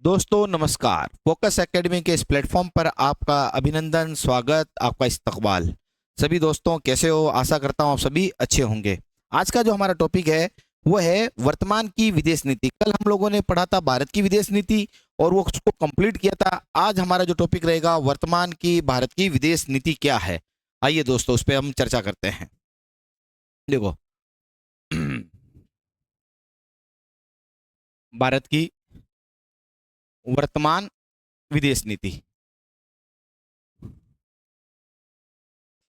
दोस्तों नमस्कार। Focus academy के इस प्लेटफॉर्म पर आपका अभिनंदन, स्वागत, आपका इस्तकबाल। सभी दोस्तों कैसे हो? आशा करता हूँ आप सभी अच्छे होंगे। आज का जो हमारा टॉपिक है वो है वर्तमान की विदेश नीति। कल हम लोगों ने पढ़ा था भारत की विदेश नीति और वो उसको कंप्लीट किया था। आज हमारा जो टॉपिक रहेगा वर्तमान की भारत की विदेश नीति क्या है। आइए दोस्तों उस पर हम चर्चा करते हैं। देखो भारत की वर्तमान विदेश नीति,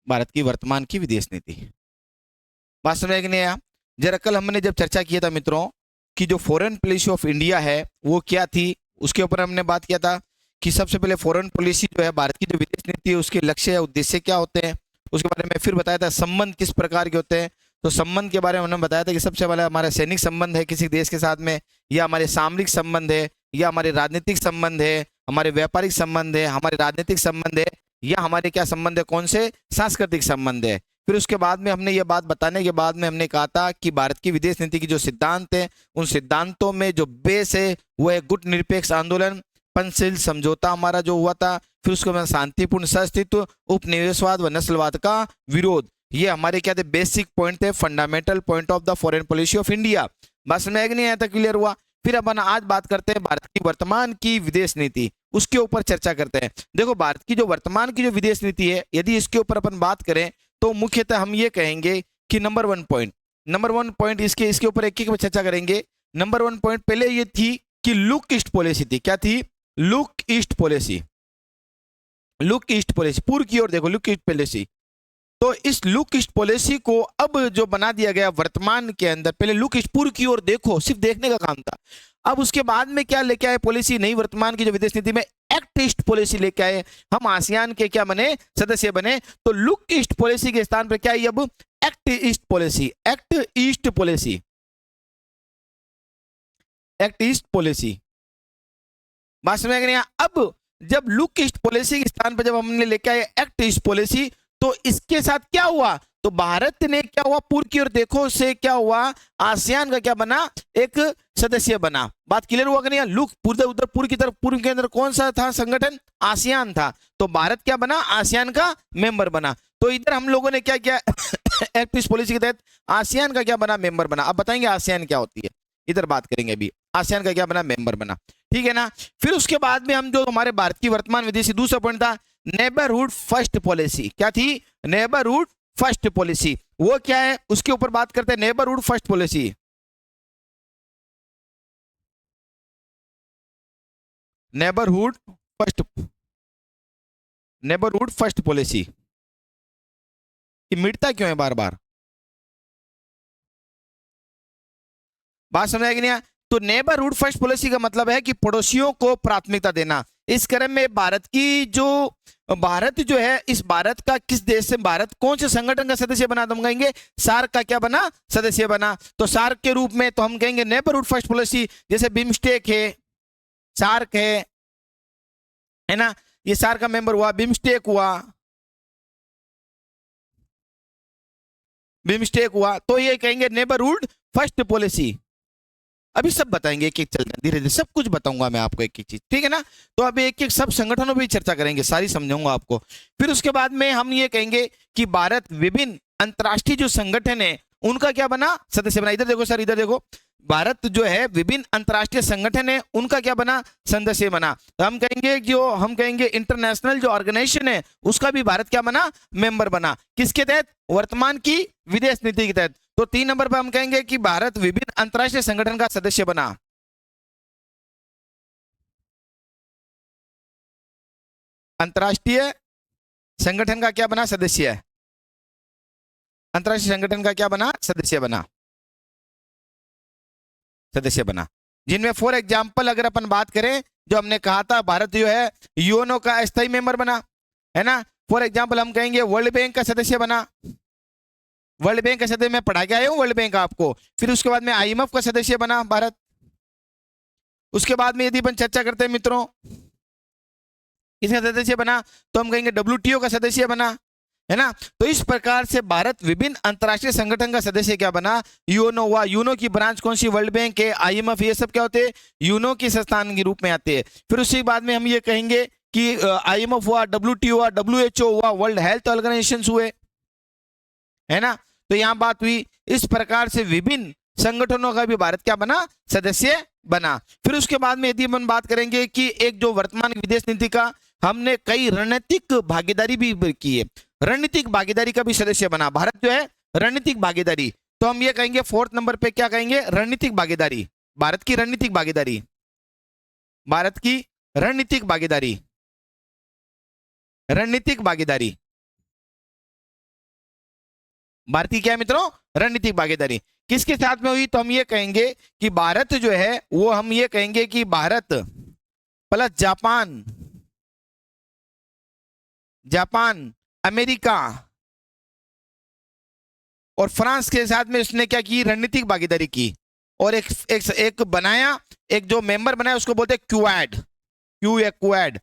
भारत की वर्तमान की विदेश नीति बात समझ में नहीं आया? जरा कल हमने जब चर्चा किया था मित्रों कि जो फॉरेन पॉलिसी ऑफ इंडिया है वो क्या थी, उसके ऊपर हमने बात किया था कि सबसे पहले फॉरेन पॉलिसी जो है भारत की जो विदेश नीति है उसके लक्ष्य या उद्देश्य क्या होते हैं, उसके बारे में फिर बताया था। संबंध किस प्रकार के होते हैं, तो संबंध के बारे में हमने बताया था कि सबसे पहले हमारा सैनिक संबंध है किसी देश के साथ में, या हमारे सामरिक संबंध है, या हमारे राजनीतिक संबंध है, हमारे व्यापारिक संबंध है, हमारे राजनीतिक संबंध है, या हमारे क्या संबंध है, कौन से सांस्कृतिक संबंध है। फिर उसके बाद में हमने ये बात बताने के बाद में हमने कहा था कि भारत की विदेश नीति की जो सिद्धांत है उन सिद्धांतों में जो बेस है वो है गुट निरपेक्ष आंदोलन, पंचशील समझौता हमारा जो हुआ था। फिर उसके बाद शांतिपूर्ण सहअस्तित्व, उपनिवेशवाद व नस्लवाद का विरोध। ये हमारे क्या थे, बेसिक पॉइंट थे, fundamental point of the foreign policy of India. बस समझ में नहीं आया था? क्लियर हुआ? फिर अपन आज बात करते हैं भारत की वर्तमान की विदेश नीति, उसके ऊपर चर्चा करते हैं। देखो भारत की जो वर्तमान की जो विदेश नीति है, यदि इसके ऊपर अपन बात करें तो मुख्यतः हम ये कहेंगे कि नंबर वन पॉइंट इसके इसके ऊपर एक एक में चर्चा करेंगे। नंबर वन पॉइंट पहले ये थी कि लुक ईस्ट पॉलिसी थी। क्या थी? Look east policy. Look east policy, पूर्व की ओर देखो, लुक ईस्ट पॉलिसी। तो इस लुक ईस्ट पॉलिसी को अब जो बना दिया गया वर्तमान के अंदर, पहले लुक ईस्ट पूर्व की ओर देखो, सिर्फ देखने का काम था। अब उसके बाद में क्या लेके आए पॉलिसी, नई वर्तमान की जो विदेश नीति में एक्ट ईस्ट पॉलिसी लेके आए। हम आसियान के क्या बने, सदस्य बने। तो लुक ईस्ट पॉलिसी के स्थान पर क्या है अब, act east policy. Act east policy, act east policy. बात समझ में नहीं आया? अब जब लुक ईस्ट पॉलिसी के स्थान पर जब हमने लेके आए एक्ट ईस्ट पॉलिसी, तो इसके साथ क्या हुआ, तो भारत ने क्या हुआ, पूर्व की ओर देखो से क्या हुआ, आसियान का क्या बना, एक सदस्य बना। बात क्लियर हुआ कि नहीं? लुक उधर पूर्व की तरफ, पूर्व के अंदर कौन सा था संगठन, आसियान था। तो भारत क्या बना, आसियान का मेंबर बना। तो इधर हम लोगों ने क्या किया एक्ट ईस्ट पॉलिसी के तहत आसियान का क्या बना, मेंबर बना। अब बताएंगे आसियान क्या होती है, इधर बात करेंगे अभी। आसियान का क्या बना, मेंबर बना, ठीक है ना। फिर उसके बाद में हम जो हमारे भारत की वर्तमान विदेशी दूसरा पॉइंट था नेबरहुड फर्स्ट पॉलिसी। क्या थी? Neighbourhood first policy. वो क्या है उसके ऊपर बात करते हैं। Neighbourhood first policy, neighbourhood first, neighbourhood first policy. ये मिटता क्यों है बार बार? बात समझ आएगी नहीं? तो नेबरहुड फर्स्ट पॉलिसी का मतलब है कि पड़ोसियों को प्राथमिकता देना। इस क्रम में भारत की जो, भारत जो है, इस भारत का किस देश से, भारत कौन से संगठन का सदस्य बना, तो हम कहेंगे सार्क का क्या बना, सदस्य बना। तो सार्क के रूप में तो हम कहेंगे नेबरहुड फर्स्ट पॉलिसी। जैसे बिम्स्टेक है, सार्क है ना, ये सार्क का मेंबर हुआ, बिम्स्टेक हुआ, बिम्स्टेक हुआ, तो ये कहेंगे नेबरहुड फर्स्ट पॉलिसी। अभी सब बताएंगे, एक एक चलते धीरे धीरे सब कुछ बताऊंगा मैं आपको, एक एक चीज, ठीक है ना। तो अभी एक एक सब संगठनों पर चर्चा करेंगे, सारी समझाऊंगा आपको। फिर उसके बाद में हम ये कहेंगे कि भारत विभिन्न अंतर्राष्ट्रीय जो संगठन है उनका क्या बना, सदस्य बना। इधर देखो सर, इधर देखो, भारत जो है विभिन्न अंतर्राष्ट्रीय संगठन है उनका क्या बना, सदस्य बना। तो हम कहेंगे जो, हम कहेंगे इंटरनेशनल जो ऑर्गेनाइजेशन है उसका भी भारत क्या बना, मेंबर बना। किसके तहत, वर्तमान की विदेश नीति के तहत। तो 3 नंबर पर हम कहेंगे कि भारत विभिन्न अंतर्राष्ट्रीय संगठन का सदस्य बना। अंतर्राष्ट्रीय संगठन का क्या बना, सदस्य है। अंतर्राष्ट्रीय संगठन का क्या बना, सदस्य बना, सदस्य बना। जिनमें फॉर एग्जाम्पल अगर अपन बात करें, जो हमने कहा था भारत जो है यूएनओ का अस्थायी मेंबर बना, है ना। फॉर एग्जाम्पल हम कहेंगे वर्ल्ड बैंक का सदस्य बना। वर्ल्ड बैंक का सदस्य मैं पढ़ा के आया हूं, वर्ल्ड बैंक आपको। फिर उसके बाद में आईएमएफ का सदस्य बना भारत। उसके बाद में यदि अपन चर्चा करते हैं मित्रों, किसका सदस्य बना, तो हम कहेंगे डब्ल्यूटीओ का सदस्य बना। है ना। तो इस प्रकार से भारत विभिन्न अंतर्राष्ट्रीय संगठन का सदस्य क्या बना, यूएनओ हुआ। यूएनओ की ब्रांच कौन सी, वर्ल्ड बैंक है, आईएमएफ, ये सब क्या होते हैं, यूएनओ के संस्थान के रूप में आते हैं। फिर उसके बाद में हम ये कहेंगे कि आईएमएफ हुआ, डब्ल्यूटीओ हुआ, डब्ल्यूएचओ हुआ, वर्ल्ड हेल्थ ऑर्गेनाइजेशन हुए, है ना। तो यहां बात हुई। इस प्रकार से विभिन्न संगठनों का भी भारत क्या बना, सदस्य बना। फिर उसके बाद में यदि हम बात करेंगे कि एक जो वर्तमान विदेश नीति का हमने कई रणनीतिक भागीदारी भी की है, रणनीतिक भागीदारी का भी सदस्य बना भारत जो है, रणनीतिक भागीदारी। तो हम ये कहेंगे 4th नंबर पे क्या कहेंगे, रणनीतिक भागीदारी। भारत की रणनीतिक भागीदारी, भारत की रणनीतिक भागीदारी, रणनीतिक भागीदारी भारतीय क्या है मित्रों, रणनीतिक भागीदारी किसके साथ में हुई, तो हम ये कहेंगे कि भारत जो है वो हम ये कहेंगे कि Bharat plus Japan, Japan, America और फ्रांस के साथ में उसने क्या की, रणनीतिक भागीदारी की। और एक बनाया, एक जो मेंबर बनाया उसको बोलते हैं क्वाड। क्यू या क्वाड,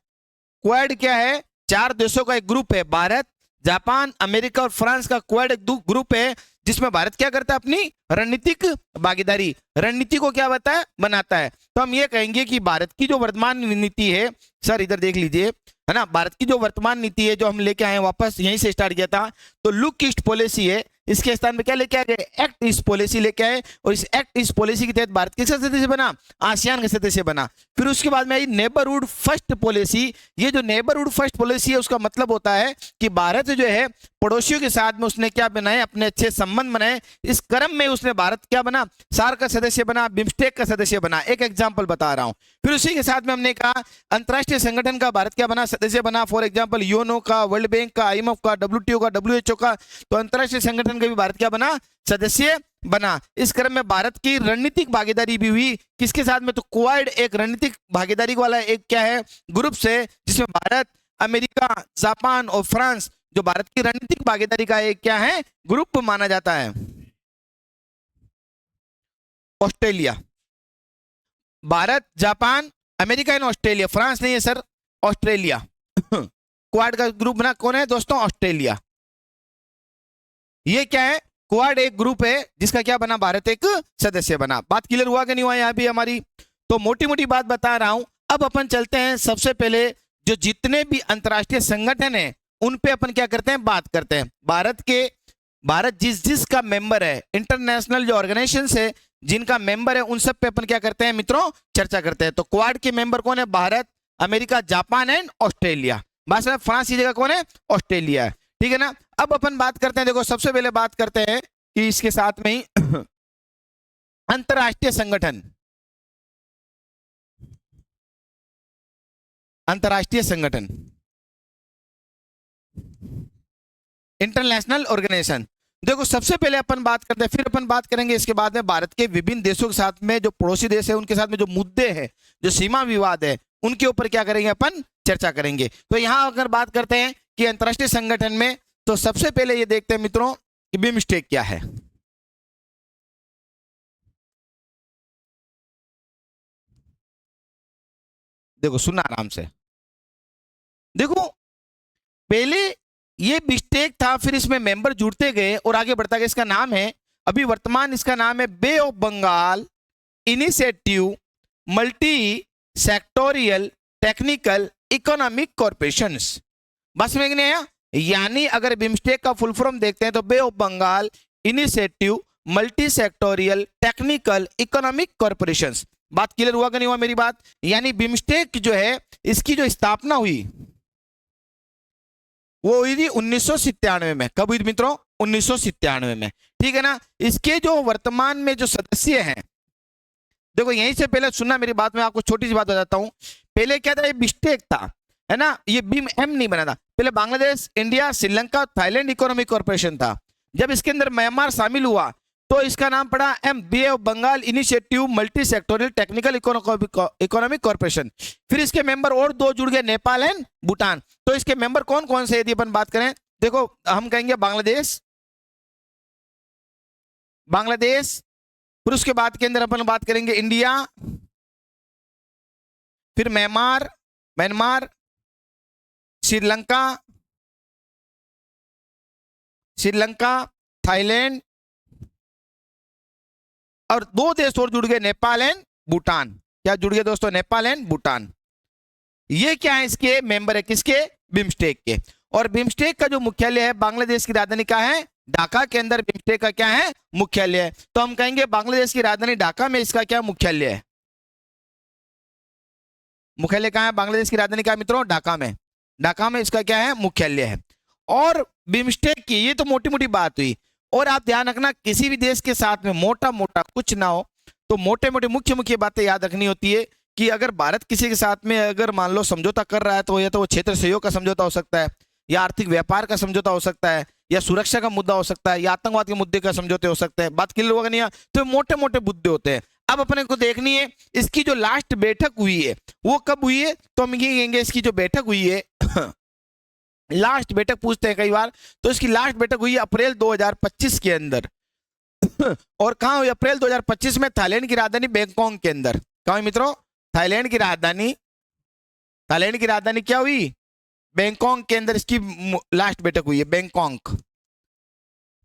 क्वाड क्या है, 4 देशों का एक ग्रुप है, भारत, जापान, अमेरिका और फ्रांस का क्वाड एक ग्रुप है, जिसमें भारत क्या करता है, अपनी रणनीतिक भागीदारी, रणनीति को क्या बनाता है। तो हम ये कहेंगे कि भारत की जो वर्तमान नीति है, सर इधर देख लीजिए, है ना, भारत की जो वर्तमान नीति है जो हम लेके आए वापस यहीं से स्टार्ट किया था, तो लुक ईस्ट पॉलिसी है, इसके स्थान में क्या लेके आ गए, एक्ट ईस्ट पॉलिसी लेके आए। और इस एक्ट ईस्ट पॉलिसी के तहत भारत किसका सदस्य बना, आसियान का सदस्य बना। फिर उसके बाद में आई नेबरहुड फर्स्ट पॉलिसी। ये जो नेबरहुड फर्स्ट पॉलिसी है उसका मतलब होता है कि भारत जो है पड़ोसियों के साथ में उसने क्या बनाए, अपने अच्छे संबंध बनाए। इस क्रम में उसने भारत क्या बना, सार्क का सदस्य बना, बिम्स्टेक का सदस्य बना। एक एग्जांपल बता रहा हूं। फिर उसी के साथ में हमने कहा अंतरराष्ट्रीय संगठन का भारत क्या बना, सदस्य बना। फॉर एग्जांपल यूएनओ का, वर्ल्ड बैंक का, आईएमएफ का, डब्ल्यूटीओ का, डब्ल्यूएचओ का। तो अंतरराष्ट्रीय संगठन का भी भारत क्या बना, सदस्य बना। इस क्रम में भारत की रणनीतिक भागीदारी भी हुई किसके साथ में, तो क्वाड एक रणनीतिक भागीदारी वाला एक क्या है, ग्रुप से, जिसमें भारत, अमेरिका, जापान और फ्रांस जो भारत की रणनीतिक भागीदारी का एक क्या है, ग्रुप माना जाता है। Australia, Bharat, Japan, America and Australia, France नहीं है सर, ऑस्ट्रेलिया। क्वाड का ग्रुप बना कौन है दोस्तों, ऑस्ट्रेलिया। ये क्या है, क्वाड एक ग्रुप है जिसका क्या बना, भारत एक सदस्य बना। बात क्लियर हुआ कि नहीं हुआ यहां भी हमारी, तो मोटी मोटी बात बता रहा हूं। अब अपन चलते हैं, सबसे पहले जो जितने भी अंतरराष्ट्रीय संगठन है उन पे अपन क्या करते हैं, बात करते हैं। भारत जिस जिस का मेंबर है, इंटरनेशनल जो ऑर्गेनाइजेशन है जिनका मेंबर है, उन सब पे अपन क्या करते हैं मित्रों, चर्चा करते हैं। तो क्वाड के मेंबर कौन है, Bharat, America, Japan and Australia. बात समझ, फ्रांस की जगह कौन है, ऑस्ट्रेलिया है, ठीक है ना। अब अपन बात करते हैं, देखो सबसे पहले बात करते हैं कि इसके साथ में ही अंतरराष्ट्रीय संगठन, अंतरराष्ट्रीय संगठन, इंटरनेशनल ऑर्गेनाइजेशन। देखो सबसे पहले अपन बात करते हैं, फिर अपन बात करेंगे इसके बाद में भारत के विभिन्न देशों के साथ में जो पड़ोसी देश है उनके साथ में जो मुद्दे हैं, जो सीमा विवाद है, उनके ऊपर क्या करेंगे अपन, चर्चा करेंगे। तो यहां अगर बात करते हैं कि अंतरराष्ट्रीय संगठन में, तो सबसे पहले ये देखते हैं मित्रों कि बिमस्टेक क्या है। देखो सुनना आराम से, देखो पहले ये बिस्टेक था, फिर इसमें मेंबर जुड़ते गए और आगे बढ़ता गया। इसका नाम है, अभी वर्तमान इसका नाम है bay of Bengal initiative multi sectoral technical economic corporations. बस में नहीं आया, यानी अगर बिम्स्टेक का फुल फॉर्म देखते हैं तो bay of Bengal initiative multi sectoral technical economic corporations. बात क्लियर हुआ कि नहीं हुआ मेरी बात, यानी बिम्स्टेक जो है इसकी जो स्थापना हुई वो हुई थी 1997 में। कब हुई थी मित्रों, 1997 में, ठीक है ना। इसके जो वर्तमान में जो सदस्य हैं, देखो यहीं से पहले सुनना मेरी बात, में आपको छोटी सी बात बताता हूं। पहले क्या था, ये बिस्टेक था, है ना, ये बीम एम नहीं बना था। पहले Bangladesh, India, Sri Lanka, Thailand economic corporation था। जब इसके अंदर म्यांमार शामिल हुआ तो इसका नाम पड़ा M bay of Bengal initiative multi sectoral technical economic corporation. फिर इसके मेंबर और 2 जुड़ गए, नेपाल एंड भूटान। तो इसके मेंबर कौन कौन से यदि अपन बात करें, देखो हम कहेंगे बांग्लादेश, बांग्लादेश, फिर उसके बाद के अंदर अपन बात करेंगे इंडिया, फिर म्यांमार, श्रीलंका, श्रीलंका, थाईलैंड और 2 देश और जुड़ गए, नेपाल एंड भूटान। क्या जुड़ गए दोस्तों? नेपाल एंड भूटान। ये क्या है? इसके मेंबर है, किसके? बिम्स्टेक के। और बिम्स्टेक का जो मुख्यालय है बांग्लादेश की राजधानी का है ढाका के अंदर बिम्स्टेक का क्या है? मुख्यालय है। तो हम कहेंगे बांग्लादेश की राजधानी ढाका में इसका क्या मुख्यालय है? मुख्यालय कहाँ है? बांग्लादेश की राजधानी क्या मित्रों? ढाका में। ढाका में इसका क्या है? मुख्यालय है। और बिम्स्टेक की ये तो मोटी मोटी बात हुई। और आप ध्यान रखना, किसी भी देश के साथ में मोटा मोटा कुछ ना हो तो मोटे मोटे मुख्य मुख्य बातें याद रखनी होती है कि अगर भारत किसी के साथ में अगर मान लो समझौता कर रहा है तो या तो वो क्षेत्र सहयोग का समझौता हो सकता है, या आर्थिक व्यापार का समझौता हो सकता है, या सुरक्षा का मुद्दा हो सकता है, या आतंकवाद के मुद्दे का समझौते हो सकते हैं। बात क्लियर होगा नहीं? तो मोटे मोटे मुद्दे होते हैं। अब अपने को देखनी है इसकी जो लास्ट बैठक हुई है वो कब हुई है, तो हम ये कहेंगे इसकी जो बैठक हुई है लास्ट बैठक पूछते हैं कई बार, तो इसकी लास्ट बैठक हुई अप्रैल 2025 के अंदर। और कहां हुई? अप्रैल 2025 में थाईलैंड की राजधानी बैंकॉक के अंदर। कहां हुई मित्रों? थाईलैंड की राजधानी क्या हुई? बैंकॉक के अंदर इसकी लास्ट बैठक हुई है, बैंकॉक।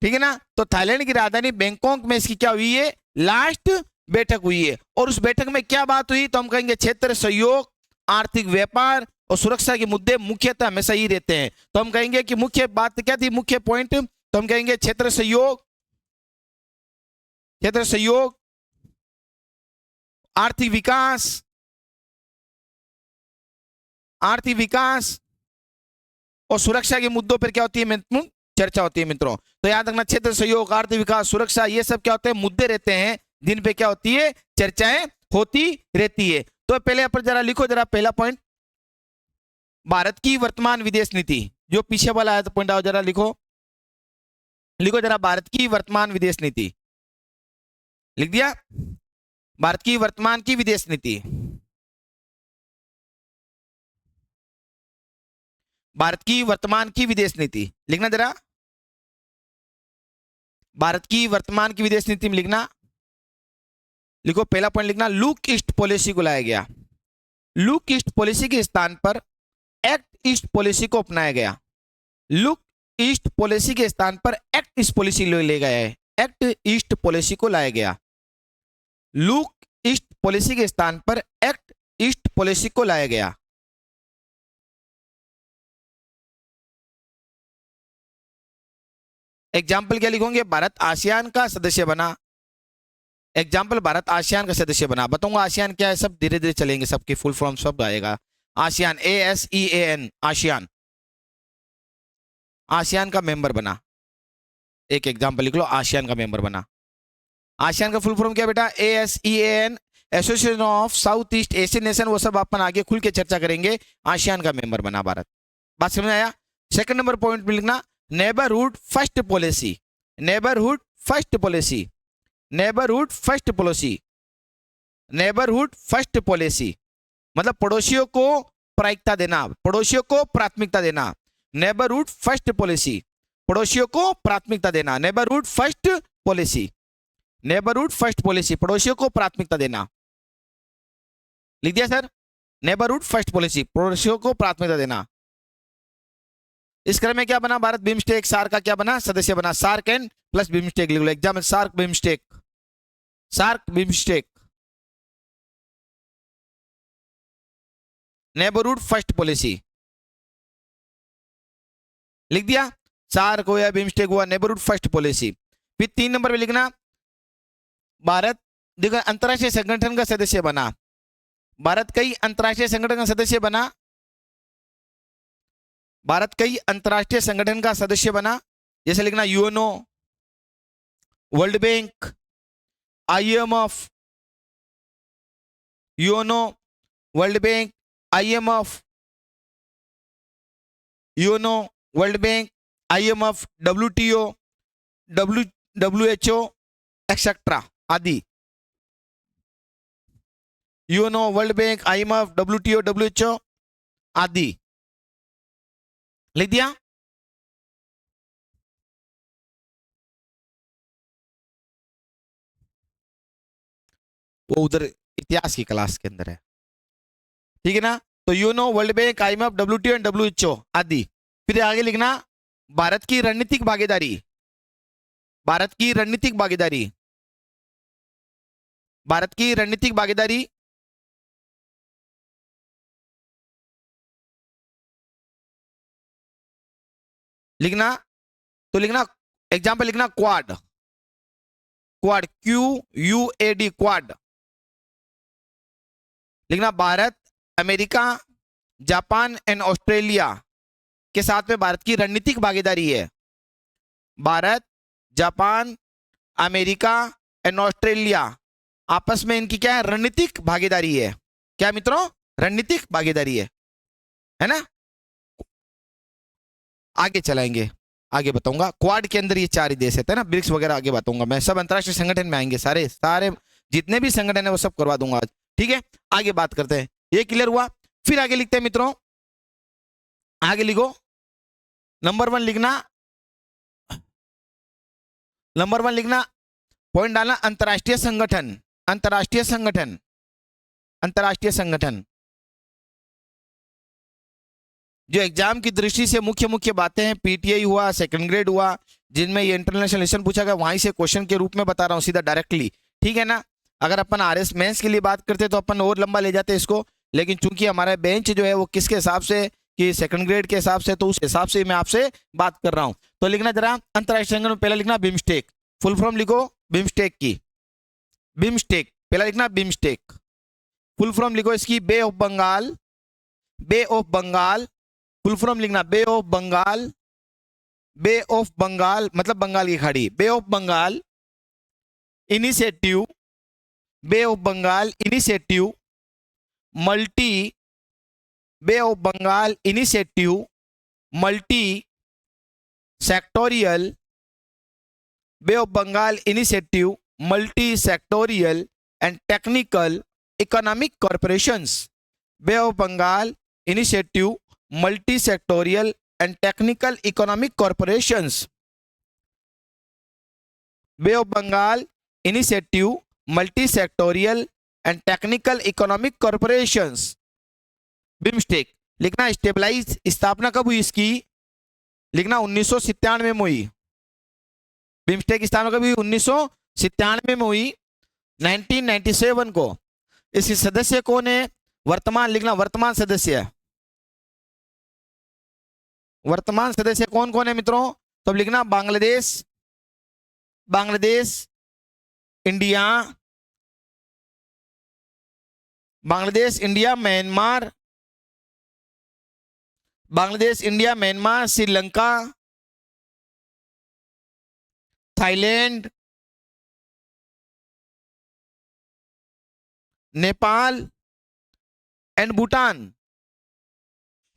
ठीक है ना? तो थाईलैंड की राजधानी बैंकॉक में इसकी क्या हुई है? लास्ट बैठक हुई है। और उस बैठक में क्या बात हुई? तो हम कहेंगे क्षेत्र सहयोग, आर्थिक व्यापार और सुरक्षा के मुद्दे मुख्यतः हमेशा ही रहते हैं। तो हम कहेंगे कि मुख्य बात क्या थी, मुख्य पॉइंट? तो हम कहेंगे क्षेत्र सहयोग, आर्थिक विकास और सुरक्षा के मुद्दों पर क्या होती है? चर्चा होती है मित्रों। तो याद रखना, क्षेत्र सहयोग, आर्थिक विकास, सुरक्षा, ये सब क्या होते हैं? मुद्दे रहते हैं जिन पे क्या होती है? चर्चाएं होती रहती है। तो पहले पर जरा लिखो, जरा पहला पॉइंट, भारत की वर्तमान विदेश नीति। जो पीछे वाला है तो पॉइंट आओ, जरा लिखो जरा, भारत की वर्तमान विदेश नीति। लिख दिया? भारत की वर्तमान की विदेश नीति, भारत की वर्तमान की विदेश नीति लिखना जरा। भारत की वर्तमान की विदेश नीति में लिखना, लिखो पहला पॉइंट लिखना, लुक ईस्ट पॉलिसी को लाया गया। लुक ईस्ट पॉलिसी के स्थान पर एक्ट ईस्ट पॉलिसी को अपनाया गया। लुक ईस्ट पॉलिसी के स्थान पर एक्ट ईस्ट पॉलिसी ले गया है। एक्ट ईस्ट पॉलिसी को लाया गया। लुक ईस्ट पॉलिसी के स्थान पर एक्ट ईस्ट पॉलिसी को लाया गया। एग्जाम्पल क्या लिखोगे? भारत आसियान का सदस्य बना। एग्जाम्पल, भारत आसियान का सदस्य बना। बताऊंगा आसियान क्या है, सब धीरे धीरे चलेंगे, सबकी फुल फॉर्म सब आएगा। आसियान, ASEAN, आसियान, आसियान का मेंबर बना। एक एग्जाम्पल लिख लो, आसियान का मेंबर बना। आसियान का फुल फॉर्म क्या बेटा? ASEAN, association of south east Asian nation. वो सब अपन आगे खुल के चर्चा करेंगे। आसियान का मेंबर बना भारत। बात समझ आया? सेकंड नंबर पॉइंट में लिखना, neighbourhood first policy. Neighbourhood first policy, neighbourhood first policy, neighbourhood first policy मतलब पड़ोसियों को प्राथमिकता देना, पड़ोसियों को प्राथमिकता देना। नेबरहुड फर्स्ट पॉलिसी, पड़ोसियों को प्राथमिकता देना। Neighbourhood first policy, neighbourhood first policy, पड़ोसियों को प्राथमिकता देना। लिख दिया सर? नेबरहुड फर्स्ट पॉलिसी, पड़ोसियों को प्राथमिकता देना। इस क्रम में क्या बना? भारत बिम्स्टेक सार्क का क्या बना? सदस्य बना। सार्क एंड प्लस बिम्स्टेक लिख लो एग्जाम में। SAARC BIMSTEC, SAARC BIMSTEC, neighbourhood first policy लिख दिया। सार्क हो या बिम्स्टेक हुआ, नेबरहुड फर्स्ट पॉलिसी। फिर 3 नंबर पे लिखना, भारत देखो अंतरराष्ट्रीय संगठन का सदस्य बना। भारत कई अंतरराष्ट्रीय संगठन का सदस्य बना। भारत कई अंतरराष्ट्रीय संगठन का सदस्य बना। जैसे लिखना UNO, world bank, IMF, UNO, world bank, IMF, UNO, world bank, IMF, WTO, WHO etcetera आदि। UNO, world bank, IMF, WTO, WHO आदि। लिख दिया? वो उधर इतिहास की क्लास के अंदर है, ठीक है ना? तो UNO, world bank, IMF, WTO and WHO आदि। फिर आगे लिखना भारत की रणनीतिक भागीदारी, भारत की रणनीतिक भागीदारी, भारत की रणनीतिक भागीदारी, लिखना तो लिखना एग्जाम्पल लिखना क्वाड, क्वाड QUAD क्वाड लिखना। Bharat, America, Japan and Australia के साथ में भारत की रणनीतिक भागीदारी है। Bharat, Japan, America and Australia आपस में इनकी क्या है, रणनीतिक भागीदारी है। क्या मित्रों, रणनीतिक भागीदारी है ना। आगे चलाएंगे, आगे बताऊंगा। क्वाड के अंदर ये 4 ही देश है ना, ब्रिक्स वगैरह आगे बताऊंगा मैं, सब अंतरराष्ट्रीय संगठन में आएंगे, सारे सारे जितने भी संगठन है वो सब करवा दूंगा आज, ठीक है। आगे बात करते हैं, ये क्लियर हुआ। फिर आगे लिखते हैं मित्रों, आगे लिखो, नंबर 1 लिखना, नंबर 1 लिखना, पॉइंट डालना अंतरराष्ट्रीय संगठन, अंतरराष्ट्रीय संगठन, अंतरराष्ट्रीय संगठन। जो एग्जाम की दृष्टि से मुख्य मुख्य बातें हैं, पीटीआई हुआ, सेकंड ग्रेड हुआ, जिनमें ये इंटरनेशनल रिलेशन पूछा गया, वहीं से क्वेश्चन के रूप में बता रहा हूं सीधा डायरेक्टली, ठीक है ना। अगर अपन आरएस मेंस के लिए बात करते तो अपन और लंबा ले जाते इसको, लेकिन चूंकि हमारा बेंच जो है वो किसके हिसाब से, कि सेकंड ग्रेड के हिसाब से, तो उस हिसाब से मैं आपसे बात कर रहा हूं। तो लिखना जरा अंतरराष्ट्रीय संगठन, पहला लिखना बिम्स्टेक, फुल फॉर्म लिखो बिम्स्टेक की, बिम्स्टेक पहला लिखना, बिम्स्टेक फुल फॉर्म लिखो इसकी, bay of Bengal, bay of Bengal full form लिखना, bay of Bengal, bay of Bengal मतलब बंगाल की खाड़ी, bay of Bengal initiative, bay of Bengal initiative multi, bay of Bengal initiative multi sectoral, bay of Bengal initiative multi sectoral and technical economic corporations, bay of Bengal initiative multi sectoral and technical economic corporations, bay of Bengal initiative multi sectoral and technical economic corporations, BIMSTEC लिखना। Stabilise स्थापना कब हुई इसकी, लिखना 1997 में हुई, BIMSTEC स्थापना कब हुई, 1997 में हुई, 1997 को। इसके सदस्य कौन है, वर्तमान लिखना, वर्तमान सदस्य, वर्तमान सदस्य कौन कौन है मित्रों, तो लिखना Bangladesh, Bangladesh, India, Bangladesh, India, Myanmar, Bangladesh, India, Myanmar, Sri Lanka, Thailand, Nepal and Bhutan.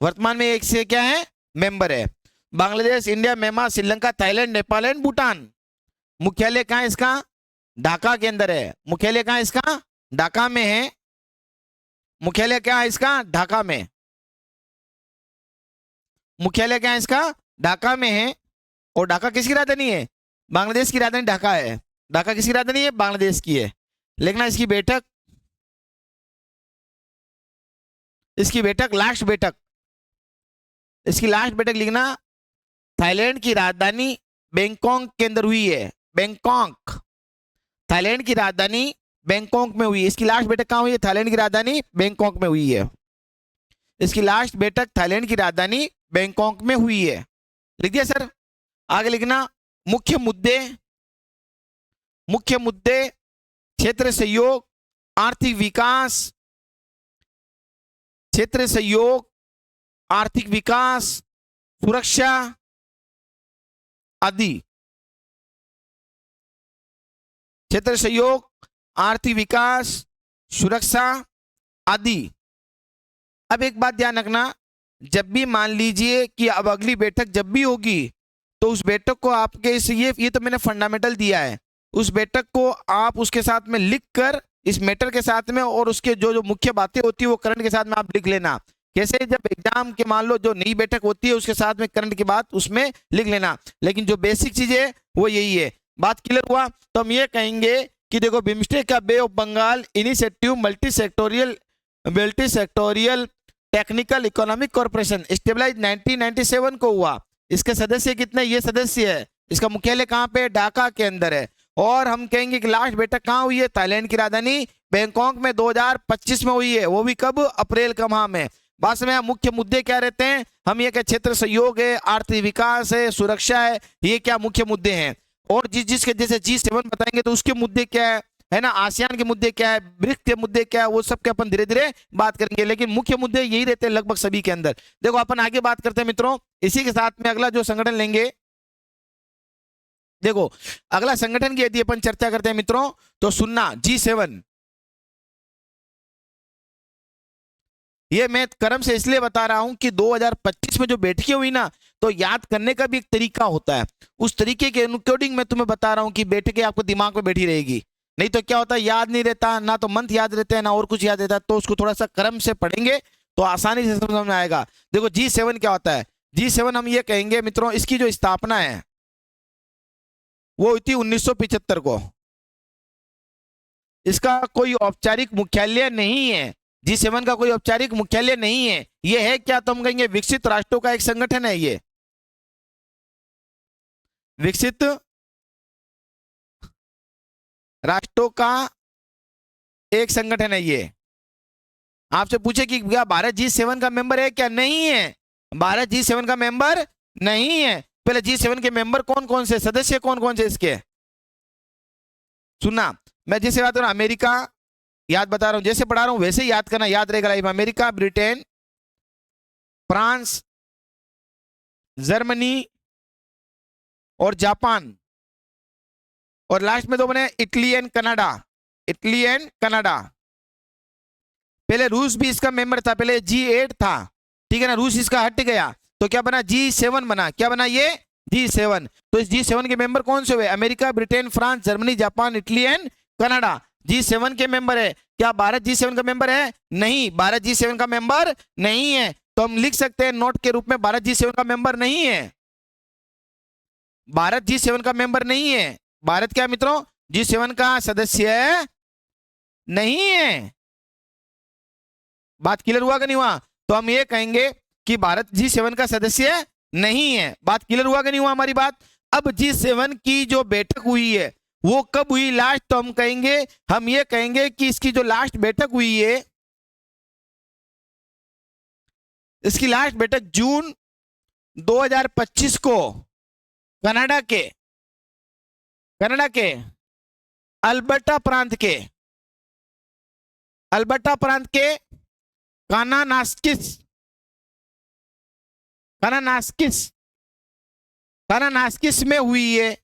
वर्तमान में एक से क्या है, मेंबर है। Bangladesh, India, Myanmar, Sri Lanka, Thailand, Nepal and Bhutan. मुख्यालय कहां है इसका, ढाका के अंदर है। मुख्यालय कहां है इसका, ढाका में है। मुख्यालय क्या है इसका, ढाका में। मुख्यालय क्या है इसका, ढाका में है। और ढाका किसकी राजधानी है, बांग्लादेश की राजधानी ढाका है। ढाका किसकी राजधानी है, बांग्लादेश की है। लिखना इसकी बैठक, इसकी बैठक, लास्ट बैठक, इसकी लास्ट बैठक लिखना थाईलैंड की राजधानी बैंकॉक के अंदर हुई है। बैंकॉक, थाईलैंड की राजधानी बैंकॉक में हुई है। इसकी लास्ट बैठक कहां हुई है, थाईलैंड की राजधानी बैंकॉक में हुई है। इसकी लास्ट बैठक थाईलैंड की राजधानी बैंकॉक में हुई है। लिख दिया सर। आगे लिखना मुख्य मुद्दे, मुख्य मुद्दे, क्षेत्र सहयोग, आर्थिक विकास, क्षेत्र सहयोग, आर्थिक विकास, सुरक्षा आदि। क्षेत्र सहयोग, आर्थिक विकास, सुरक्षा आदि। अब एक बात ध्यान रखना, जब भी मान लीजिए कि अब अगली बैठक जब भी होगी तो उस बैठक को आपके ये तो मैंने फंडामेंटल दिया है, उस बैठक को आप उसके साथ में लिख कर, इस मैटर के साथ में, और उसके जो जो मुख्य बातें होती है वो करंट के साथ में आप लिख लेना। कैसे, जब एग्जाम के मान लो जो नई बैठक होती है उसके साथ में करंट की बात उसमें लिख लेना, लेकिन जो बेसिक चीज है वो यही है। बात क्लियर हुआ। तो हम ये कहेंगे कि देखो बिम्स्टेक का bay of Bengal initiative multi sectoral technical economic corporation stabilize 1997 को हुआ। इसके सदस्य कितने, ये सदस्य है, इसका मुख्यालय कहाँ पे, ढाका के अंदर है। और हम कहेंगे कि लास्ट बैठक कहाँ हुई है, थाईलैंड की राजधानी बैंकॉक में 2025 में हुई है, वो भी कब, अप्रैल का माह में। बात समझ में, मुख्य मुद्दे क्या रहते हैं, हम ये क्या, क्षेत्र सहयोग है, आर्थिक विकास है, सुरक्षा है, ये क्या मुख्य मुद्दे हैं। और जिसके जैसे G7 बताएंगे तो उसके मुद्दे क्या है ना, आसियान के मुद्दे क्या है, ब्रिक्स के मुद्दे क्या है, वो सब के अपन धीरे धीरे बात करेंगे, लेकिन मुख्य मुद्दे यही रहते हैं लगभग सभी के अंदर। देखो अपन आगे बात करते हैं मित्रों, इसी के साथ में अगला जो संगठन लेंगे, देखो अगला संगठन की यदि अपन चर्चा करते हैं मित्रों तो सुनना, G7। ये मैं क्रम से इसलिए बता रहा हूं कि 2025 में जो बैठकें हुई ना, तो याद करने का भी एक तरीका होता है, उस तरीके के अकॉर्डिंग मैं तुम्हें बता रहा हूं कि बैठकें आपको दिमाग में बैठी रहेगी। नहीं तो क्या होता है, याद नहीं रहता, ना तो मंथ याद रहते हैं ना और कुछ याद रहता है, तो उसको थोड़ा सा क्रम से पढ़ेंगे तो आसानी से समझ में आएगा। देखो G7 क्या होता है, G7 हम ये कहेंगे मित्रों, इसकी जो स्थापना है वो हुई थी 1975 को। इसका कोई औपचारिक मुख्यालय नहीं है, G7 का कोई औपचारिक मुख्यालय नहीं है, ये है क्या, तो हम कहेंगे विकसित राष्ट्रों का एक संगठन है, ये विकसित राष्ट्रों का एक संगठन है। ये आपसे पूछे कि क्या भारत G7 का मेंबर है क्या, नहीं है, भारत G7 का मेंबर नहीं है। पहले G7 के मेंबर कौन कौन से, सदस्य कौन कौन से इसके, सुनना, मैं जैसे बात करूं अमेरिका, याद बता रहा हूं, जैसे पढ़ा रहा हूं वैसे ही याद करना, याद रहेगा life. America, Britain, France, Germany और जापान, और लास्ट में दो बने Italy and Canada, Italy and Canada. पहले रूस भी इसका मेंबर था, पहले G8 था, ठीक है ना, रूस इसका हट गया तो क्या बना, G7 बना, क्या बना ये, G7। तो इस G7 के मेंबर कौन से हुए, America, Britain, France, Germany, Japan, Italy and Canada, G7 के मेंबर है। क्या भारत G7 का मेंबर है, नहीं, भारत G7 का मेंबर नहीं है। तो हम लिख सकते हैं नोट के रूप में, भारत G7 का मेंबर नहीं है, भारत G7 का मेंबर नहीं है। भारत क्या मित्रों, G7 का सदस्य नहीं है। बात क्लियर हुआ कि नहीं हुआ, तो हम ये कहेंगे कि भारत G7 का सदस्य नहीं है। बात क्लियर हुआ कि नहीं हुआ हमारी बात। अब G7 की जो बैठक हुई है वो कब हुई लास्ट, तो हम कहेंगे, हम ये कहेंगे कि इसकी जो लास्ट बैठक हुई है, इसकी लास्ट बैठक जून 2025 को कनाडा के अल्बर्टा प्रांत के कानानास्किस में हुई है।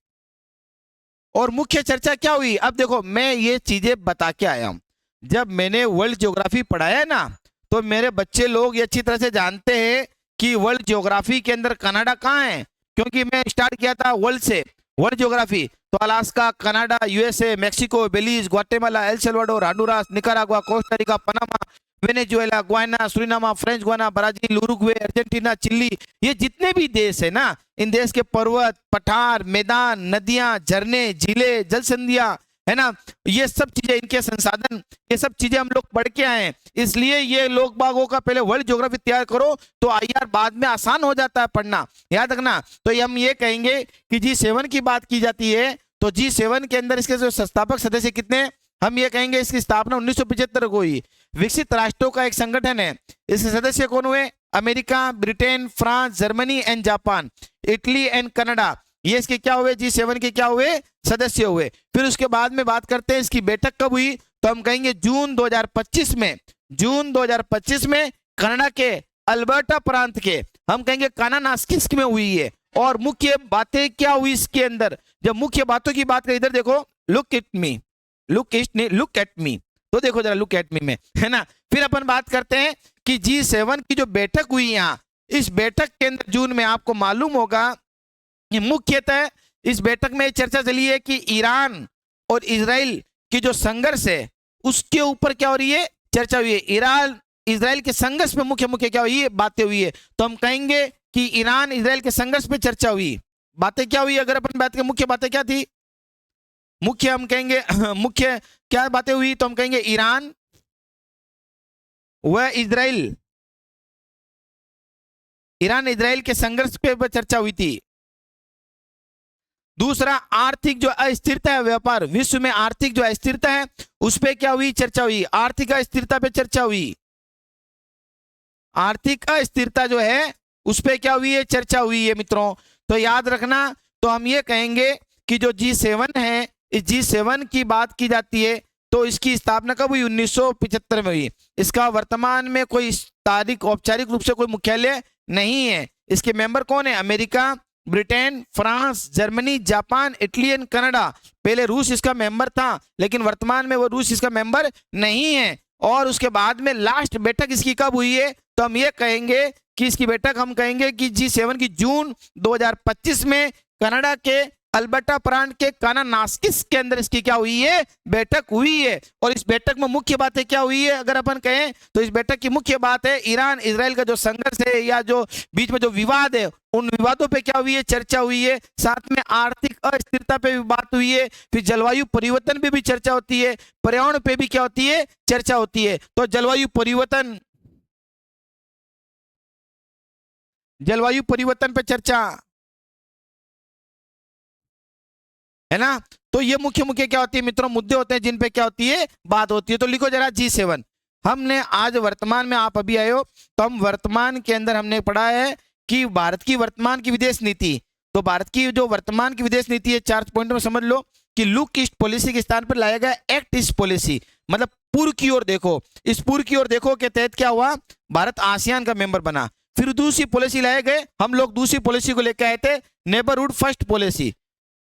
और मुख्य चर्चा क्या हुई, अब देखो मैं ये चीजें बता के आया हूं, जब मैंने वर्ल्ड ज्योग्राफी पढ़ाया ना, तो मेरे बच्चे लोग ये अच्छी तरह से जानते हैं कि वर्ल्ड ज्योग्राफी के अंदर कनाडा कहाँ है, क्योंकि मैं स्टार्ट किया था वर्ल्ड से, वर्ल्ड ज्योग्राफी। तो Alaska, Canada, USA, Mexico, Belize, Guatemala, El Salvador, Honduras, Nicaragua, Costa Rica, Panama, Venezuela, Guyana, Suriname, French Guiana, Brazil, Uruguay, Argentina, Chile, ये जितने भी देश है ना, इन देश के पर्वत, पठार, मैदान, नदियां, झरने, झीलें, जल संधियां, है ना, ये सब चीजें, इनके संसाधन, ये सब चीजें हम लोग पढ़ के आए हैं। इसलिए ये लोग बागों का पहले वर्ल्ड ज्योग्राफी तैयार करो तो IR बाद में आसान हो जाता है पढ़ना, याद रखना। तो हम ये कहेंगे कि G7 की बात की जाती है तो G7 के अंदर इसके जो संस्थापक सदस्य कितने, हम ये कहेंगे इसकी स्थापना 1975 को हुई। विकसित राष्ट्रों का एक संगठन है, इसके सदस्य कौन हुए, America, Britain, France, Germany and Japan, Italy and Canada, ये इसके क्या हुए, G7 के क्या हुए, सदस्य हुए। फिर उसके बाद में बात करते हैं इसकी बैठक कब हुई, तो हम कहेंगे जून 2025 में कनाडा के अल्बर्टा प्रांत के, हम कहेंगे कानानास्किस में हुई है। और मुख्य बातें क्या हुई इसके अंदर, जब मुख्य बातों की बात करें, इधर देखो, लुक एट मी, तो देखो जरा लुक एट मी में, है ना। फिर अपन बात करते हैं कि G7 की जो बैठक हुई यहाँ, इस बैठक के अंदर जून में आपको मालूम होगा कि मुख्यतः इस बैठक में चर्चा चली है कि ईरान और इजराइल की जो संघर्ष है उसके ऊपर क्या हो रही है, चर्चा हुई है। ईरान इजराइल के संघर्ष में मुख्य क्या हुई है, बातें हुई है। तो हम कहेंगे कि ईरान इजराइल के संघर्ष पे चर्चा हुई, बातें क्या हुई। अगर अपन बात करें मुख्य बातें क्या थी, मुख्य हम कहेंगे मुख्य क्या बातें हुई, तो हम कहेंगे ईरान व इजराइल ईरान इजराइल के संघर्ष पे चर्चा हुई थी। दूसरा, आर्थिक जो अस्थिरता है, व्यापार, विश्व में आर्थिक जो अस्थिरता है उस पे क्या हुई, चर्चा हुई। आर्थिक अस्थिरता पे चर्चा हुई। आर्थिक अस्थिरता जो है उस पे क्या हुई है, चर्चा हुई है मित्रों। तो याद रखना, तो हम ये कहेंगे कि जो G7 है, इस G7 की बात की जाती है तो इसकी स्थापना कब हुई, 1975 में हुई। इसका वर्तमान में कोई तारीख औपचारिक रूप से कोई मुख्यालय नहीं है। इसके मेंबर कौन है, America, Britain, France, Germany, Japan, Italy and Canada. पहले रूस इसका मेंबर था लेकिन वर्तमान में वो रूस इसका मेंबर नहीं है। और उसके बाद में लास्ट बैठक इसकी कब हुई है, तो हम ये कहेंगे कि इसकी बैठक हम कहेंगे कि G7 की जून 2025 में कनाडा के अल्बर्टा प्रांत के कानानास्किस के अंदर इसकी क्या हुई है, बैठक हुई है। और इस बैठक में मुख्य बातें क्या हुई है, अगर अपन कहें तो इस बैठक की मुख्य बात है ईरान इजराइल का जो संघर्ष है या जो बीच में जो विवाद है, उन विवादों पे क्या हुई है, चर्चा हुई है। साथ में आर्थिक अस्थिरता पे भी बात हुई है। फिर जलवायु परिवर्तन पे भी चर्चा होती है। पर्यावरण पे भी क्या होती है, चर्चा होती है। तो जलवायु परिवर्तन पे चर्चा है ना। तो ये मुख्य मुख्य क्या होती है मित्रों, मुद्दे होते हैं जिन पे क्या होती है, बात होती है। तो लिखो जरा G7। हमने आज वर्तमान में, आप अभी आए हो तो हम वर्तमान के अंदर हमने पढ़ा है कि भारत की वर्तमान की विदेश नीति। तो भारत की जो वर्तमान की विदेश नीति है, 4 पॉइंट में समझ लो कि लुक ईस्ट पॉलिसी के स्थान पर लाया गया एक्ट ईस्ट पॉलिसी, मतलब पूर्व की ओर देखो। इस पूर्व की ओर देखो के तहत क्या हुआ, भारत आसियान का मेंबर बना। फिर दूसरी पॉलिसी लाए गए, हम लोग दूसरी पॉलिसी को लेकर आए थे, नेबरहुड फर्स्ट पॉलिसी।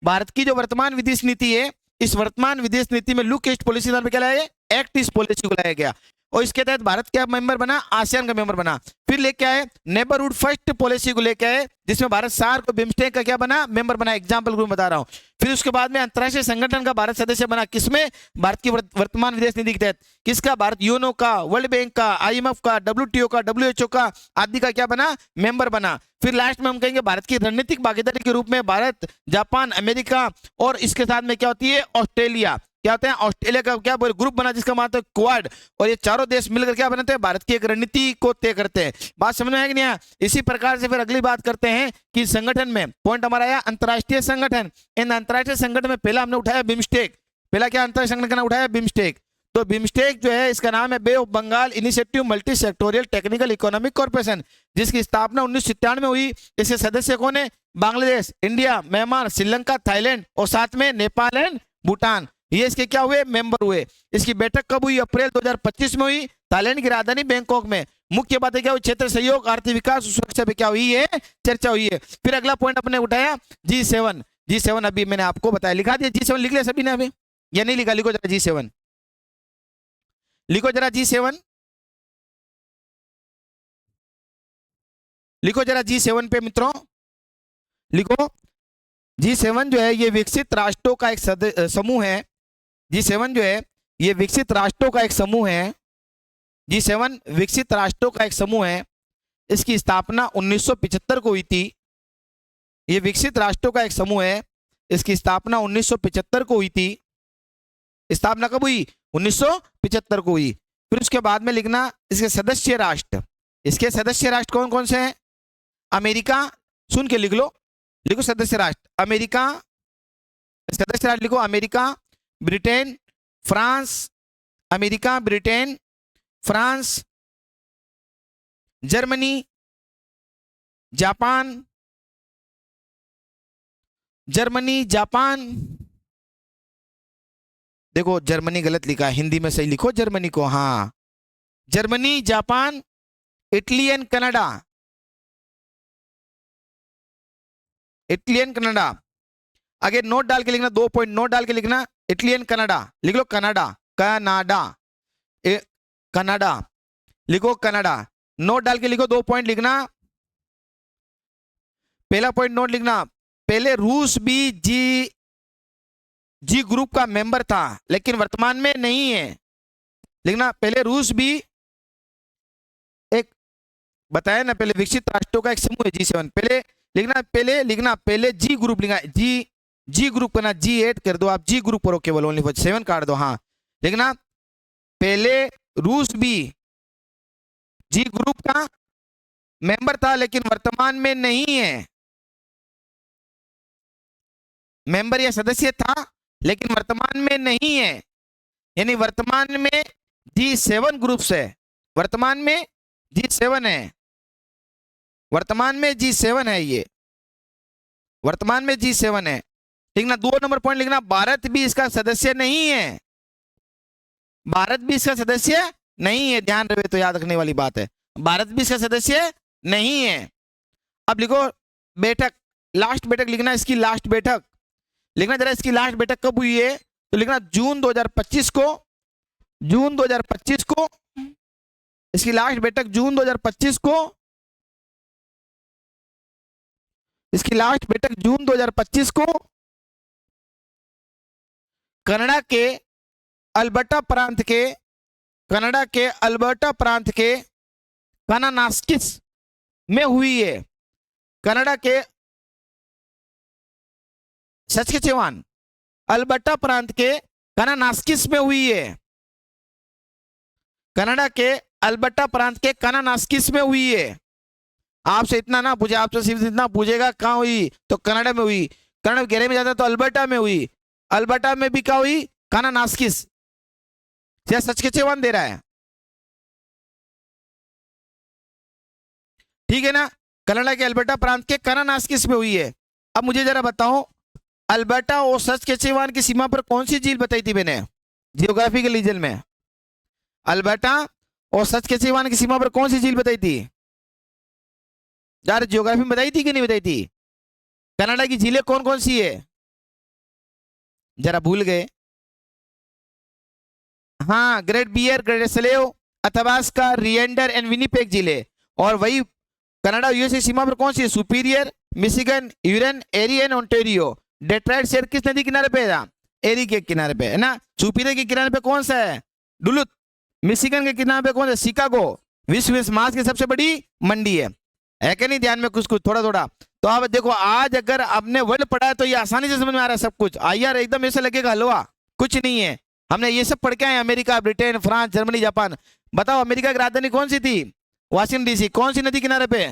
भारत की जो वर्तमान विदेश नीति है, इस वर्तमान विदेश नीति में लुक ईस्ट पॉलिसी पे क्या लाया गया, एक्ट ईस्ट पॉलिसी को लाया गया। और इसके तहत भारत क्या मेंबर बना, आसियान का मेंबर बना। फिर लेके आए नेबरहुड फर्स्ट पॉलिसी को लेके आए, जिसमें भारत सार्क और बिम्स्टेक का क्या बना, मेंबर बना। एग्जांपल ग्रुप बता रहा हूं। फिर उसके बाद में अंतरराष्ट्रीय संगठन का भारत सदस्य बना, किसमें, भारत की वर्तमान विदेश नीति के तहत। किसका, भारत यूएनओ का, वर्ल्ड बैंक का, IMF का, WTO का, WHO का आदि का क्या बना, मेंबर बना। फिर लास्ट में हम कहेंगे भारत की रणनीतिक भागीदारी के रूप में भारत, जापान, अमेरिका और इसके साथ में क्या होती है, ऑस्ट्रेलिया। क्या होते हैं, ऑस्ट्रेलिया का क्या ग्रुप बना जिसका मतलब क्वाड। और ये चारों देश मिलकर क्या बनाते हैं, भारत की एक रणनीति को तय करते हैं। बात समझ में आया कि नहीं आया। इसी प्रकार से फिर अगली बात करते हैं कि संगठन में पॉइंट हमारा आया अंतरराष्ट्रीय संगठन। इन अंतरराष्ट्रीय संगठन में पहला हमने उठाया बिम्स्टेक। पहला क्या अंतरराष्ट्रीय संगठन उठाया, बिम्स्टेक। तो बिम्स्टेक जो है इसका नाम है bay of Bengal initiative multi sectoral technical economic corporation, जिसकी स्थापना 1997 में हुई। इसके सदस्य कौन है, Bangladesh, India, Myanmar, Sri Lanka, Thailand और साथ में नेपाल एंड भूटान। ये इसके क्या हुए, मेंबर हुए। इसकी बैठक कब हुई, अप्रैल 2025 में हुई, थाईलैंड की राजधानी बैंकॉक में। मुख्य बातें क्या हुई, क्षेत्र सहयोग, आर्थिक विकास, सुरक्षा पे क्या हुई है, चर्चा हुई है। फिर अगला पॉइंट अपने उठाया G7। G7 अभी मैंने आपको बताया, लिखा दिया। G7 लिख लिया सभी ने अभी या नहीं लिखा, लिखो जरा G7, लिखो जरा G7, लिखो जरा G7 पे मित्रों, लिखो। G7 जो है ये विकसित राष्ट्रों का एक समूह है। G7 जो है ये विकसित राष्ट्रों का एक समूह है। G7 विकसित राष्ट्रों का एक समूह है। इसकी स्थापना 1975 को हुई थी। ये विकसित राष्ट्रों का एक समूह है, इसकी स्थापना 1975 को हुई थी। स्थापना कब हुई, 1975 को हुई। फिर उसके बाद में लिखना इसके सदस्य राष्ट्र। इसके सदस्य राष्ट्र कौन कौन से हैं, अमेरिका, सुन के लिख लो, लिखो सदस्य राष्ट्र। अमेरिका, सदस्य राष्ट्र लिखो, America, Britain, France, America, Britain, France, Germany, Japan, Germany, Japan, देखो जर्मनी गलत लिखा है, हिंदी में सही लिखो जर्मनी को, हाँ, Germany, Japan, Italy and Canada, Italy and Canada. आगे नोट डाल के लिखना, 2 पॉइंट नोट डाल के लिखना, इटली एंड कनाडा, लिख लो कनाडा, कनाडा, कनाडा, लिखो कनाडा। नोट डाल के लिखो, 2 पॉइंट लिखना। पहला पॉइंट नोट लिखना, पहले रूस भी जी ग्रुप का मेंबर था लेकिन वर्तमान में नहीं है। लिखना, पहले रूस भी एक बताया ना, पहले विकसित राष्ट्रों का एक समूह है G7। पहले लिखना, पहले लिखना, पहले जी ग्रुप लिखना, जी ग्रुप करना, G8 कर दो आप, जी ग्रुप करो केवल, ओनली 7 काट दो, हाँ। लिखना, पहले रूस भी जी ग्रुप का मेंबर था लेकिन वर्तमान में नहीं है। मेंबर या सदस्य था लेकिन वर्तमान में नहीं है, यानी वर्तमान में G7 ग्रुप है, वर्तमान में G7 है, वर्तमान में G7 है, ये वर्तमान में G7 है। ठीक ना। 2 नंबर पॉइंट लिखना, भारत भी इसका सदस्य नहीं है, भारत भी इसका सदस्य नहीं है, ध्यान रहे तो याद रखने वाली बात है, भारत भी इसका सदस्य नहीं है। अब लिखो बैठक, लास्ट बैठक लिखना, इसकी लास्ट बैठक लिखना जरा, इसकी लास्ट बैठक कब हुई है तो लिखना जून 2025 को, जून 2025 को, इसकी लास्ट बैठक जून 2025 को, इसकी लास्ट बैठक जून 2025 को कनाडा के अल्बर्टा प्रांत के, कनाडा के अल्बर्टा प्रांत के कानानास्किस में हुई है, कनाडा के सस्केचेवान अल्बर्टा प्रांत के कानानास्किस में हुई है, कनाडा के अल्बर्टा प्रांत के कानानास्किस में हुई है। आपसे इतना ना पूछे, आपसे सिर्फ इतना पूछेगा कहां हुई तो कनाडा में हुई, कनाडा गहरे में जाता तो अल्बर्टा में हुई, अल्बर्टा में भी क्या हुई, कानानास्किस, क्या सस्केचेवान दे रहा है, ठीक है ना। कनाडा के अल्बर्टा प्रांत के कानानास्किस में हुई है। अब मुझे जरा बताओ, अल्बर्टा और सस्केचेवान की सीमा पर कौन सी झील बताई थी मैंने जियोग्राफिकल रीजन में, अल्बर्टा और सस्केचेवान की सीमा पर कौन सी झील बताई थी यार, जियोग्राफी में बताई थी कि नहीं बताई थी। कनाडा की झीलें कौन कौन सी है, जरा भूल गए। हाँ, great bear, great slave, Athabasca, Reindeer and Winnipeg झीलें। और वही कनाडा यूएसए सीमा पर कौन सी है, superior, Michigan, Huron, Erie and Ontario. Detroit शहर किस नदी किनारे पे है, एरी के किनारे पे है ना। सुपीरियर के किनारे पे कौन सा है, डुलुथ। मिशिगन के किनारे पे कौन सा, शिकागो, विश्व में मांस की सबसे बड़ी मंडी है कि नहीं, ध्यान में कुछ कुछ थोड़ा थोड़ा। तो अब देखो, आज अगर आपने वर्ल्ड पढ़ा है तो ये आसानी से समझ में आ रहा है सब कुछ। यार एकदम ऐसे लगेगा हलवा, कुछ नहीं है, हमने ये सब पढ़ के आए, America, Britain, France, Germany, Japan. बताओ अमेरिका की राजधानी कौन सी थी, वाशिंगटन डीसी। कौन सी नदी किनारे पे,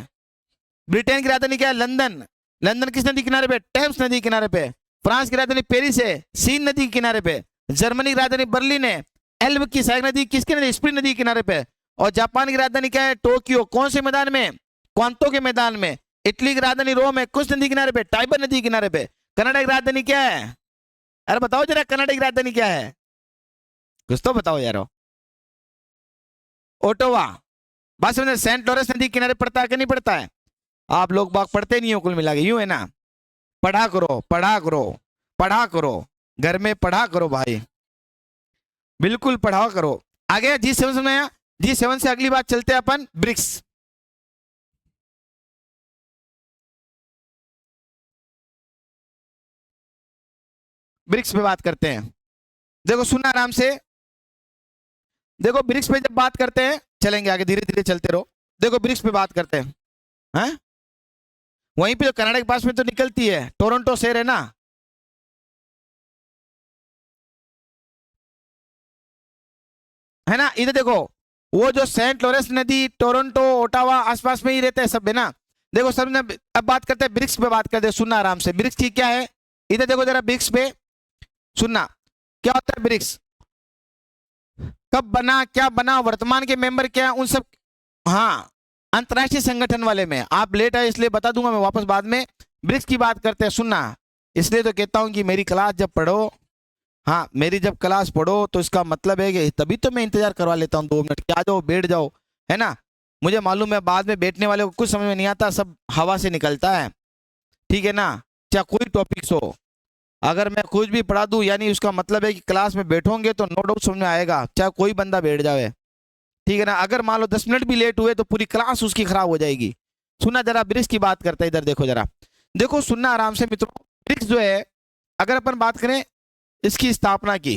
ब्रिटेन की राजधानी क्या है, लंदन, लंदन किस नदी किनारे पे, टेम्स नदी किनारे पे। फ्रांस की राजधानी पेरिस है, सीन नदी किनारे पे। जर्मनी की राजधानी बर्लिन है, एल्ब की सहायक नदी किसके नदी, स्प्रिंग नदी किनारे पे। और जापान की राजधानी क्या है, टोक्यो, कौन से मैदान में, क्वांतो के मैदान में। इटली की राजधानी रोम है, कुछ नदी किनारे पे, टाइबर नदी किनारे पे। कनाडा की राजधानी क्या है, अरे बताओ जरा, कनाडा की राजधानी क्या है, कुछ तो बताओ यार। ओटावा, बात समझे, सेंट लॉरेंस नदी किनारे पड़ता है कि नहीं पड़ता है। आप लोग बाग पढ़ते नहीं हो कुल मिला के, यूं है ना। पढ़ा करो, पढ़ा करो, पढ़ा करो, घर में पढ़ा करो भाई, बिल्कुल पढ़ा करो। आगे G7 में आया, G7 से अगली बात चलते हैं अपन ब्रिक्स। ब्रिक्स पे बात करते हैं। देखो सुनना आराम से, देखो ब्रिक्स पे जब बात करते हैं, चलेंगे आगे, धीरे धीरे चलते रहो। देखो ब्रिक्स पे बात करते हैं, हैं? वहीं पे जो कनाडा के पास में तो निकलती है, टोरंटो शहर है ना, है ना। इधर देखो, वो जो सेंट लॉरेंस नदी, टोरंटो, ओटावा आसपास में ही रहते हैं सब, है ना। देखो सब ने, अब बात करते हैं ब्रिक्स पे बात करते हैं, सुनना आराम से। ब्रिक्स की क्या है, इधर देखो जरा, ब्रिक्स पे सुनना क्या होता है ब्रिक्स, कब बना, क्या बना, वर्तमान के मेंबर क्या है, उन सब। हाँ, अंतरराष्ट्रीय संगठन वाले में आप लेट आए इसलिए बता दूंगा मैं वापस बाद में। ब्रिक्स की बात करते हैं, सुनना। इसलिए तो कहता हूं कि मेरी क्लास जब पढ़ो, हाँ मेरी जब क्लास पढ़ो तो इसका मतलब है कि तभी तो मैं इंतजार करवा लेता हूँ 2 मिनट कि आ जाओ बैठ जाओ, है ना। मुझे मालूम है बाद में बैठने वाले को कुछ समझ में नहीं आता, सब हवा से निकलता है, ठीक है ना। चाहे कोई टॉपिक्स हो, अगर मैं कुछ भी पढ़ा दूं यानी उसका मतलब है कि क्लास में बैठोगे तो नो डाउट समझ में आएगा, चाहे कोई बंदा बैठ जाए, ठीक है ना। अगर मान लो 10 मिनट भी लेट हुए तो पूरी क्लास उसकी खराब हो जाएगी। सुना जरा, ब्रिक्स की बात करते हैं, इधर देखो जरा, देखो सुनना आराम से मित्रों। ब्रिक्स जो है, अगर अपन बात करें इसकी स्थापना की,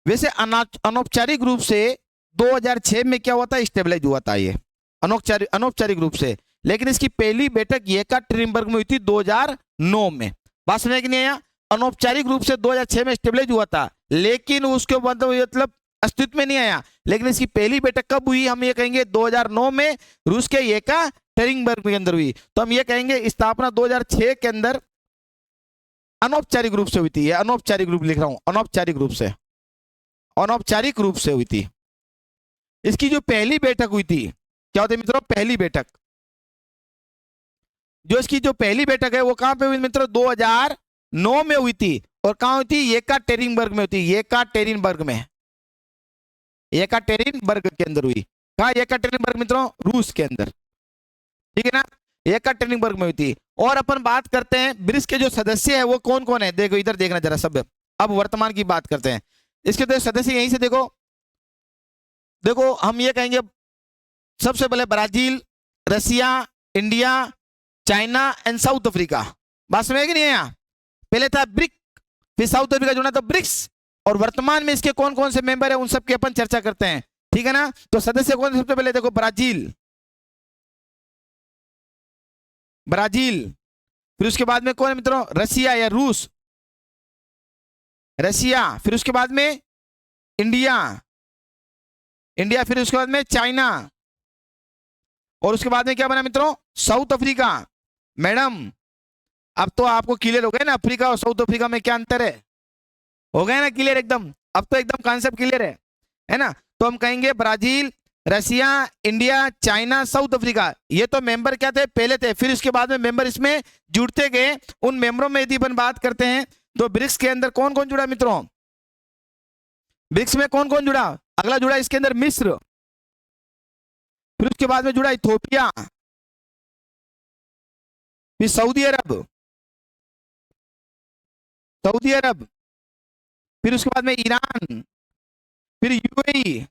वैसे अनौपचारिक रूप से 2006 में क्या हुआ था, स्टेबलाइज हुआ था ये अनौपचारिक रूप से। लेकिन इसकी पहली बैठक येकाटेरिनबर्ग में हुई थी 2009 में। बात समझ कि नहीं आया, अनौपचारिक रूप से 2006 में स्टेबलाइज हुआ था, लेकिन उसके मतलब अस्तित्व में नहीं आया, लेकिन इसकी पहली बैठक कब हुई, हम ये कहेंगे 2009 में रूस के येकाटेरिनबर्ग के अंदर हुई। तो हम ये कहेंगे स्थापना 2006 के अंदर अनौपचारिक रूप से हुई थी। ये अनौपचारिक रूप लिख रहा हूं, अनौपचारिक रूप से, अनौपचारिक रूप से हुई थी। इसकी जो पहली बैठक हुई थी, क्या होती है मित्रों, पहली बैठक, जो इसकी जो पहली बैठक है वो कहां पे हुई मित्रों, 2009 में हुई थी। और कहां हुई थी, येकाटेरिनबर्ग में हुई थी, येकाटेरिनबर्ग में, येकाटेरिनबर्ग के अंदर हुई। कहां, येकाटेरिनबर्ग मित्रों, रूस के अंदर, ठीक है ना, येकाटेरिनबर्ग में हुई थी। और अपन बात करते हैं ब्रिक्स के जो सदस्य है वो कौन कौन है, देखो इधर देखना जरा सब। अब वर्तमान की बात करते हैं, इसके तो सदस्य यहीं से देखो, देखो हम ये कहेंगे सबसे पहले Brazil, Russia, India, China and South Africa. बात समझ कि नहीं है, यहाँ पहले था ब्रिक, फिर साउथ अफ्रीका जुड़ा तो ब्रिक्स, और वर्तमान में इसके कौन कौन से मेंबर है उन सब की अपन चर्चा करते हैं, ठीक है ना। तो सदस्य कौन, सबसे पहले देखो ब्राजील, ब्राजील, फिर उसके बाद में कौन है मित्रों, रसिया या रूस, रसिया, फिर उसके बाद में इंडिया, इंडिया, फिर उसके बाद में चाइना, और उसके बाद में क्या बना मित्रों, साउथ अफ्रीका। मैडम अब तो आपको क्लियर हो गया ना, अफ्रीका और साउथ अफ्रीका में क्या अंतर है, हो गया ना क्लियर एकदम, अब तो एकदम कॉन्सेप्ट क्लियर है ना। तो हम कहेंगे Brazil, Russia, India, China, south Africa, ये तो मेंबर क्या थे, पहले थे, फिर इसके बाद में मेंबर इसमें जुड़ते गए। उन मेंबरों में यदि अपन बात करते हैं तो ब्रिक्स के अंदर कौन कौन जुड़ा मित्रों, ब्रिक्स में कौन कौन जुड़ा, अगला जुड़ा इसके अंदर मिस्र, फिर उसके बाद में जुड़ा इथोपिया, फिर सऊदी अरब, सऊदी अरब, फिर उसके बाद में ईरान, फिर यूएई,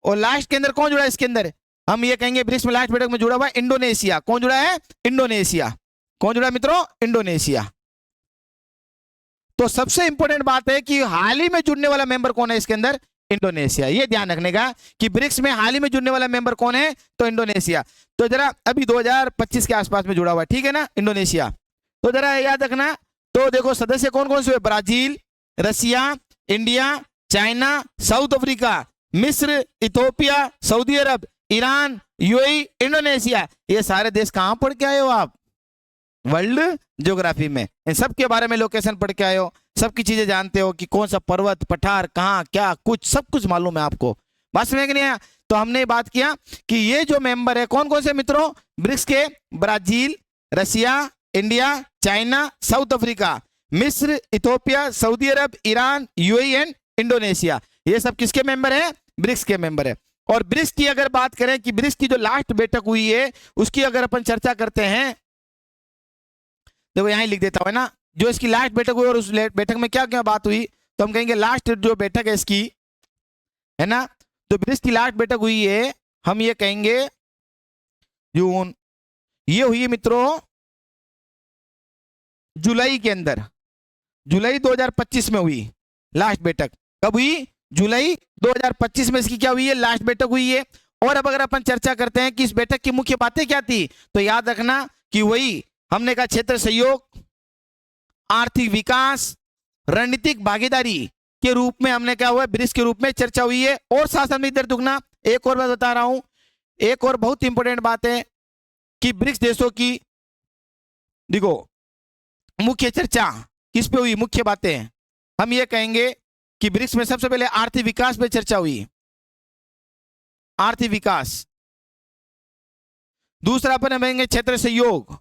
और लास्ट के अंदर कौन जुड़ा है इसके अंदर, हम ये कहेंगे ब्रिक्स में लास्ट बैठक में जुड़ा हुआ है इंडोनेशिया। कौन जुड़ा है, इंडोनेशिया, कौन जुड़ा है मित्रों, इंडोनेशिया। तो सबसे इंपॉर्टेंट बात है कि हाल ही में जुड़ने वाला मेंबर कौन है इसके अंदर, इंडोनेशिया। ये ध्यान रखने का कि ब्रिक्स में हाल ही में जुड़ने वाला मेंबर कौन है, तो इंडोनेशिया। तो जरा अभी 2025 के आसपास में जुड़ा हुआ है, ठीक है ना, इंडोनेशिया। तो जरा याद रखना, तो देखो सदस्य कौन कौन से हुए, Brazil, Russia, India, China, south Africa, मिस्र, इथोपिया, सऊदी अरब, ईरान, यूएई, इंडोनेशिया। ये सारे देश कहां पढ़ के आए हो आप, वर्ल्ड ज्योग्राफी में, इन सब के बारे में लोकेशन पढ़ के आए हो, सबकी चीजें जानते हो कि कौन सा पर्वत पठार कहाँ क्या कुछ, सब कुछ मालूम है आपको। बात समझ में नहीं आया। तो हमने बात किया कि ये जो मेंबर है कौन कौन से मित्रों, ब्रिक्स के, Brazil, Russia, India, China, south Africa, मिस्र, Ethiopia, Saudi Arab, Iran, UAE and Indonesia. ये सब किसके मेंबर है, ब्रिक्स के मेंबर है। और ब्रिक्स की अगर बात करें कि ब्रिक्स की जो लास्ट बैठक हुई है उसकी अगर अपन चर्चा करते हैं, देखो यहां लिख देता हूं ना, जो इसकी लास्ट बैठक हुई और उस बैठक में क्या क्या बात हुई, तो हम कहेंगे लास्ट जो बैठक है इसकी, है ना, जो ब्रिक्स की लास्ट बैठक हुई है हम ये कहेंगे जून, ये हुई मित्रों जुलाई के अंदर, जुलाई 2025 में हुई लास्ट बैठक। कब हुई, जुलाई 2025 में इसकी क्या हुई है, लास्ट बैठक हुई है। और अब अगर अपन चर्चा करते हैं कि इस बैठक की मुख्य बातें क्या थी, तो याद रखना कि वही हमने कहा क्षेत्र सहयोग, आर्थिक विकास, रणनीतिक भागीदारी के रूप में हमने क्या हुआ, ब्रिक्स के रूप में चर्चा हुई है। और साथ में इधर दुगना एक और बात बता रहा हूं, एक और बहुत इंपॉर्टेंट बात है कि ब्रिक्स देशों की देखो मुख्य चर्चा किस पे हुई, मुख्य बातें हम ये कहेंगे कि ब्रिक्स में सबसे पहले आर्थिक विकास पे चर्चा हुई, आर्थिक विकास। दूसरा अपन कहेंगे क्षेत्र सहयोग,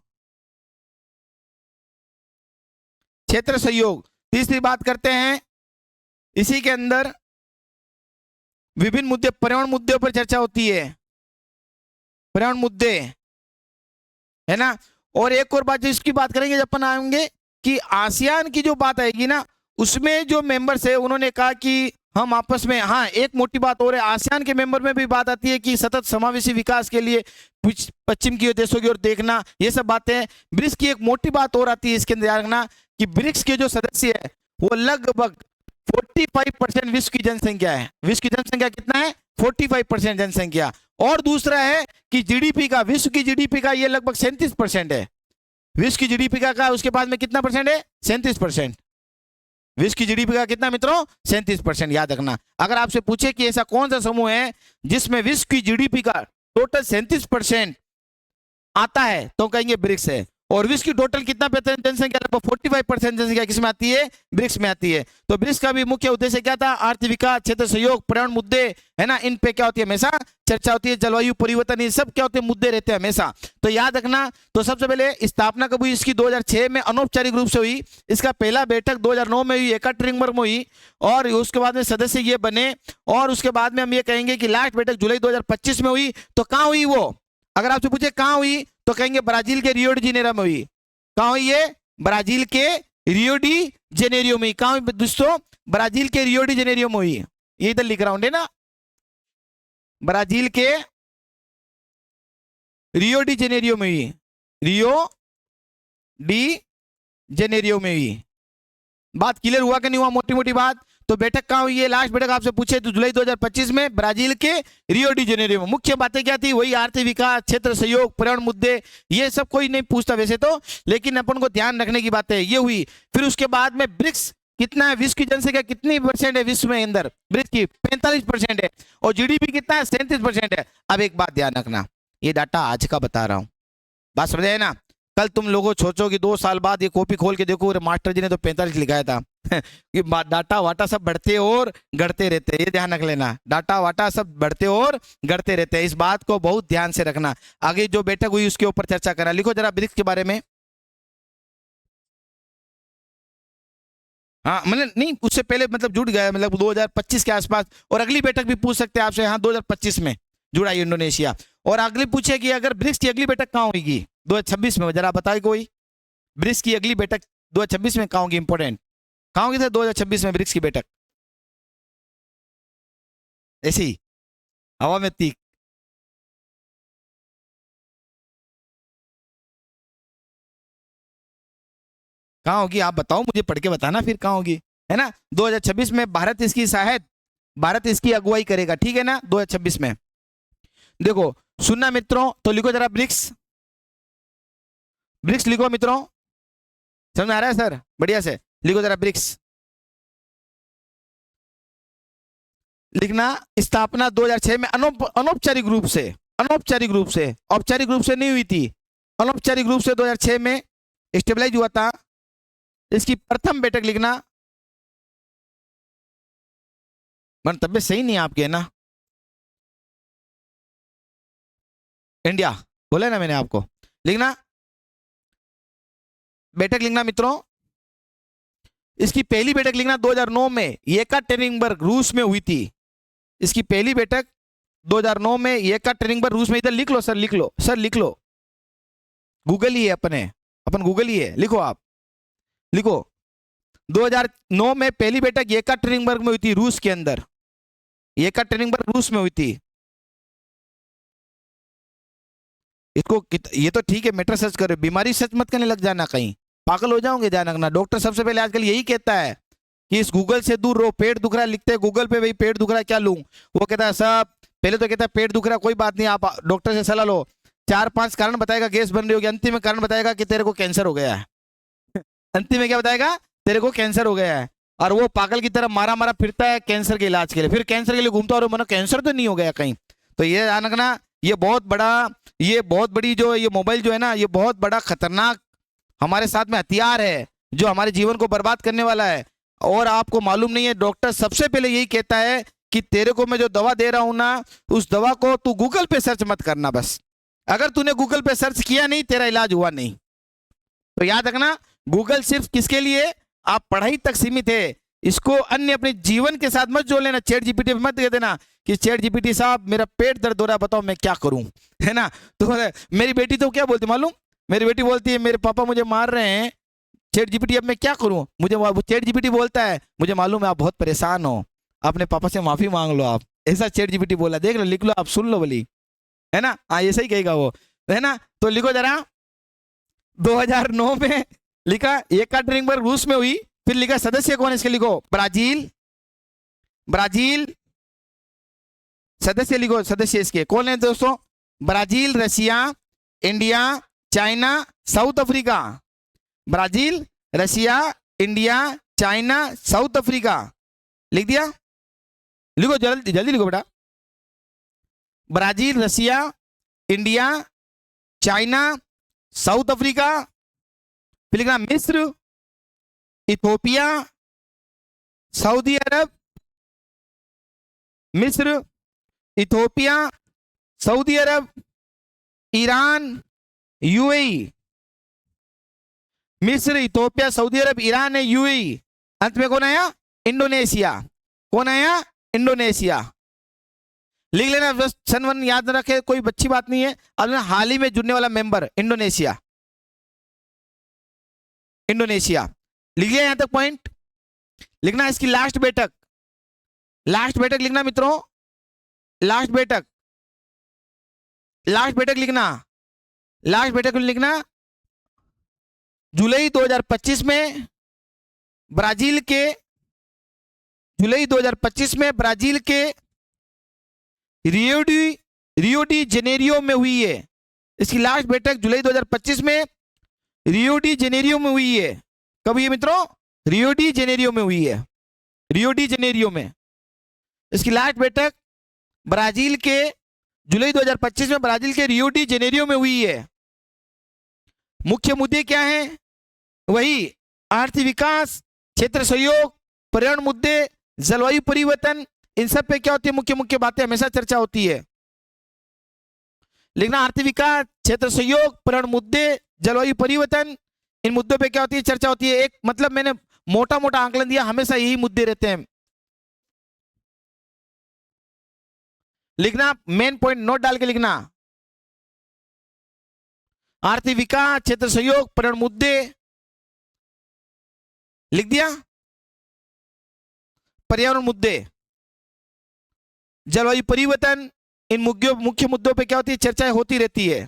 क्षेत्र सहयोग। तीसरी बात करते हैं इसी के अंदर विभिन्न मुद्दे, पर्यावरण मुद्दों पर चर्चा होती है, पर्यावरण मुद्दे, है ना। और एक और बात जिसकी बात करेंगे जब अपन आएंगे कि आसियान की जो बात आएगी ना, उसमें जो मेंबर्स है उन्होंने कहा कि हम आपस में, हाँ एक मोटी बात और है, आसियान के मेंबर में भी बात आती है कि सतत समावेशी विकास के लिए पश्चिम की देशों की ओर देखना, ये सब बातें। ब्रिक्स की एक मोटी बात और आती है इसके अंदर याद रखना कि ब्रिक्स के जो सदस्य है वो लगभग 45% विश्व की जनसंख्या है। विश्व की जनसंख्या कितना है, 45% जनसंख्या। और दूसरा है कि जीडीपी का, विश्व की जीडीपी का ये लगभग 37% है, विश्व की जीडीपी का उसके बाद में कितना परसेंट है, 37%। विश्व की जीडीपी का कितना मित्रों? 37%। याद रखना, अगर आपसे पूछे कि ऐसा कौन सा समूह है जिसमें विश्व की जीडीपी का टोटल 37% आता है, तो कहेंगे ब्रिक्स है। और विश्व की टोटल कितना जनसंख्या? लगभग 45% जनसंख्या किसमें आती है? ब्रिक्स में आती है। तो ब्रिक्स का भी मुख्य उद्देश्य क्या था? आर्थिक विकास, क्षेत्र सहयोग, पर्यावरण मुद्दे, है ना, इन पे क्या होती है? हमेशा चर्चा होती है। जलवायु परिवर्तन, ये सब क्या होते हैं? मुद्दे रहते हैं हमेशा। तो याद रखना, तो सबसे पहले स्थापना कब हुई इसकी? 2006 में अनौपचारिक रूप से हुई। इसका पहला बैठक 2009 में हुई, एकटेरिनबर्ग में हुई, और उसके बाद में सदस्य ये बने। और उसके बाद में हम ये कहेंगे कि लास्ट बैठक जुलाई 2025 में हुई। तो कहाँ हुई वो? अगर आपसे पूछे कहाँ हुई, तो कहेंगे ब्राजील के रियो डी जेनेरो में हुई। कहाँ हुई ये? ब्राजील के रियो डी जेनेरियो में। कहाँ हुई दोस्तों? ब्राजील के रियो डी जेनेरियो में हुई। ये इधर लिख रहा हूं ना, ब्राजील के रियो डी जेनेरियो में हुई। रियो डी जेनेरियो में हुई। बात क्लियर हुआ कि नहीं हुआ? मोटी मोटी बात। तो बैठक कहाँ हुई है? लास्ट बैठक आपसे पूछे तो जुलाई 2025 में ब्राजील के रियो डी जेनेरियो में। मुख्य बातें क्या थी? वही आर्थिक विकास, क्षेत्र सहयोग, पर्यावरण मुद्दे, ये सब कोई नहीं पूछता वैसे तो, लेकिन अपन को ध्यान रखने की बात है, ये हुई। फिर उसके बाद में ब्रिक्स कितना है? विश्व की जनसंख्या कितनी परसेंट है विश्व में अंदर? ब्रिक्स की 45% है। और जीडीपी कितना है? 37% है। अब एक बात ध्यान रखना, ये डाटा आज का बता रहा हूं, बात समझे ना? कल तुम लोगों सोचो कि 2 साल बाद ये कॉपी खोल के देखो, मास्टर जी ने तो 45 लिखाया था। कि डाटा वाटा सब बढ़ते और घटते रहते हैं, ये ध्यान रख लेना। डाटा वाटा सब बढ़ते और घटते रहते हैं, इस बात को बहुत ध्यान से रखना। आगे जो बैठक हुई उसके ऊपर चर्चा करना। लिखो जरा ब्रिक्स के बारे में। हाँ मतलब नहीं, उससे पहले मतलब जुड़ गया, मतलब 2025 के आसपास। और अगली बैठक भी पूछ सकते हैं आपसे, हाँ 2025 में जुड़ा इंडोनेशिया। और अगली पूछे कि अगर ब्रिक्स की अगली बैठक कहाँ होगी? 2026 में। जरा बताए कोई, ब्रिक्स की अगली बैठक 2026 में कहाँ होगी? इंपॉर्टेंट, कहाँ होगी सर 2026 में ब्रिक्स की बैठक? ऐसी हवा में तीक। कहाँ होगी आप बताओ, मुझे पढ़ के बताना फिर कहाँ होगी, है ना? 2026 में भारत इसकी शायद, भारत इसकी अगुवाई करेगा, ठीक है ना? 2026 में। देखो सुनना मित्रों, तो लिखो जरा ब्रिक्स। ब्रिक्स लिखो मित्रों, समझ में आ रहा है सर? बढ़िया से लिखो जरा ब्रिक्स। लिखना, स्थापना 2006 में अनौपचारिक रूप से, अनौपचारिक रूप से, औपचारिक रूप से नहीं हुई थी, अनौपचारिक रूप से 2006 में स्टेबलाइज हुआ था। इसकी प्रथम बैठक लिखना। मन तबियत सही नहीं है आपके, है ना? इंडिया बोले ना मैंने आपको, लिखना बैठक, लिखना मित्रों। इसकी पहली बैठक लिखना 2009 में येकाटेरिनबर्ग रूस में हुई थी। इसकी पहली बैठक 2009 में येकाटेरिनबर्ग रूस में। इधर लिख लो सर, लिख लो सर, लिख लो, गूगल ही है अपने, अपन गूगल ही है, लिखो आप, लिखो 2009 में पहली बैठक येकाटेरिनबर्ग में हुई थी, रूस के अंदर। येकाटेरिनबर्ग रूस में हुई थी। इसको ये तो ठीक है, मैटर सर्च करो, बीमारी सर्च मत करने लग जाना, कहीं पागल हो जाओगे। ध्यान रखना, डॉक्टर सबसे पहले आजकल यही कहता है कि इस गूगल से दूर रहो। पेट दुख रहा है लिखते हैं गूगल पे, भाई पेट दुख रहा है क्या लूं? वो कहता है सब, पहले तो कहता है पेट दुख रहा है, कोई बात नहीं, आप डॉक्टर से सलाह लो। 4-5 कारण बताएगा, गैस बन रही होगी, अंतिम में कारण बताएगा कि तेरे को कैंसर हो गया है। अंतिम में क्या बताएगा? तेरे को कैंसर हो गया है। और वो पागल की तरह मारा मारा फिरता है कैंसर के इलाज के लिए, फिर कैंसर के लिए घूमता और मनो कैंसर तो नहीं हो गया कहीं। तो ये ध्यान रखना, ये बहुत बड़ा, ये बहुत बड़ी जो ये मोबाइल जो है ना, ये बहुत बड़ा खतरनाक हमारे साथ में हथियार है, जो हमारे जीवन को बर्बाद करने वाला है। और आपको मालूम नहीं है, डॉक्टर सबसे पहले यही कहता है कि तेरे को मैं जो दवा दे रहा हूं ना, उस दवा को तू गूगल पे सर्च मत करना। बस अगर तूने गूगल पे सर्च किया नहीं, तेरा इलाज हुआ नहीं। तो याद रखना, गूगल सिर्फ किसके लिए? आप पढ़ाई तक सीमित है, इसको अन्य अपने जीवन के साथ मत जोड़ लेना। चैट जीपीटी पे मत दे देना कि चैट जीपीटी साहब मेरा पेट दर्द हो रहा है, बताओ मैं क्या करूं, है ना? तो मेरी बेटी तो क्या बोलती मालूम? मेरी बेटी बोलती है मेरे पापा मुझे मार रहे हैं, चैट जीपीटी अब मैं क्या करूं? मुझे चैट जीपीटी बोलता है मुझे मालूम है आप बहुत परेशान हो, अपने पापा से माफी मांग लो आप। ऐसा चैट जीपीटी बोला, देख लो, लिख लो, आप सुन लो बोली, है ना? हाँ ऐसा ही कहेगा वो, है ना? तो लिखो जरा, 2009 में लिखा येकाटेरिनबर्ग रूस में हुई। फिर लिखा सदस्य कौन है इसके, लिखो ब्राजील, ब्राजील सदस्य लिखो, सदस्य इसके कौन है दोस्तों? Brazil, Russia, India, China, south Africa. Brazil, Russia, India, China, south Africa. लिख दिया, लिखो जल्दी जल्दी लिखो बेटा। Brazil, Russia, India, China, south Africa. फिर लिखना मिस्र, इथोपिया, सऊदी अरब, मिस्र, इथोपिया, सऊदी अरब, ईरान, यूएई। मिस्र, इथोपिया, सऊदी अरब, ईरान है, यूएई। अंत में कौन आया? इंडोनेशिया। कौन आया? इंडोनेशिया। लिख लेना, बस सन 1 याद न रखे कोई अच्छी बात नहीं है। अब हाल ही में जुड़ने वाला मेंबर इंडोनेशिया। इंडोनेशिया लिख लिया यहां तक पॉइंट। लिखना इसकी लास्ट बैठक, लास्ट बैठक लिखना मित्रों, लास्ट बैठक, लास्ट बैठक लिखना, लास्ट बैठक लिखना जुलाई 2025 में ब्राजील के, जुलाई 2025 में ब्राजील के रियो डी जेनेरियो में हुई है। इसकी लास्ट बैठक जुलाई 2025 में रियो डी जेनेरियो में हुई है। कब हुई है मित्रों? रियो डी जेनेरियो में हुई है, रियो डी जेनेरियो में। इसकी लास्ट बैठक ब्राजील के जुलाई 2025 में ब्राजील के रियो डी जेनेरियो में हुई है। मुख्य मुद्दे क्या हैं? वही आर्थिक विकास, क्षेत्र सहयोग, पर्यावरण मुद्दे, जलवायु परिवर्तन, इन सब पे क्या होती है? मुख्य मुख्य बातें हमेशा चर्चा होती है। लिखना आर्थिक विकास, क्षेत्र सहयोग, पर्यावरण मुद्दे, जलवायु परिवर्तन, इन मुद्दों पे क्या होती है? चर्चा होती है। एक मतलब मैंने मोटा मोटा आंकलन दिया, हमेशा यही मुद्दे रहते हैं। लिखना मेन पॉइंट नोट डाल के लिखना, आर्थिक विकास, क्षेत्र सहयोग, पर्यावरण मुद्दे। लिख दिया? पर्यावरण मुद्दे, जलवायु परिवर्तन, इन मुख्य मुद्दों पे क्या होती है? चर्चाएं होती रहती है।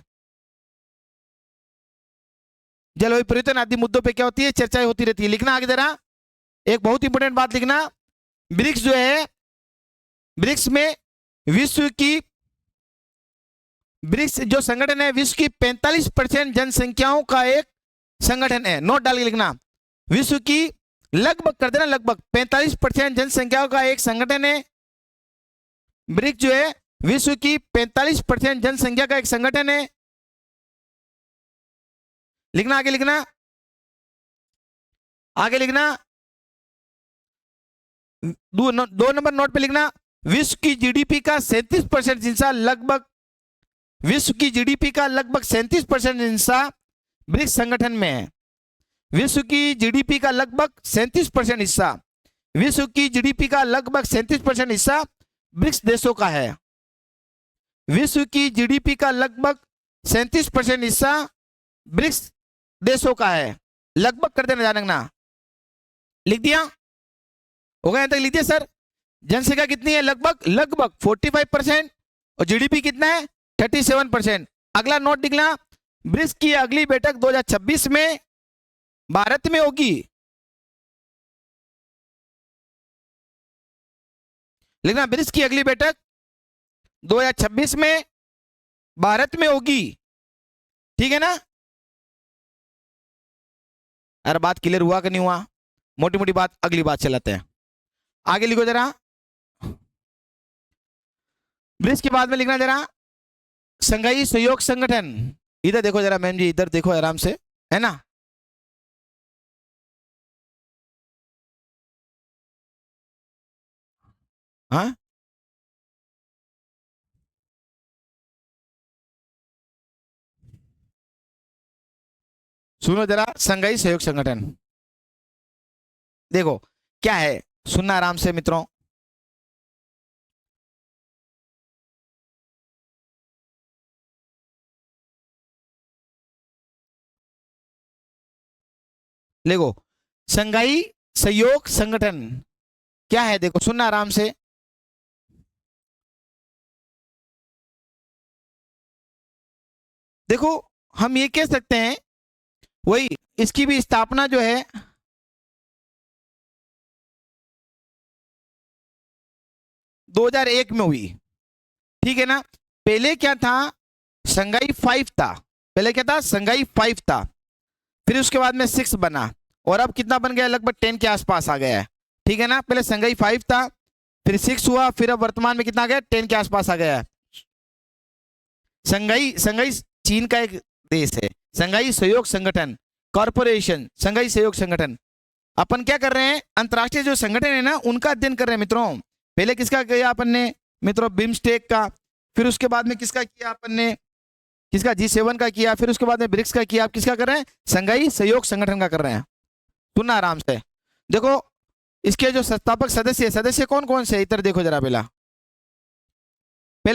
जलवायु परिवर्तन आदि मुद्दों पे क्या होती है? चर्चाएं होती रहती है। लिखना आगे जरा, एक बहुत इंपॉर्टेंट बात लिखना, ब्रिक्स जो है, ब्रिक्स में विश्व की, ब्रिक्स जो संगठन है विश्व की 45% जनसंख्याओं का एक संगठन है। नोट डाल के लिखना, विश्व की लगभग कर देना, लगभग 45% जनसंख्याओं का एक संगठन है। ब्रिक्स जो है विश्व की 45% जनसंख्या का एक संगठन है। लिखना आगे, लिखना आगे, लिखना 2 नंबर नोट पे लिखना, विश्व की जीडीपी का 37% हिस्सा, लगभग विश्व की जीडीपी का लगभग 37% हिस्सा ब्रिक्स संगठन में है। विश्व की जीडीपी का लगभग 37% हिस्सा, विश्व की जीडीपी का लगभग 37% हिस्सा ब्रिक्स देशों का है। विश्व की जीडीपी का लगभग 37% हिस्सा ब्रिक्स देशों का है। लगभग कर देना, ध्यान रखना। लिख दिया? हो गया? यहां तक लिख दिया सर? जनसंख्या कितनी है? लगभग लगभग 45% और जीडीपी कितना है? 37%। अगला नोट लिखना, ब्रिक्स की अगली बैठक 2026 में भारत में होगी। लिखना, ब्रिक्स की अगली बैठक 2026 में भारत में होगी। ठीक है ना? अरे बात क्लियर हुआ कि नहीं हुआ? मोटी मोटी बात, अगली बात चलाते हैं। आगे लिखो जरा, ब्रिक्स के बाद में लिखना जरा संघाई सहयोग संगठन। इधर देखो जरा मैम जी, इधर देखो आराम से, है ना? हाँ, सुनो जरा, संघाई सहयोग संगठन देखो क्या है, सुनना आराम से मित्रों। देखो, संघाई सहयोग संगठन क्या है, देखो सुनना आराम से। देखो हम ये कह सकते हैं, वही इसकी भी स्थापना जो है 2001 में हुई। ठीक है ना? पहले क्या था? संघाई 5 था। पहले क्या था? संघाई 5 था। फिर उसके बाद में 6 बना, और अब कितना बन गया, लगभग 10 के आसपास आ गया है, ठीक है ना। पहले संघाई 5 था, फिर 6 हुआ, फिर अब वर्तमान में कितना आ गया, 10 के आसपास आ गया है। संघाई संघाई चीन का एक देश है। संघाई सहयोग संगठन कॉर्पोरेशन, संघाई सहयोग संगठन, अपन क्या कर रहे हैं, अंतरराष्ट्रीय जो संगठन है ना उनका अध्ययन कर रहे हैं मित्रों। पहले किसका किया अपन ने मित्रों, बिम्स्टेक का, फिर उसके बाद में किसका किया अपन ने, किसका, G7 का किया, फिर उसके बाद में ब्रिक्स का किया, आप किसका कर रहे हैं, संघाई सहयोग संगठन का कर रहे हैं। सुनना आराम से, देखो इसके जो संस्थापक सदस्य, सदस्य कौन कौन से, इधर देखो जरा, पहले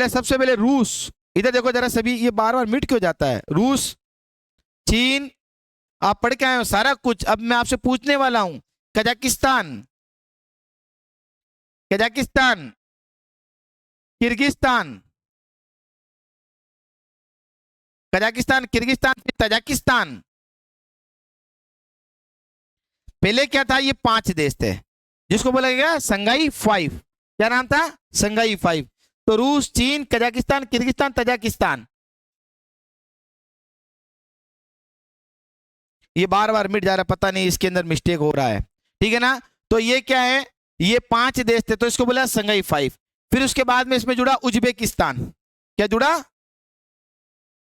सबसे पहले रूस, इधर देखो जरा सभी, ये बार बार मिट क्यों जाता है, रूस, चीन, आप पढ़ के आए हो सारा कुछ, अब मैं आपसे पूछने वाला हूं, Kazakhstan, Kazakhstan, Kyrgyzstan, Kazakhstan, Kyrgyzstan, फिर तजाकिस्तान। पहले क्या था, ये 5 देश थे जिसको बोला गया संघाई 5। क्या नाम था, संघाई 5। तो रूस, चीन, कजाकिस्तान, किर्गिस्तान, तजाकिस्तान, ये बार बार मिट जा रहा है, पता नहीं इसके अंदर मिस्टेक हो रहा है, ठीक है ना। तो ये क्या है, ये 5 देश थे, तो इसको बोला संघाई 5। फिर उसके बाद में इसमें जुड़ा उज्बेकिस्तान, क्या जुड़ा,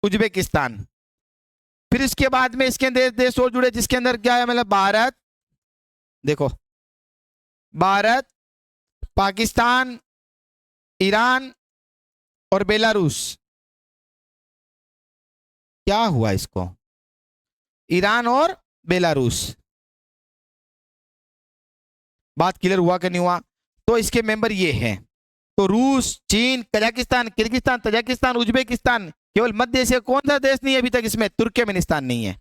उज्बेकिस्तान। फिर इसके बाद में इसके अंदर देश और जुड़े, जिसके अंदर क्या है, मतलब भारत, देखो भारत, पाकिस्तान, ईरान और बेलारूस। क्या हुआ इसको, ईरान और बेलारूस, बात क्लियर हुआ कि नहीं हुआ। तो इसके मेंबर ये हैं, तो रूस, चीन, कजाकिस्तान, किर्गिस्तान, तजाकिस्तान, उज्बेकिस्तान। केवल मध्य एशिया कौन सा देश नहीं है अभी तक इसमें, तुर्कमेनिस्तान नहीं है।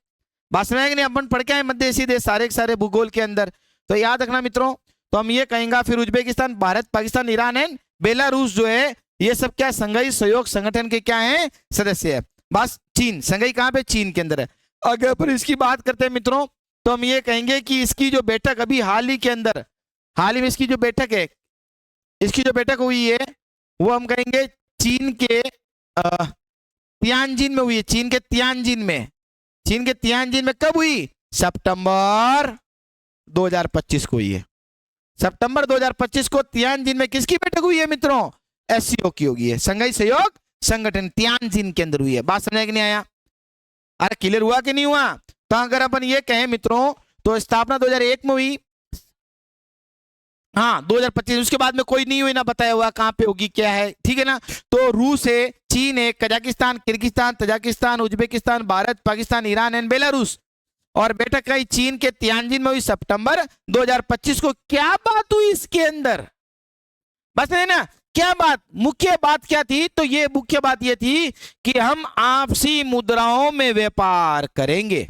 बात समझ नहीं, अपन पढ़ के आए मध्य एशिया देश सारे के सारे भूगोल के अंदर, तो याद रखना मित्रों। तो हम ये कहेंगे, फिर Uzbekistan, Bharat, Pakistan, Iran and Belarus जो है, ये सब क्या संघाई सहयोग संगठन के क्या है, सदस्य है। बस चीन, संघाई कहां पे, चीन के अंदर है। अगर पर इसकी बात करते हैं मित्रों, तो हम ये कहेंगे कि इसकी जो बैठक अभी हाल ही के अंदर, हाल ही में इसकी जो बैठक है, इसकी जो बैठक हुई है, वो हम कहेंगे चीन के तियानजिन में हुई है, चीन के तियानजिन में, चीन के तियानजिन में कब हुई, सितंबर 2025 को हुई है। सितंबर 2025 को तियानजिन में किसकी बैठक हुई है मित्रों, एससीओ की होगी है, संघाई सहयोग संगठन तियानजिन के अंदर हुई है। बात समझ नहीं आया, अरे क्लियर हुआ कि नहीं हुआ। तो अगर अपन ये कहें मित्रों, तो स्थापना 2001 में हुई, हाँ 2025, उसके बाद में कोई नहीं हुई ना बताया हुआ कहां पे होगी क्या है, ठीक है ना। तो रूस है, चीन है, Kazakhstan, Kyrgyzstan, Tajikistan, Uzbekistan, Bharat, Pakistan, Iran and Belarus. और बैठक कही चीन के तियानजिन में हुई सितंबर 2025 को। क्या बात हुई इसके अंदर, बस है ना, क्या बात, मुख्य बात क्या थी, तो ये मुख्य बात ये थी कि हम आपसी मुद्राओं में व्यापार करेंगे,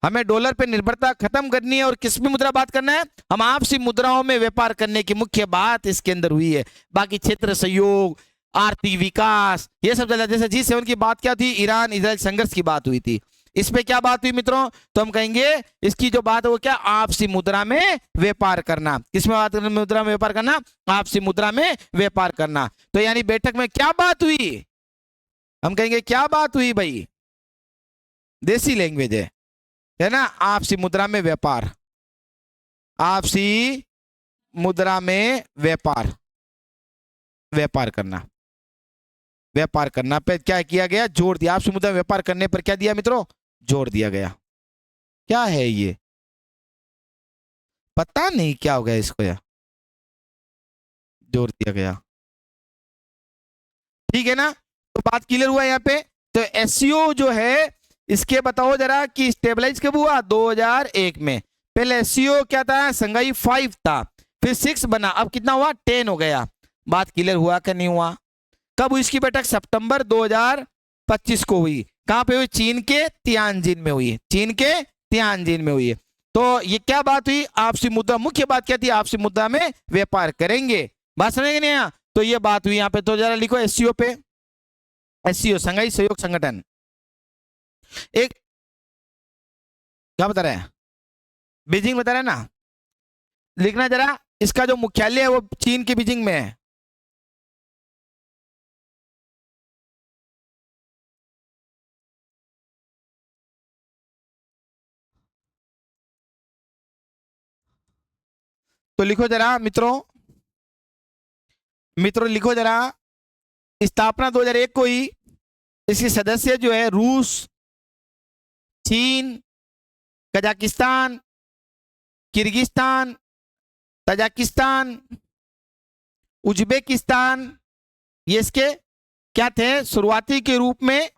हमें डॉलर पे निर्भरता खत्म करनी है, और किस में मुद्रा बात करना है, हम आपसी मुद्राओं में व्यापार करने की मुख्य बात इसके अंदर हुई है। बाकी क्षेत्र सहयोग, आर्थिक विकास, ये सब चला। जैसे G7 की बात क्या थी, ईरान इजराइल संघर्ष की बात हुई थी, इस पे क्या बात हुई मित्रों, तो हम कहेंगे इसकी जो बात है वो क्या, आपसी मुद्रा में व्यापार करना। किसमें बात करना, मुद्रा में व्यापार करना, आपसी मुद्रा में व्यापार करना। तो यानी बैठक में क्या बात हुई, हम कहेंगे क्या बात हुई भाई, देसी लैंग्वेज है ना, आपसी मुद्रा में व्यापार, आपसी मुद्रा में व्यापार, व्यापार करना, व्यापार करना पे क्या किया गया, जोर दिया। आपसी मुद्रा में व्यापार करने पर क्या दिया मित्रों, जोर दिया गया। क्या है ये, पता नहीं क्या हो गया इसको, यार जोर दिया गया, ठीक है ना। तो बात क्लियर हुआ यहाँ पे। तो एससीओ जो है, इसके बताओ जरा कि स्टेबलाइज कब हुआ, 2001 में। पहले एससीओ क्या था, संघाई 5 था, फिर 6 बना, अब कितना हुआ, 10 हो गया। बात क्लियर हुआ कि नहीं हुआ। कब हुई इसकी बैठक, सितंबर 2025 को हुई। कहां पे हुई, चीन के तियानजिन में हुई, चीन के तियानजिन में हुई। तो ये क्या बात हुई, आपसी मुद्रा, मुख्य बात क्या थी, आपसी मुद्रा में व्यापार करेंगे। बात समझ नहीं आया, तो ये बात हुई यहाँ पे। तो जरा लिखो एससीओ पे, एससीओ संघाई सहयोग संगठन। एक क्या बता रहे हैं, बीजिंग बता रहे हैं ना, लिखना जरा, इसका जो मुख्यालय है वो चीन के बीजिंग में है। तो लिखो जरा मित्रों, लिखो जरा, स्थापना 2001 को ही। इसके सदस्य जो है रूस, चीन, कजाकिस्तान, किर्गिस्तान, तजाकिस्तान, उज्बेकिस्तान, ये इसके क्या थे शुरुआती के रूप में।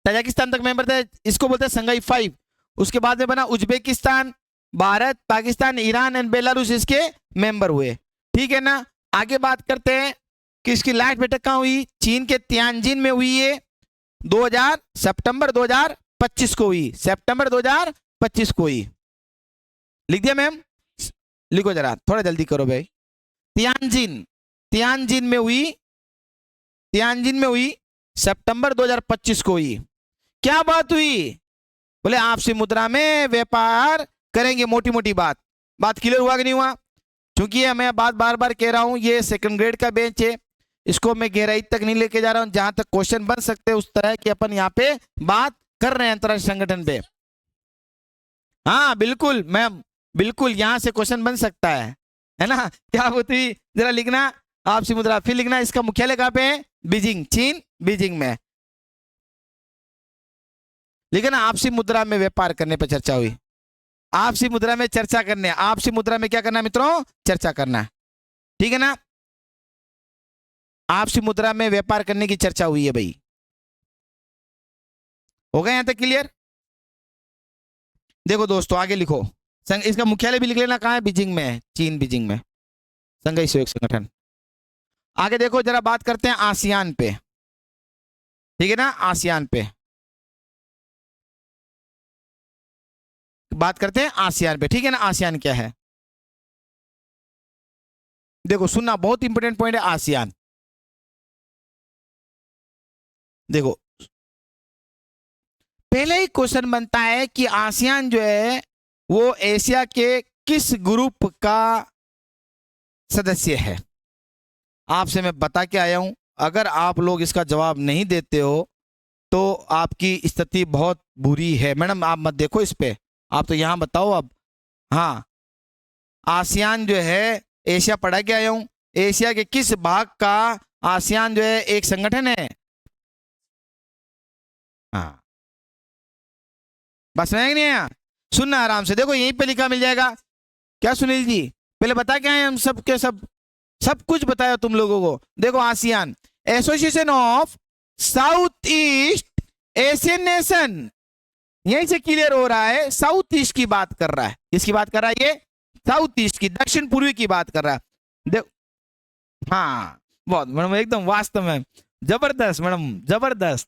तजाकिस्तान तक मेंबर थे, इसको बोलते हैं संघाई 5। उसके बाद में बना Uzbekistan, Bharat, Pakistan, Iran and Belarus इसके मेंबर हुए। ठीक है ना। आगे बात करते हैं कि इसकी लास्ट बैठक कहां हुई। चीन के तियानजिन में हुई है, सितंबर 2025 को हुई। सितंबर 2025 को हुई। लिख दिया मैम? लिखो जरा, थोड़ा जल्दी करो भाई। तियानजिन में हुई, सितंबर 2025 को हुई। क्या बात हुई? बोले आपसी मुद्रा में व्यापार करेंगे। मोटी मोटी बात क्लियर हुआ कि नहीं हुआ? क्योंकि ये मैं बात बार बार कह रहा हूं, ये सेकंड ग्रेड का बेंच है, इसको मैं गहराई तक नहीं लेके जा रहा हूं। जहां तक क्वेश्चन बन सकते हैं उस तरह की अपन यहाँ पे बात कर रहे हैं अंतरराष्ट्रीय संगठन पे। हाँ बिल्कुल मैम, बिल्कुल यहां से क्वेश्चन बन सकता है ना। क्या होती जरा लिखना, आपसी मुद्रा। फिर लिखना इसका मुख्यालय कहां पे है? बीजिंग, चीन, बीजिंग में। लिखना आपसी मुद्रा में व्यापार करने पर चर्चा हुई। आपसी मुद्रा में चर्चा करने, आपसी मुद्रा में क्या करना है मित्रों? चर्चा करना। ठीक है ना। आपसी मुद्रा में व्यापार करने की चर्चा हुई है भाई। हो गया यहां तक क्लियर? देखो दोस्तों आगे लिखो, इसका मुख्यालय भी लिख लेना, कहां है? बीजिंग में है, चीन बीजिंग में, संघाई सहयोग संगठन। आगे देखो जरा, बात करते हैं आसियान पे। ठीक है ना, आसियान पे बात करते हैं, आसियान पे। ठीक है ना। आसियान क्या है? देखो सुनना, बहुत इंपॉर्टेंट पॉइंट है आसियान। देखो पहले ही क्वेश्चन बनता है कि आसियान जो है वो एशिया के किस ग्रुप का सदस्य है। आपसे मैं बता के आया हूं, अगर आप लोग इसका जवाब नहीं देते हो तो आपकी स्थिति बहुत बुरी है। मैडम आप मत देखो इस पे, आप तो यहां बताओ अब। हाँ, आसियान जो है, एशिया पढ़ा के आया हूं, एशिया के किस भाग का आसियान जो है एक संगठन है। हाँ बस में नहीं आया, सुनना आराम से। देखो यहीं पे लिखा मिल जाएगा। क्या सुनील जी, पहले बता के आए हम सब के सब कुछ बताया तुम लोगों को। देखो ASEAN, association of south east Asian nation, यहीं से क्लियर हो रहा है साउथ ईस्ट की बात कर रहा है। किसकी बात कर रहा है? ये साउथ ईस्ट की, दक्षिण पूर्वी की बात कर रहा है। देखो हाँ, बहुत मैडम एकदम वास्तव में जबरदस्त मैडम, जबरदस्त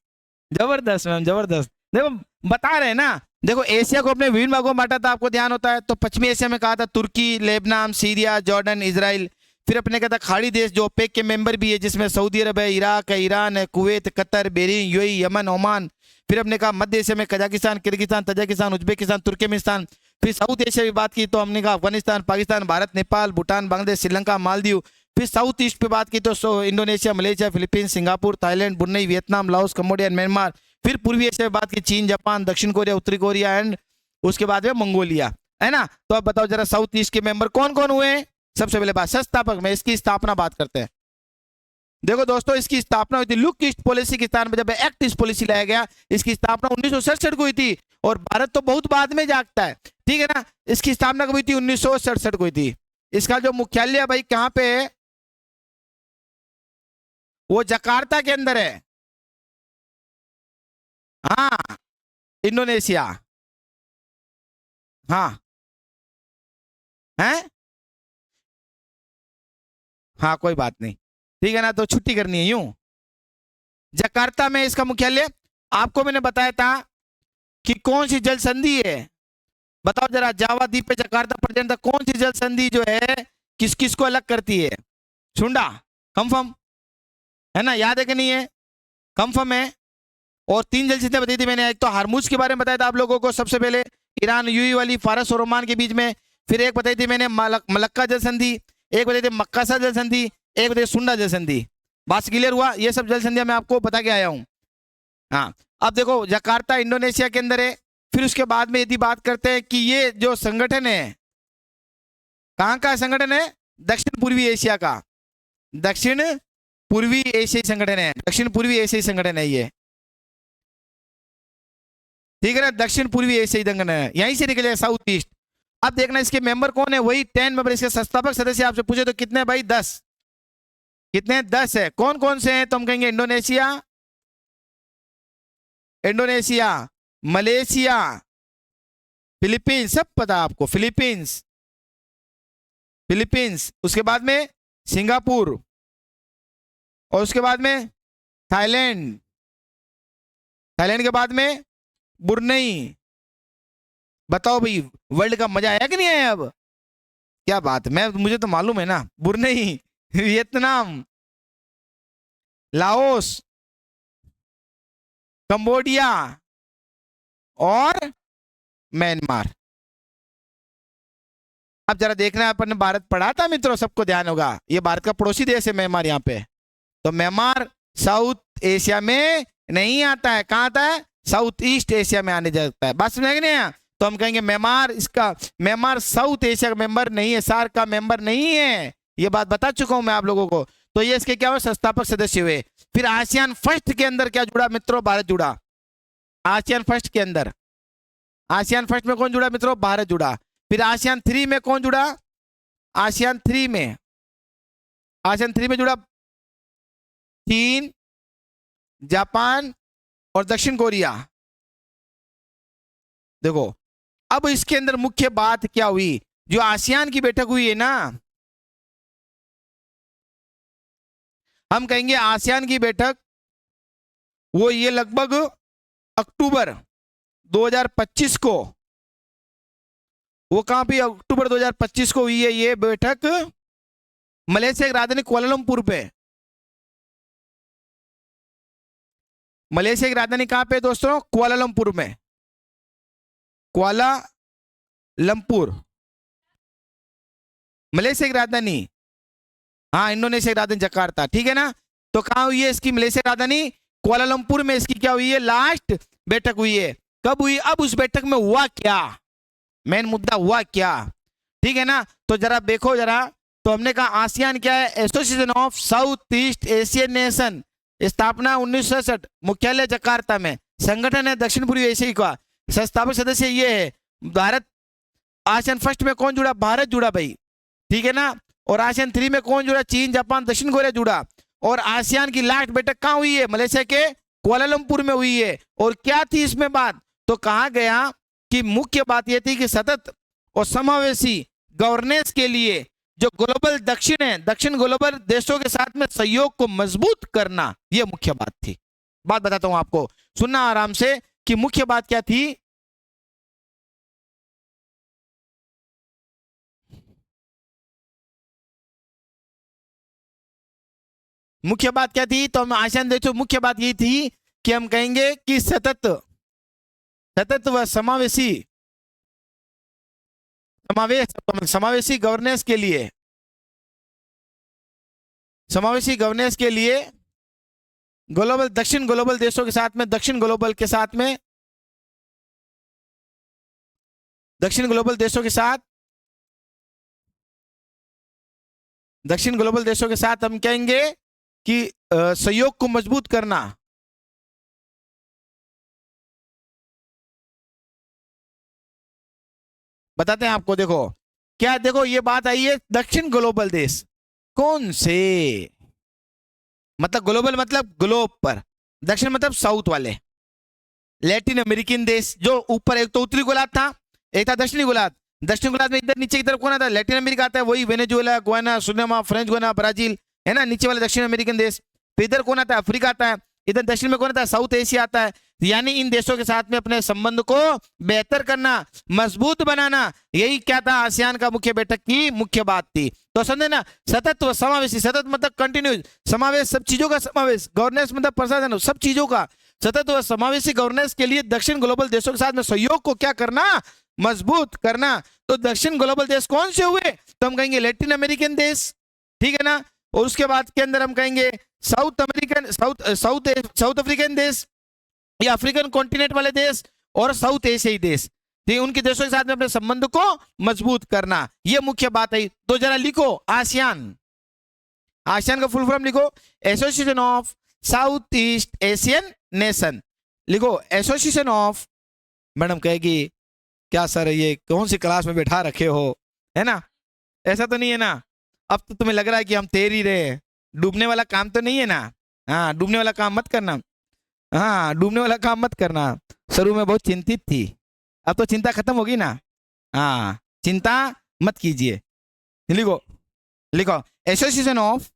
मैम, जबरदस्त। देखो बता रहे हैं ना, देखो एशिया को अपने विभिन्न भागों में बांटा था, आपको ध्यान होता है। तो पश्चिमी एशिया में कहा था तुर्की, लेबनान, सीरिया, जॉर्डन, इजराइल। फिर अपने कहा था खाड़ी देश जो ओपेक के मेंबर भी है, जिसमें सऊदी अरब है, इराक है, ईरान है, Kuwait, Qatar, Bahrain, UAE, Yemen, Oman. फिर अपने कहा मध्य एशिया में Kazakhstan, Kyrgyzstan, Tajikistan, Uzbekistan, Turkmenistan. फिर साउथ एशिया की बात की तो हमने कहा अफगानिस्तान, पाकिस्तान, भारत, नेपाल, भूटान, बांग्लादेश, श्रीलंका, मालदीव। फिर साउथ ईस्ट पे बात की तो Indonesia, Malaysia, Philippines, Singapore, Thailand, Brunei, Vietnam, Laos, Cambodia, Myanmar. फिर पूर्वी एशिया में बात की चीन, जापान, दक्षिण कोरिया, उत्तरी कोरिया एंड उसके बाद में मंगोलिया, है ना। तो अब बताओ जरा साउथ ईस्ट के मेंबर कौन कौन हुए? सबसे पहले बात संस्थापक में, इसकी स्थापना बात करते हैं। देखो दोस्तों, इसकी स्थापना हुई थी लुक ईस्ट पॉलिसी के स्थान पर, जब एक्ट ईस्ट पॉलिसी लाया गया। इसकी स्थापना 1967 को हुई थी, और भारत तो बहुत बाद में जागता है, ठीक है ना। इसकी स्थापना कब हुई थी? 1967 को हुई थी। इसका जो मुख्यालय भाई कहां पे है? वो जकार्ता के अंदर है। हाँ, इंडोनेशिया। हाँ है, हाँ कोई बात नहीं, ठीक है ना। तो छुट्टी करनी है यूं। जकार्ता में इसका मुख्यालय। आपको मैंने बताया था कि कौन सी जल संधि है, बताओ जरा। जावा द्वीप पे जकार्ता प्रेजेंट था। कौन सी जल संधि जो है किस किस को अलग करती है? सुंडा, कंफर्म है ना, याद है कि नहीं है? कंफर्म है। और 3 जल संधियां बताई थी मैंने। एक तो हारमुज के बारे में बताया था आप लोगों को सबसे पहले, ईरान यूएई वाली, फारस और ओमान के बीच में। फिर एक बताई थी मैंने मलक्का जल संधि, एक बताई थी मक्कासा जल संधि, एक बताई सुंडा जल संधि। बात क्लियर हुआ? ये सब जल संधियां मैं आपको बता के आया हूं। हाँ, अब देखो जकार्ता इंडोनेशिया के अंदर है। फिर उसके बाद में यदि बात करते हैं कि ये जो संगठन है, कहाँ का संगठन है? दक्षिण पूर्वी एशिया का, दक्षिण पूर्वी एशियाई संगठन है, दक्षिण पूर्वी एशियाई संगठन है ये, ठीक है ना, दक्षिण पूर्वी एशियाई संगठन है, यहीं से निकले साउथ ईस्ट। अब देखना इसके मेंबर कौन है, वही 10 मेंबर। इसके संस्थापक सदस्य आपसे पूछे तो कितने भाई? 10। कितने? 10 है। कौन कौन से हैं? तो हम कहेंगे इंडोनेशिया, इंडोनेशिया, मलेशिया, फिलीपींस, सब पता आपको, फिलीपींस, फिलीपींस, उसके बाद में सिंगापुर, और उसके बाद में थाईलैंड, थाईलैंड के बाद में ब्रुनेई। बताओ भाई, वर्ल्ड का मजा आया कि नहीं आया? अब क्या बात है, मुझे तो मालूम है ना। ब्रुनेई, वियतनाम, लाओस, कंबोडिया और म्यांमार। अब जरा देखना, अपन ने भारत पढ़ा था मित्रों, सबको ध्यान होगा, ये भारत का पड़ोसी देश है म्यांमार यहाँ पे। तो म्यांमार साउथ एशिया में नहीं आता है, कहाँ आता है? साउथ ईस्ट एशिया में आने जाता है। बात समझ नहीं है? तो हम कहेंगे म्यांमार, इसका म्यांमार साउथ एशिया का मेंबर नहीं है, सार्क का मेंबर नहीं है, ये बात बता चुका हूं मैं आप लोगों को। तो ये इसके क्या हुए? संस्थापक सदस्य हुए। फिर आसियान फर्स्ट के अंदर क्या जुड़ा मित्रों? भारत जुड़ा। आसियान फर्स्ट के अंदर, आसियान फर्स्ट में कौन जुड़ा मित्रों? भारत जुड़ा। फिर आसियान 3 में कौन जुड़ा? आसियान 3 में, आसियान 3 में जुड़ा चीन, जापान और दक्षिण कोरिया। देखो अब इसके अंदर मुख्य बात क्या हुई? जो आसियान की बैठक हुई है ना, हम कहेंगे आसियान की बैठक वो ये लगभग अक्टूबर 2025 को, वो कहां पे? अक्टूबर 2025 को हुई है ये बैठक मलेशिया की राजधानी कुआलालंपुर पे। मलेशिया की राजधानी कहां पे दोस्तों? कुआलालंपुर में, कुआलालंपुर मलेशिया की राजधानी। हाँ, इंडोनेशिया की राजधानी जकार्ता, ठीक है ना। तो कहां हुई है इसकी मलेशिया की राजधानी? कुआलालंपुर में इसकी क्या हुई है? लास्ट बैठक हुई है। कब हुई? अब उस बैठक में हुआ क्या, मेन मुद्दा हुआ क्या, ठीक है ना। तो जरा देखो जरा, तो हमने कहा आसियान क्या है? Association of south east Asian nation, स्थापना 1967, मुख्यालय जकार्ता में, संगठन है दक्षिण पूर्वी एशिया का, संस्थापक सदस्य ये है भारत। आसियान फर्स्ट में कौन जुड़ा? भारत जुड़ा भाई, ठीक है ना। और आसियान 3 में कौन जुड़ा? चीन, जापान, दक्षिण कोरिया जुड़ा। और आसियान की लास्ट बैठक कहां हुई है? मलेशिया के कुआलालंपुर में हुई है। और क्या थी इसमें बात? तो कहा गया कि मुख्य बात यह थी कि सतत और समावेशी गवर्नेंस के लिए जो ग्लोबल दक्षिण है, दक्षिण ग्लोबल देशों के साथ में सहयोग को मजबूत करना, यह मुख्य बात थी। बात बताता हूं आपको, सुनना आराम से कि मुख्य बात क्या थी। मुख्य बात क्या थी? तो हम आसियान देशों, मुख्य बात यही थी कि हम कहेंगे कि सतत, सतत व समावेशी, समावेशी गवर्नेंस के लिए, समावेशी गवर्नेंस के लिए ग्लोबल, दक्षिण ग्लोबल देशों के साथ में, दक्षिण ग्लोबल के साथ में, दक्षिण ग्लोबल देशों के साथ, दक्षिण ग्लोबल देशों के साथ हम कहेंगे कि सहयोग को मजबूत करना। बताते हैं आपको, देखो क्या, देखो ये बात आई है दक्षिण ग्लोबल देश कौन से, मतलब ग्लोबल मतलब ग्लोब पर, दक्षिण मतलब साउथ वाले, लैटिन अमेरिकन देश, जो ऊपर एक तो उत्तरी गोलार्ध था, एक था दक्षिणी गोलार्ध। दक्षिण गोलार्ध में इधर नीचे की तरफ कौन आता है? लैटिन अमेरिका आता है, वही Venezuela, Guyana, Suriname, French Guiana, Brazil, है ना, नीचे वाले दक्षिण अमेरिकन देश। फिर इधर कौन आता है? अफ्रीका आता है। इधर दक्षिण में कौन आता है? साउथ एशिया आता है। यानी इन देशों के साथ में अपने संबंध को बेहतर करना, मजबूत बनाना, यही क्या था आसियान का मुख्य बैठक की मुख्य बात थी। तो समझे ना, सतत व समावेशी, सतत मतलब कंटिन्यूस, समावेश सब चीजों का समावेश, गवर्नेंस मतलब प्रशासन सब चीजों का, सतत व समावेशी गवर्नेंस के लिए दक्षिण ग्लोबल देशों के साथ में सहयोग को क्या करना? मजबूत करना। तो दक्षिण ग्लोबल देश कौन से हुए? तो हम कहेंगे लैटिन अमेरिकन देश, ठीक है ना। और उसके बाद के अंदर हम कहेंगे साउथ अमेरिकन, साउथ अफ्रीकन देश, या अफ्रीकन कॉन्टिनेंट वाले देश, और साउथ एशियाई देश। ठीक, उनके देशों के साथ में अपने संबंध को मजबूत करना, ये मुख्य बात है। तो जरा लिखो आसियान, आसियान का फुल फॉर्म लिखो, association of south east Asian nation. लिखो एसोसिएशन ऑफ, मैडम कहेगी क्या सर ये कौन सी क्लास में बैठा रखे हो, है ना, ऐसा तो नहीं है ना, अब तो तुम्हें लग रहा है कि हम तैर ही रहे हैं, डूबने वाला काम तो नहीं है ना, हाँ डूबने वाला काम मत करना, हाँ डूबने वाला काम मत करना। शुरू में बहुत चिंतित थी, अब तो चिंता खत्म होगी ना, हाँ चिंता मत कीजिए। लिखो, लिखो association of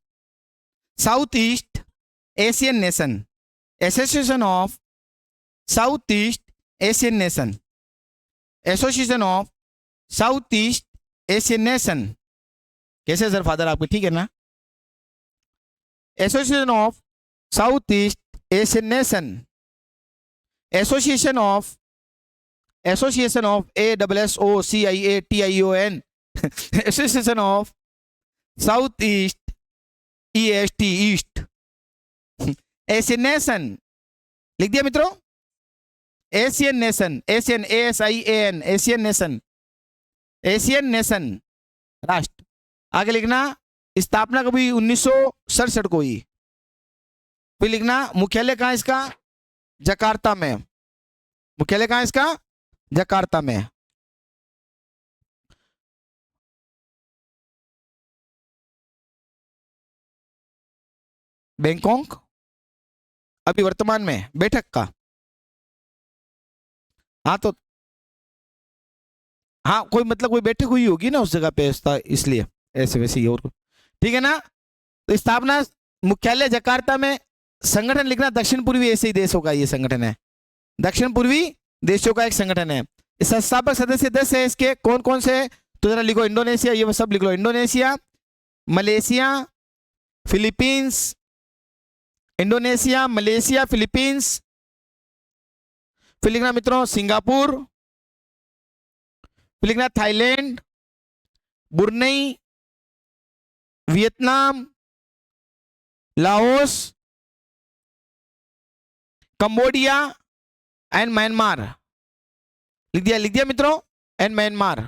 south east Asian nation, association of south east Asian nation, association of south east Asian nation. कैसे सर फादर आपके, ठीक है ना? Association of south east Asian nation, association of, association of ASSOCIATION, association of south east EST east Asian nation. लिख दिया मित्रों, Asian nation, Asian ASIAN, Asian nation, Asian nation राष्ट्र। आगे लिखना स्थापना कभी 1967 को हुई। फिर लिखना मुख्यालय कहाँ इसका, जकार्ता में, मुख्यालय कहाँ इसका, जकार्ता में। बैंकॉक अभी वर्तमान में बैठक का, हाँ तो हाँ कोई मतलब कोई बैठक हुई होगी ना उस जगह पे, इसलिए ऐसे वैसे ही और ठीक है ना। तो स्थापना मुख्यालय जकार्ता में, संगठन लिखना दक्षिण पूर्वी एशियाई देशों का ये संगठन है, दक्षिण पूर्वी देशों का एक संगठन है। संस्थापक सदस्य 10 है इसके, कौन कौन से, तो जरा लिखो इंडोनेशिया, ये सब लिख लो, Indonesia, Malaysia, Philippines, Indonesia, Malaysia, Philippines. फिर लिखना मित्रों सिंगापुर, फिर लिखना Thailand, Brunei, Vietnam, Laos, Cambodia and Myanmar. लिख दिया मित्रों, एंड म्यांमार।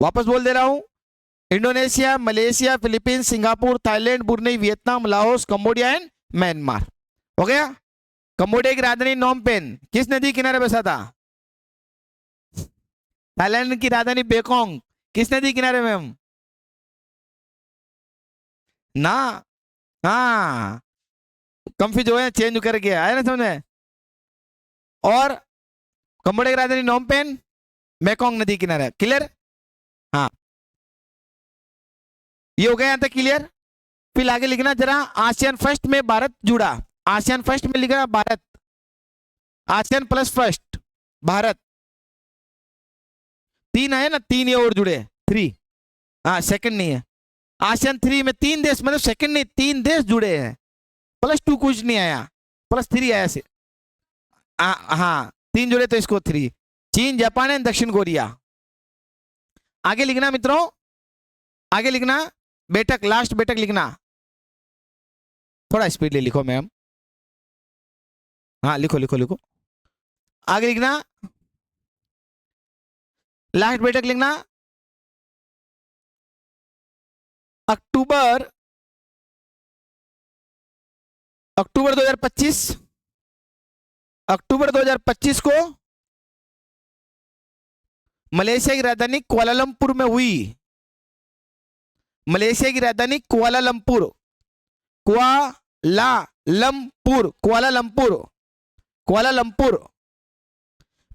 वापस बोल दे रहा हूं, Indonesia, Malaysia, Philippines, Singapore, Thailand, Brunei, Vietnam, Laos, Cambodia and Myanmar. हो गया। कंबोडिया की राजधानी नोम पेन किस नदी किनारे बसा था? थाईलैंड की राजधानी बेकोंग किस नदी किनारे में हम ना, हाँ कंफ्यूज हो चेंज करके आया ना समझे। और कंबोडिया की राजधानी नोम पेन, मेकोंग नदी किनारे, क्लियर? हाँ ये हो गया यहां तक क्लियर। फिर आगे लिखना जरा, आसियान फर्स्ट में भारत जुड़ा, आसियान फर्स्ट में लिखना Bharat, ASEAN plus first Bharat, 3 है ना, 3 ये और जुड़े, 3, हाँ सेकंड नहीं है। आसियान 3 में 3 देश, मतलब सेकंड नहीं, 3 देश जुड़े हैं, +2 कुछ नहीं आया, +3 आया से, हाँ 3 जुड़े तो इसको 3, चीन, जापान एंड दक्षिण कोरिया। आगे लिखना मित्रों, आगे लिखना बैठक, लास्ट बैठक लिखना, थोड़ा स्पीड ले लिखो मैम, हाँ लिखो लिखो लिखो। आगे लिखना लास्ट बैठक लिखना अक्टूबर 2025, अक्टूबर 2025 को मलेशिया की राजधानी कुआलालंपुर में हुई, मलेशिया की राजधानी Kuala Lumpur, Kuala Lumpur, Kuala Lumpur, Kuala Lumpur,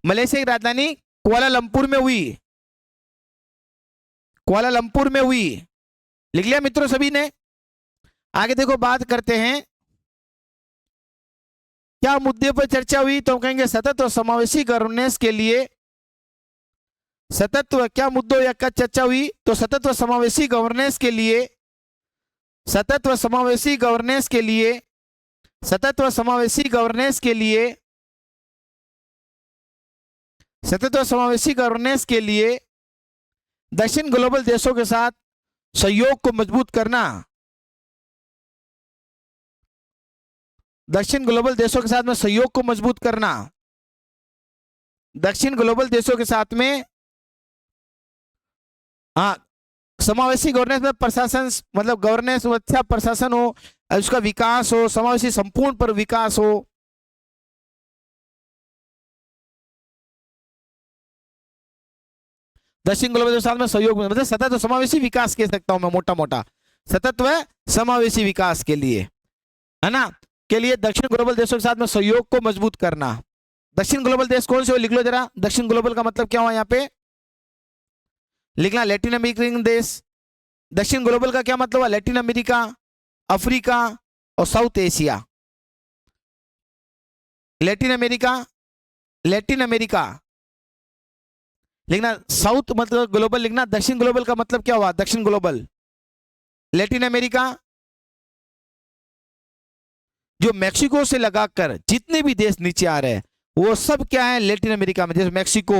Malaysia की राजधानी कुआलालंपुर में हुई, कुआलालंपुर में हुई। लिख लिया मित्रों सभी ने? आगे देखो बात करते हैं क्या मुद्दे पर चर्चा हुई, तो हम कहेंगे सतत और समावेशी गवर्नेंस के लिए, सतत क्या मुद्दों या क्या चर्चा हुई, तो सतत व समावेशी गवर्नेंस के लिए, सतत व समावेशी गवर्नेंस के लिए, सतत व समावेशी गवर्नेंस के लिए, सतत व समावेशी गवर्नेंस के लिए दक्षिण ग्लोबल देशों के साथ सहयोग को मजबूत करना, दक्षिण ग्लोबल देशों के साथ में सहयोग को मजबूत करना, दक्षिण ग्लोबल देशों के साथ में, हाँ, समावेशी गवर्नेंस में प्रशासन, मतलब गवर्नेंस अच्छा प्रशासन हो, उसका विकास हो, समावेशी संपूर्ण पर विकास हो। दक्षिण ग्लोबल देशों के साथ में सहयोग, मतलब सतत और समावेशी विकास कह सकता हूं मैं, मोटा मोटा सतत व समावेशी विकास के लिए, है ना, के लिए दक्षिण ग्लोबल देशों के साथ में सहयोग को मजबूत करना। दक्षिण ग्लोबल देश कौन से हो, लिख लो जरा। दक्षिण ग्लोबल का मतलब क्या हुआ यहाँ पे लिखना, लैटिन अमेरिकन देश। दक्षिण ग्लोबल का क्या मतलब हुआ, लैटिन अमेरिका, अफ्रीका और south Asia. Latin America, Latin America लिखना, साउथ मतलब ग्लोबल लिखना। दक्षिण ग्लोबल का मतलब क्या हुआ, दक्षिण ग्लोबल, लैटिन अमेरिका, जो मैक्सिको से लगाकर जितने भी देश नीचे आ रहे हैं वो सब क्या है, लैटिन अमेरिका में। जैसे मैक्सिको,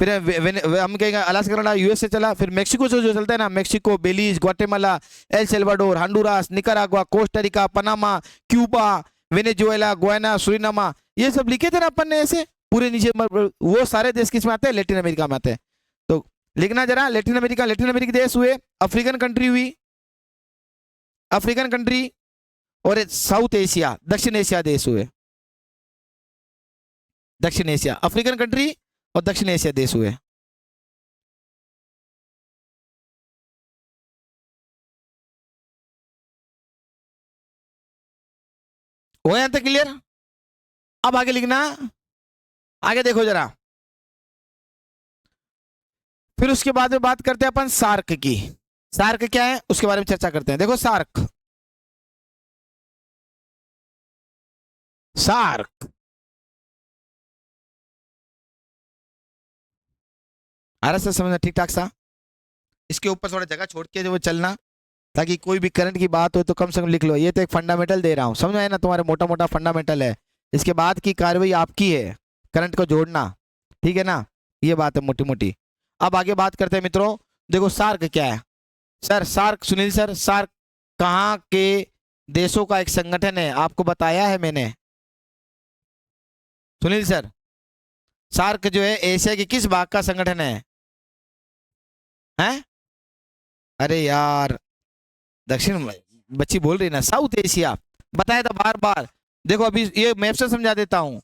फिर हम कहेंगे अलास्का, कनाडा, यूएसए चला, फिर मैक्सिको से जो चलता है ना, Mexico, Belize, Guatemala, El Salvador, Honduras, Nicaragua, Costa Rica, Panama, Cuba, Venezuela, Guyana, Suriname, ये सब लिखे थे ना अपन ने ऐसे पूरे नीचे, वो सारे देश किस में आते हैं, लैटिन अमेरिका में आते हैं। तो लिखना जरा, लैटिन अमेरिका, लैटिन अमेरिकी देश हुए, अफ्रीकन कंट्री हुई, अफ्रीकन कंट्री, और साउथ एशिया, दक्षिण एशिया देश हुए, दक्षिण एशिया, अफ्रीकन कंट्री और दक्षिण एशिया देश हुए। हो यहां तक क्लियर। अब आगे लिखना, आगे देखो जरा, फिर उसके बाद में बात करते हैं अपन सार्क की। सार्क क्या है उसके बारे में चर्चा करते हैं। देखो सार्क, सार्क आ रहा सर समझना ठीक ठाक सा। इसके ऊपर थोड़ा जगह छोड़ के जो वो चलना, ताकि कोई भी करंट की बात हो तो कम से कम लिख लो। ये तो एक फंडामेंटल दे रहा हूँ, समझ आए ना, तुम्हारे मोटा मोटा फंडामेंटल है। इसके बाद की कार्रवाई आपकी है, करंट को जोड़ना, ठीक है ना, ये बात है मोटी मोटी। अब आगे बात करते हैं मित्रों। देखो सार्क क्या है सर, सार्क, सुनील सर, सार्क कहाँ के देशों का एक संगठन है, आपको बताया है मैंने। सुनील सर, सार्क जो है एशिया के किस भाग का संगठन है? हैं? अरे यार, दक्षिण, बच्ची बोल रही ना, साउथ एशिया, बताया था बार बार। देखो अभी ये मैप से समझा देता हूं,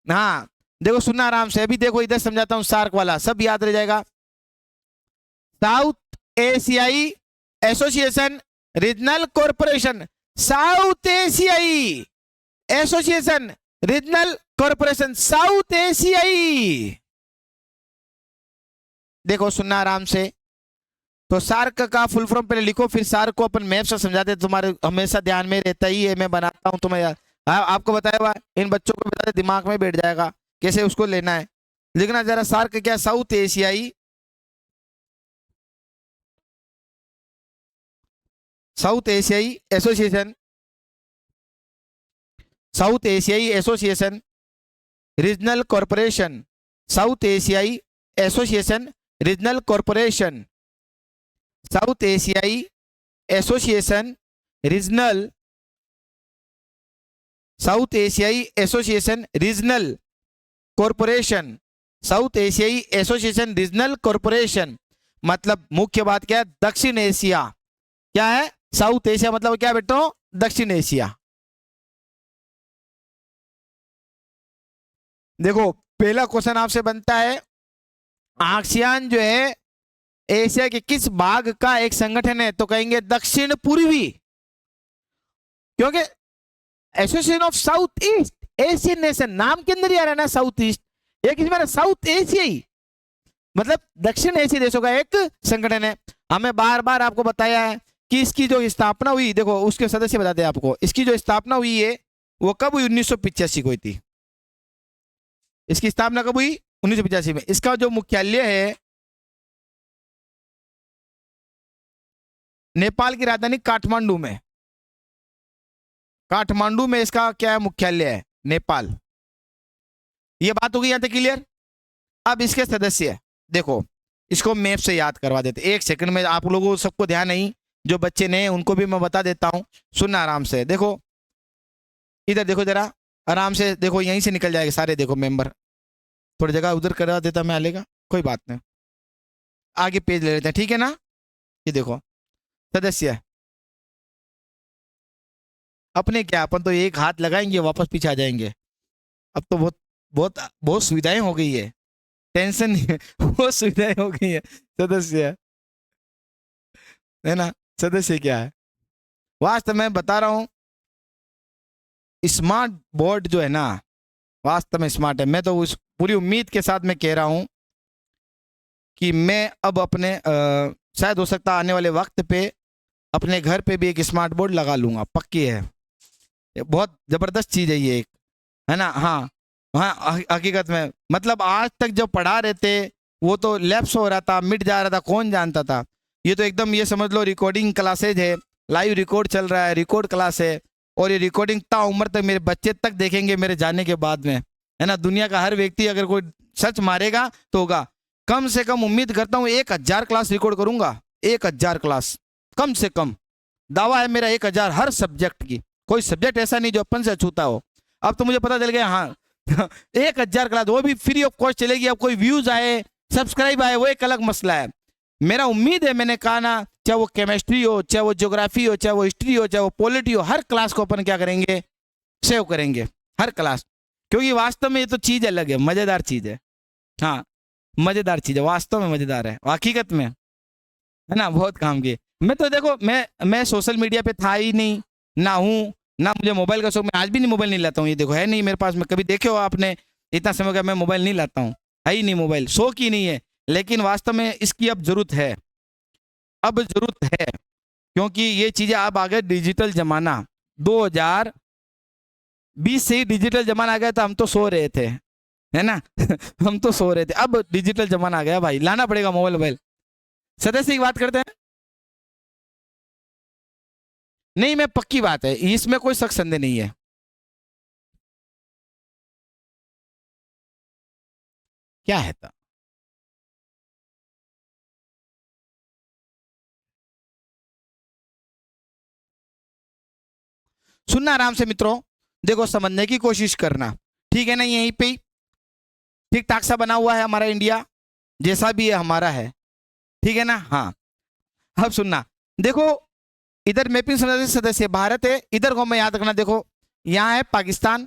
हाँ देखो सुनना आराम से, अभी देखो इधर समझाता हूं, सार्क वाला सब याद रह जाएगा। साउथ एशियाई एसोसिएशन रीजनल कॉरपोरेशन, साउथ एशियाई एसोसिएशन रीजनल कॉरपोरेशन, साउथ एशियाई। देखो सुनना आराम से, तो सार्क का फुल फॉर्म पहले लिखो, फिर सार्क को अपन मैप से समझाते, तुम्हारे हमेशा ध्यान में रहता ही है, मैं बनाता हूं तुम्हें, आपको बताया हुआ, इन बच्चों को बताते दिमाग में बैठ जाएगा कैसे उसको लेना है। लिखना जरा, सार्क क्या, साउथ एशियाई, साउथ एशियाई एसोसिएशन, साउथ एशियाई एसोसिएशन रीजनल कॉरपोरेशन, साउथ एशियाई एसोसिएशन रीजनल कॉरपोरेशन, साउथ एशियाई एसोसिएशन रीजनल, साउथ एशियाई एसोसिएशन रीजनल कॉरपोरेशन, साउथ एशियाई एसोसिएशन रीजनल कॉरपोरेशन। मतलब मुख्य बात क्या है, दक्षिण एशिया, क्या है, साउथ एशिया मतलब क्या बेटो, दक्षिण एशिया। देखो पहला क्वेश्चन आपसे बनता है, आसियान जो है एशिया के किस भाग का एक संगठन है, तो कहेंगे दक्षिण पूर्वी, क्योंकि association of south east Asian nation, नाम के अंदर ही आ रहा है ना साउथ ईस्ट, एक इसमें साउथ एशियाई मतलब दक्षिण एशियाई देशों का एक संगठन है। हमें बार बार आपको बताया है कि इसकी जो स्थापना हुई, देखो उसके सदस्य बताते हैं आपको, इसकी जो स्थापना हुई है वो कब हुई, 1985 को हुई थी। इसकी स्थापना कब हुई, 1985 में। इसका जो मुख्यालय है नेपाल की राजधानी काठमांडू में, काठमांडू में इसका क्या है, मुख्यालय है, नेपाल। ये बात होगी यहां तक क्लियर। अब इसके सदस्य देखो, इसको मैप से याद करवा देते, एक सेकंड में, आप लोगों को सबको ध्यान नहीं, जो बच्चे नए उनको भी मैं बता देता हूं, सुनना आराम से। देखो इधर देखो जरा, आराम से देखो, यहीं से निकल जाएगा सारे, देखो मेंबर। थोड़ी जगह उधर करा देता मैं आलेगा, कोई बात नहीं। आगे पेज ले लेते हैं, ठीक है ना। ये देखो सदस्य, अपने क्या, अपन तो एक हाथ लगाएंगे वापस पीछे आ जाएंगे। अब तो बहुत बहुत बहुत सुविधाएं हो गई है, टेंशन नहीं है। बहुत सुविधाएं हो गई है। सदस्य है ना, सदस्य क्या है, वास्तव में बता रहा हूं, स्मार्ट बोर्ड जो है ना, वास्तव में स्मार्ट है। मैं तो उस पूरी उम्मीद के साथ मैं कह रहा हूं कि मैं अब अपने शायद हो सकता आने वाले वक्त पे अपने घर पे भी एक स्मार्ट बोर्ड लगा लूंगा, पक्की है। ये बहुत जबरदस्त चीज है ये एक, है ना। हाँ हाँ, हकीकत में मतलब आज तक जो पढ़ा रहे थे वो तो लैप्स हो रहा था, मिट जा रहा था, कौन जानता था। ये तो एकदम ये समझ लो रिकॉर्डिंग क्लासेज है, लाइव रिकॉर्ड चल रहा है, रिकॉर्ड क्लास है। और ये रिकॉर्डिंग ता उम्र तक मेरे बच्चे तक देखेंगे मेरे जाने के बाद में, है ना। दुनिया का हर व्यक्ति अगर कोई सर्च मारेगा तो होगा। कम से कम उम्मीद करता हूँ 1000 क्लास रिकॉर्ड करूंगा, 1000 क्लास कम से कम। दावा है मेरा 1000 हर सब्जेक्ट की, कोई सब्जेक्ट ऐसा नहीं जो अपन से अछूता हो। अब तो मुझे पता चल गया, हाँ। 1000 क्लास, वो भी फ्री ऑफ कॉस्ट चलेगी। अब कोई व्यूज आए, सब्सक्राइब आए, वो एक अलग मसला है। मेरा उम्मीद है, मैंने कहा ना, चाहे वो केमिस्ट्री हो, चाहे वो ज्योग्राफी हो, चाहे वो हिस्ट्री हो, चाहे वो पॉलिटी हो, हर क्लास को अपन क्या करेंगे, सेव करेंगे, हर क्लास। क्योंकि वास्तव में ये तो चीज अलग है, मजेदार चीज है। हाँ, मजेदार चीज है, वास्तव में मजेदार है, हकीकत में, है ना, बहुत काम की। मैं तो देखो, मैं सोशल मीडिया पे था ही नहीं, ना हूँ, ना मुझे मोबाइल का शौक। मैं आज भी नहीं मोबाइल नहीं लाता हूँ, ये देखो है नहीं मेरे पास। मैं कभी देखे हो आपने, इतना समय का मैं मोबाइल नहीं लाता हूँ, है ही नहीं मोबाइल, शौक ही नहीं है। लेकिन वास्तव में इसकी अब जरूरत है, अब जरूरत है, क्योंकि ये चीजें अब आ गए डिजिटल जमाना। 2020 से ही डिजिटल जमाना आ गया था, हम तो सो रहे थे, है ना। हम तो सो रहे थे, अब डिजिटल जमाना आ गया भाई, लाना पड़ेगा मोबाइल मोबाइल। सदस्य की बात करते हैं, नहीं मैं पक्की बात है, इसमें कोई शक संदेह नहीं है। क्या है था, सुनना आराम से मित्रों, देखो समझने की कोशिश करना, ठीक है ना। यहीं पे ठीक ठाक सा बना हुआ है हमारा इंडिया, जैसा भी है हमारा है, ठीक है ना। हाँ, अब सुनना, देखो इधर मैपिंग सदस्य सदस्य भारत है, इधर को मैं याद रखना, देखो यहाँ है पाकिस्तान,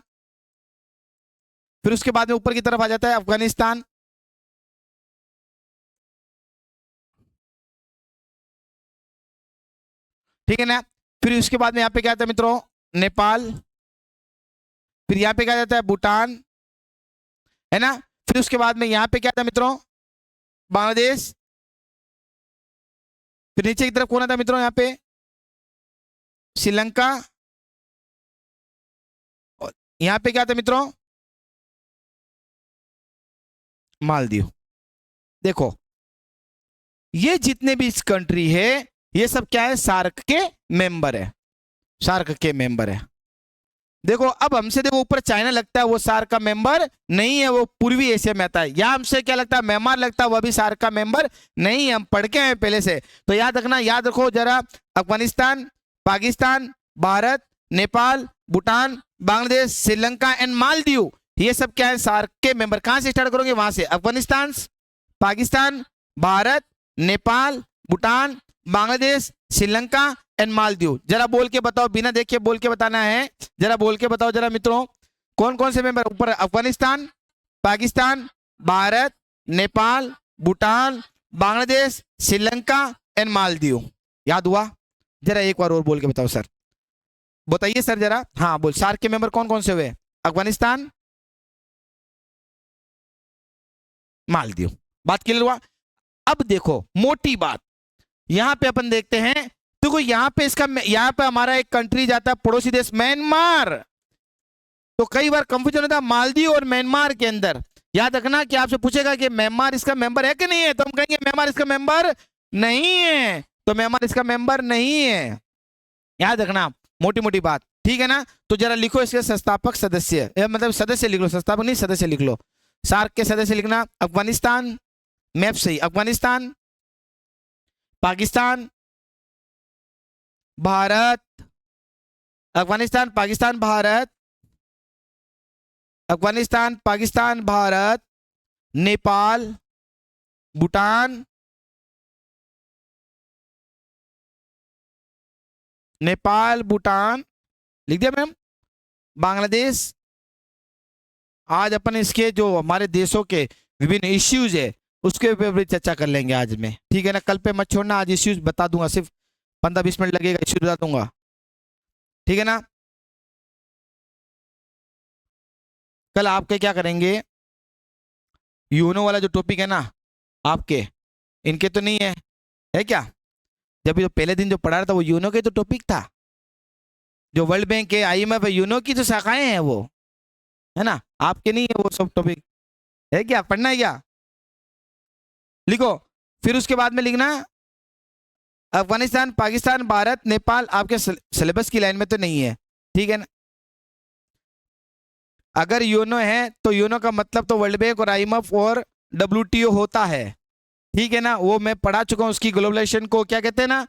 फिर उसके बाद में ऊपर की तरफ आ जाता है अफगानिस्तान, ठीक है ना। फिर उसके बाद में यहाँ पे क्या आता है मित्रों, नेपाल, फिर यहाँ पे क्या जाता है भूटान, है ना। फिर उसके बाद में यहाँ पे क्या था मित्रों, बांग्लादेश। फिर नीचे की तरफ कौन आता है मित्रों, यहाँ पे श्रीलंका, और यहाँ पे क्या था मित्रों, मालदीव। देखो ये जितने भी इस कंट्री है, ये सब क्या है, सार्क के मेंबर है, सार्क के मेंबर है। देखो अब हमसे, देखो ऊपर चाइना लगता है, वो सार्क का मेंबर नहीं है, वो पूर्वी एशिया में आता है। या हमसे क्या लगता है, म्यांमार लगता है, वह भी सार्क का मेंबर नहीं है, हम पढ़ के हैं पहले से। तो याद रखना, याद रखो जरा, अफगानिस्तान, पाकिस्तान, भारत, नेपाल, भूटान, बांग्लादेश, श्रीलंका एंड मालदीव, ये सब क्या है, सार्क के मेंबर। कहां से स्टार्ट करोगे, वहां से, अफगानिस्तान, पाकिस्तान, भारत, नेपाल, भूटान, बांग्लादेश, श्रीलंका एंड मालदीव। जरा बोल के बताओ, बिना देखे बोल के बताना है, जरा बोल के बताओ जरा मित्रों, कौन कौन से मेंबर ऊपर, अफगानिस्तान, पाकिस्तान, भारत, नेपाल, भूटान, बांग्लादेश, श्रीलंका एंड मालदीव। याद हुआ, जरा एक बार और बोल के बताओ सर, बताइए सर जरा। हाँ बोल, सार्क के मेंबर कौन कौन से हुए, अफगानिस्तान, मालदीव। बात क्लियर हुआ। अब देखो मोटी बात, यहां पे अपन देखते हैं, देखो यहां पे इसका, यहां पे हमारा एक कंट्री जाता है पड़ोसी देश म्यांमार। तो कई बार कंफ्यूजन होता है मालदीव और म्यांमार के अंदर। याद रखना कि आपसे पूछेगा कि म्यांमार इसका मेंबर है कि नहीं है, तो हम कहेंगे म्यांमार इसका मेंबर नहीं है, तो म्यांमार इसका मेंबर नहीं है। याद रखना, मोटी मोटी बात, ठीक है ना। तो जरा लिखो इसके संस्थापक सदस्य, मतलब सदस्य लिख लो, संस्थापक नहीं, सदस्य लिख लो। सार्क के सदस्य लिखना, अफगानिस्तान, मैप सही, अफगानिस्तान, पाकिस्तान, भारत, अफगानिस्तान, पाकिस्तान, भारत, अफगानिस्तान, पाकिस्तान, भारत, नेपाल, भूटान, नेपाल, भूटान, लिख दिया मैम, बांग्लादेश। आज अपन इसके जो हमारे देशों के विभिन्न इश्यूज है उसके ऊपर भी चर्चा कर लेंगे आज में, ठीक है ना। कल पे मत छोड़ना, आज इश्यूज बता दूंगा, सिर्फ 15-20 मिनट लगेगा, इश्यूज बता दूंगा, ठीक है ना। कल आपके क्या करेंगे, यूनो वाला जो टॉपिक है ना आपके, इनके तो नहीं है क्या? जब जो पहले दिन जो पढ़ा रहा था वो यूनो के तो टॉपिक था, जो वर्ल्ड बैंक है, IMF है, यूनो की जो शाखाएं हैं वो, है ना, आपके नहीं है वो सब टॉपिक, है क्या? पढ़ना है क्या? लिखो। फिर उसके बाद में लिखना अफगानिस्तान, पाकिस्तान, भारत, नेपाल आपके सिलेबस की लाइन में तो नहीं है, ठीक है ना। अगर यूनो है तो यूनो का मतलब तो वर्ल्ड बैंक और IMF और WTO होता है, ठीक है ना। वो मैं पढ़ा चुका हूं, उसकी ग्लोबलाइजेशन को क्या कहते हैं ना,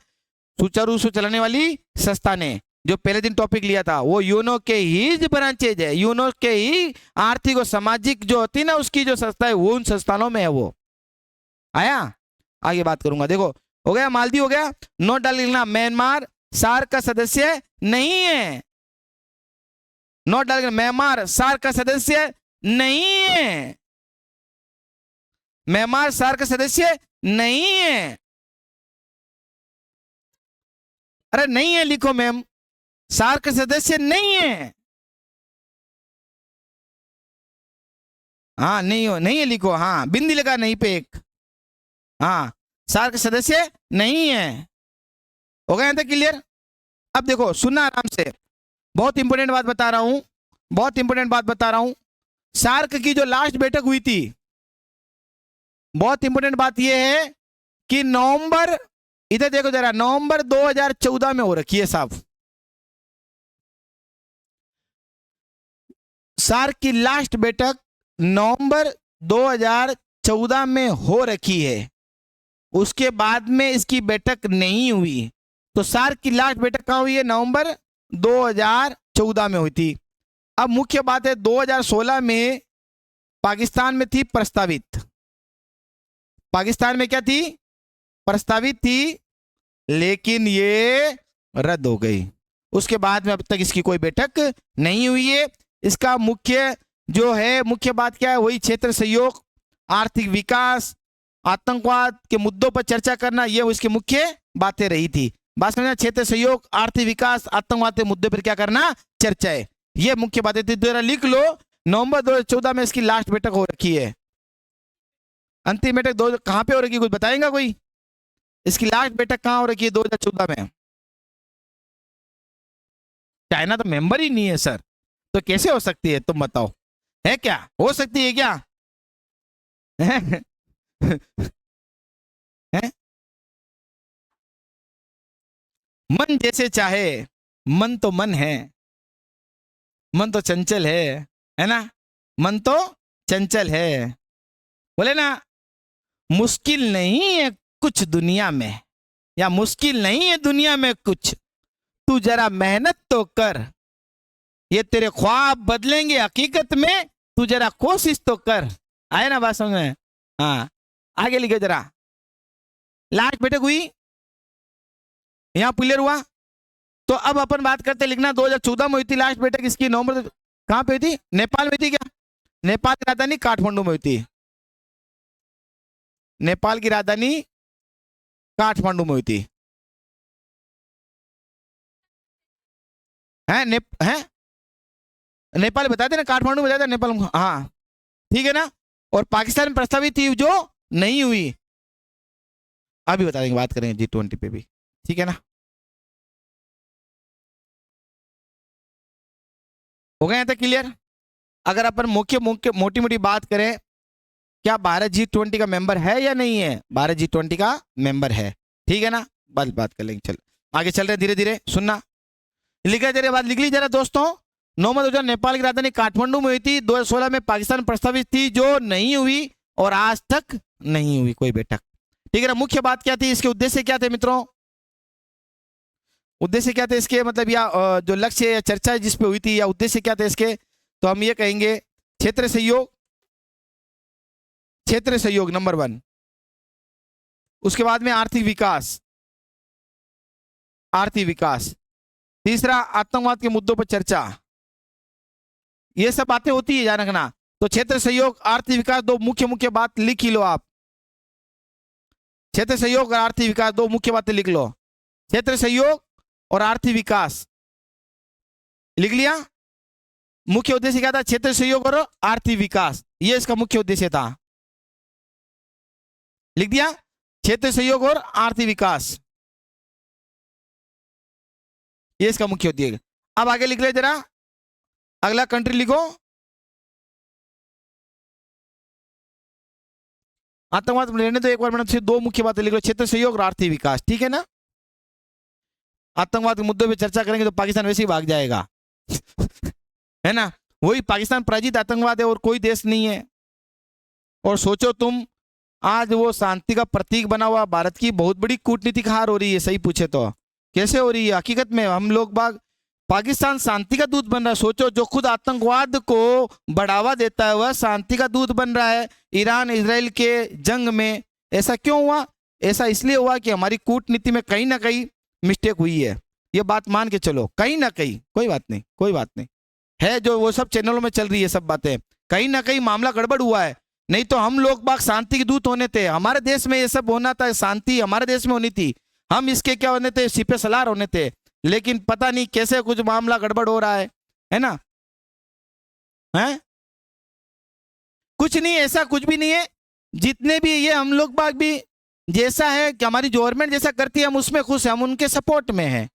सुचारू रूप से चलाने वाली संस्था ने जो पहले दिन टॉपिक लिया था वो यूनो के ही ब्रांचेज है, यूनो के ही आर्थिक और सामाजिक जो होती है ना उसकी जो संस्था है वो उन संस्थानों में है। वो आया, आगे बात करूंगा। देखो हो गया, मालदीव हो गया, नोट डाल लिखना, म्यांमार सार्क का सदस्य नहीं है, नोट डाल, म्यांमार सार्क का सदस्य नहीं है, म्यांमार सार्क का सदस्य नहीं है, अरे नहीं है लिखो मैम, सार्क सदस्य नहीं है, हाँ नहीं हो, नहीं है लिखो, हाँ बिंदी लगा नहीं पे एक, हाँ सार्क सदस्य नहीं है। हो गया था क्लियर? अब देखो सुनना आराम से, बहुत इंपॉर्टेंट बात बता रहा हूं, बहुत इंपॉर्टेंट बात बता रहा हूं। सार्क की जो लास्ट बैठक हुई थी, बहुत इंपॉर्टेंट बात यह है कि नवंबर, इधर देखो जरा, नवंबर 2014 में हो रखी है साहब, सार्क की लास्ट बैठक नवंबर 2014 में हो रखी है, उसके बाद में इसकी बैठक नहीं हुई। तो सार्क की लास्ट बैठक कहां हुई है? नवंबर 2014 में हुई थी। अब मुख्य बात है 2016 में पाकिस्तान में थी प्रस्तावित, पाकिस्तान में क्या थी? प्रस्तावित थी, लेकिन ये रद्द हो गई। उसके बाद में अब तक इसकी कोई बैठक नहीं हुई है। इसका मुख्य जो है, मुख्य बात क्या है? वही क्षेत्र सहयोग, आर्थिक विकास, आतंकवाद के मुद्दों पर चर्चा करना, ये इसकी मुख्य बातें रही थी। बात समझना, क्षेत्र सहयोग, आर्थिक विकास, आतंकवाद के मुद्दे पर क्या करना? चर्चा है, ये मुख्य बातें थी। जरा लिख लो, नवंबर 2014 में इसकी लास्ट बैठक हो रखी है। अंतिम बैठक दो कहां पे हो रखी है, कुछ बताएगा कोई? इसकी लास्ट बैठक कहां हो रखी है 2014 में? चाइना तो मेंबर ही नहीं है सर, तो कैसे हो सकती है? तुम बताओ, है क्या? हो सकती है क्या? है? है? मन जैसे चाहे, मन तो मन है, मन तो चंचल है ना, मन तो चंचल है। बोले ना, मुश्किल नहीं है कुछ दुनिया में, या मुश्किल नहीं है दुनिया में कुछ, तू जरा मेहनत तो कर, ये तेरे ख्वाब बदलेंगे हकीकत में, तू जरा कोशिश तो कर। आए ना बात समझ में? हाँ, आगे लिखे जरा। लास्ट बैठक हुई, यहां क्लियर हुआ? तो अब अपन बात करते, लिखना 2014 में हुई थी लास्ट बैठक इसकी, नवंबर। कहां पे हुई थी? नेपाल में थी क्या? नेपाल की राजधानी काठमांडू में हुई थी, नेपाल की राजधानी काठमांडू में हुई थी। है नेपाल बता देना, काठमांडू बता देना नेपाल, हाँ ठीक है ना। और पाकिस्तान में प्रस्तावित थी जो नहीं हुई, अभी बता देंगे, बात करेंगे G20 पे भी, ठीक है ना। हो गया था क्लियर? अगर अपन मुख्य मुख्य मोटी मोटी बात करें, क्या भारत G20 का मेंबर है या नहीं है? भारत G20 का मेंबर है, ठीक है ना। बात कर लेंगे, चल आगे चल रहे धीरे धीरे, सुनना। लिखा तेरे बाद लिख ली जरा दोस्तों। नवंबर 2000 नेपाल की राजधानी काठमांडू में हुई थी, 2016 में पाकिस्तान प्रस्तावित थी जो नहीं हुई, और आज तक नहीं हुई कोई बैठक, ठीक है ना। मुख्य बात क्या थी, इसके उद्देश्य क्या थे मित्रों? उद्देश्य क्या थे इसके, मतलब या जो लक्ष्य या चर्चा जिस पे हुई थी, या उद्देश्य क्या थे इसके? तो हम ये कहेंगे क्षेत्र सहयोग, क्षेत्र सहयोग नंबर 1। उसके बाद में आर्थिक विकास, आर्थिक विकास। तीसरा आतंकवाद के मुद्दों पर चर्चा। ये सब बातें होती है, ध्यान रखना। तो क्षेत्र सहयोग, आर्थिक विकास, दो मुख्य मुख्य बात लिख ही लो आप। क्षेत्र सहयोग और आर्थिक विकास, दो मुख्य बातें लिख लो। क्षेत्र सहयोग और आर्थिक विकास लिख लिया। मुख्य उद्देश्य क्या था? क्षेत्र सहयोग और आर्थिक विकास, ये इसका मुख्य उद्देश्य था। लिख दिया, क्षेत्र सहयोग और आर्थिक विकास, ये इसका मुख्य उद्देश्य। अब आगे लिख ले जरा, अगला कंट्री लिखो। आतंकवाद रहने तो एक बार मैंने दो मुख्य बातें लिख लो, क्षेत्र सहयोग और आर्थिक विकास, ठीक है ना। आतंकवाद के मुद्दों पे चर्चा करेंगे तो पाकिस्तान वैसे ही भाग जाएगा है ना। वही पाकिस्तान पराजित आतंकवाद है और कोई देश नहीं है। और सोचो तुम, आज वो शांति का प्रतीक बना हुआ भारत की बहुत बड़ी कूटनीतिक हार हो रही है। सही पूछे तो कैसे हो रही है? हकीकत में हम लोग बाग, पाकिस्तान शांति का दूत बन रहा है। सोचो, जो खुद आतंकवाद को बढ़ावा देता है वह शांति का दूत बन रहा है ईरान इजराइल के जंग में। ऐसा क्यों हुआ? ऐसा इसलिए हुआ कि हमारी कूटनीति में कहीं ना कहीं मिस्टेक हुई है। ये बात मान के चलो, कहीं ना कहीं, कोई बात नहीं, कोई बात नहीं है, जो वो सब चैनलों में चल रही है सब बातें, कहीं ना कहीं मामला गड़बड़ हुआ है। नहीं तो हम लोग बाग शांति के दूत होने थे, हमारे देश में ये सब होना था, शांति हमारे देश में होनी थी, हम इसके क्या होने थे? सिपे सलार होने थे। लेकिन पता नहीं कैसे कुछ मामला गड़बड़ हो रहा है ना। है कुछ नहीं, ऐसा कुछ भी नहीं है। जितने भी ये हम लोग बाग भी जैसा है कि हमारी गवर्नमेंट जैसा करती है हम उसमें खुश हैं, हम उनके सपोर्ट में हैं,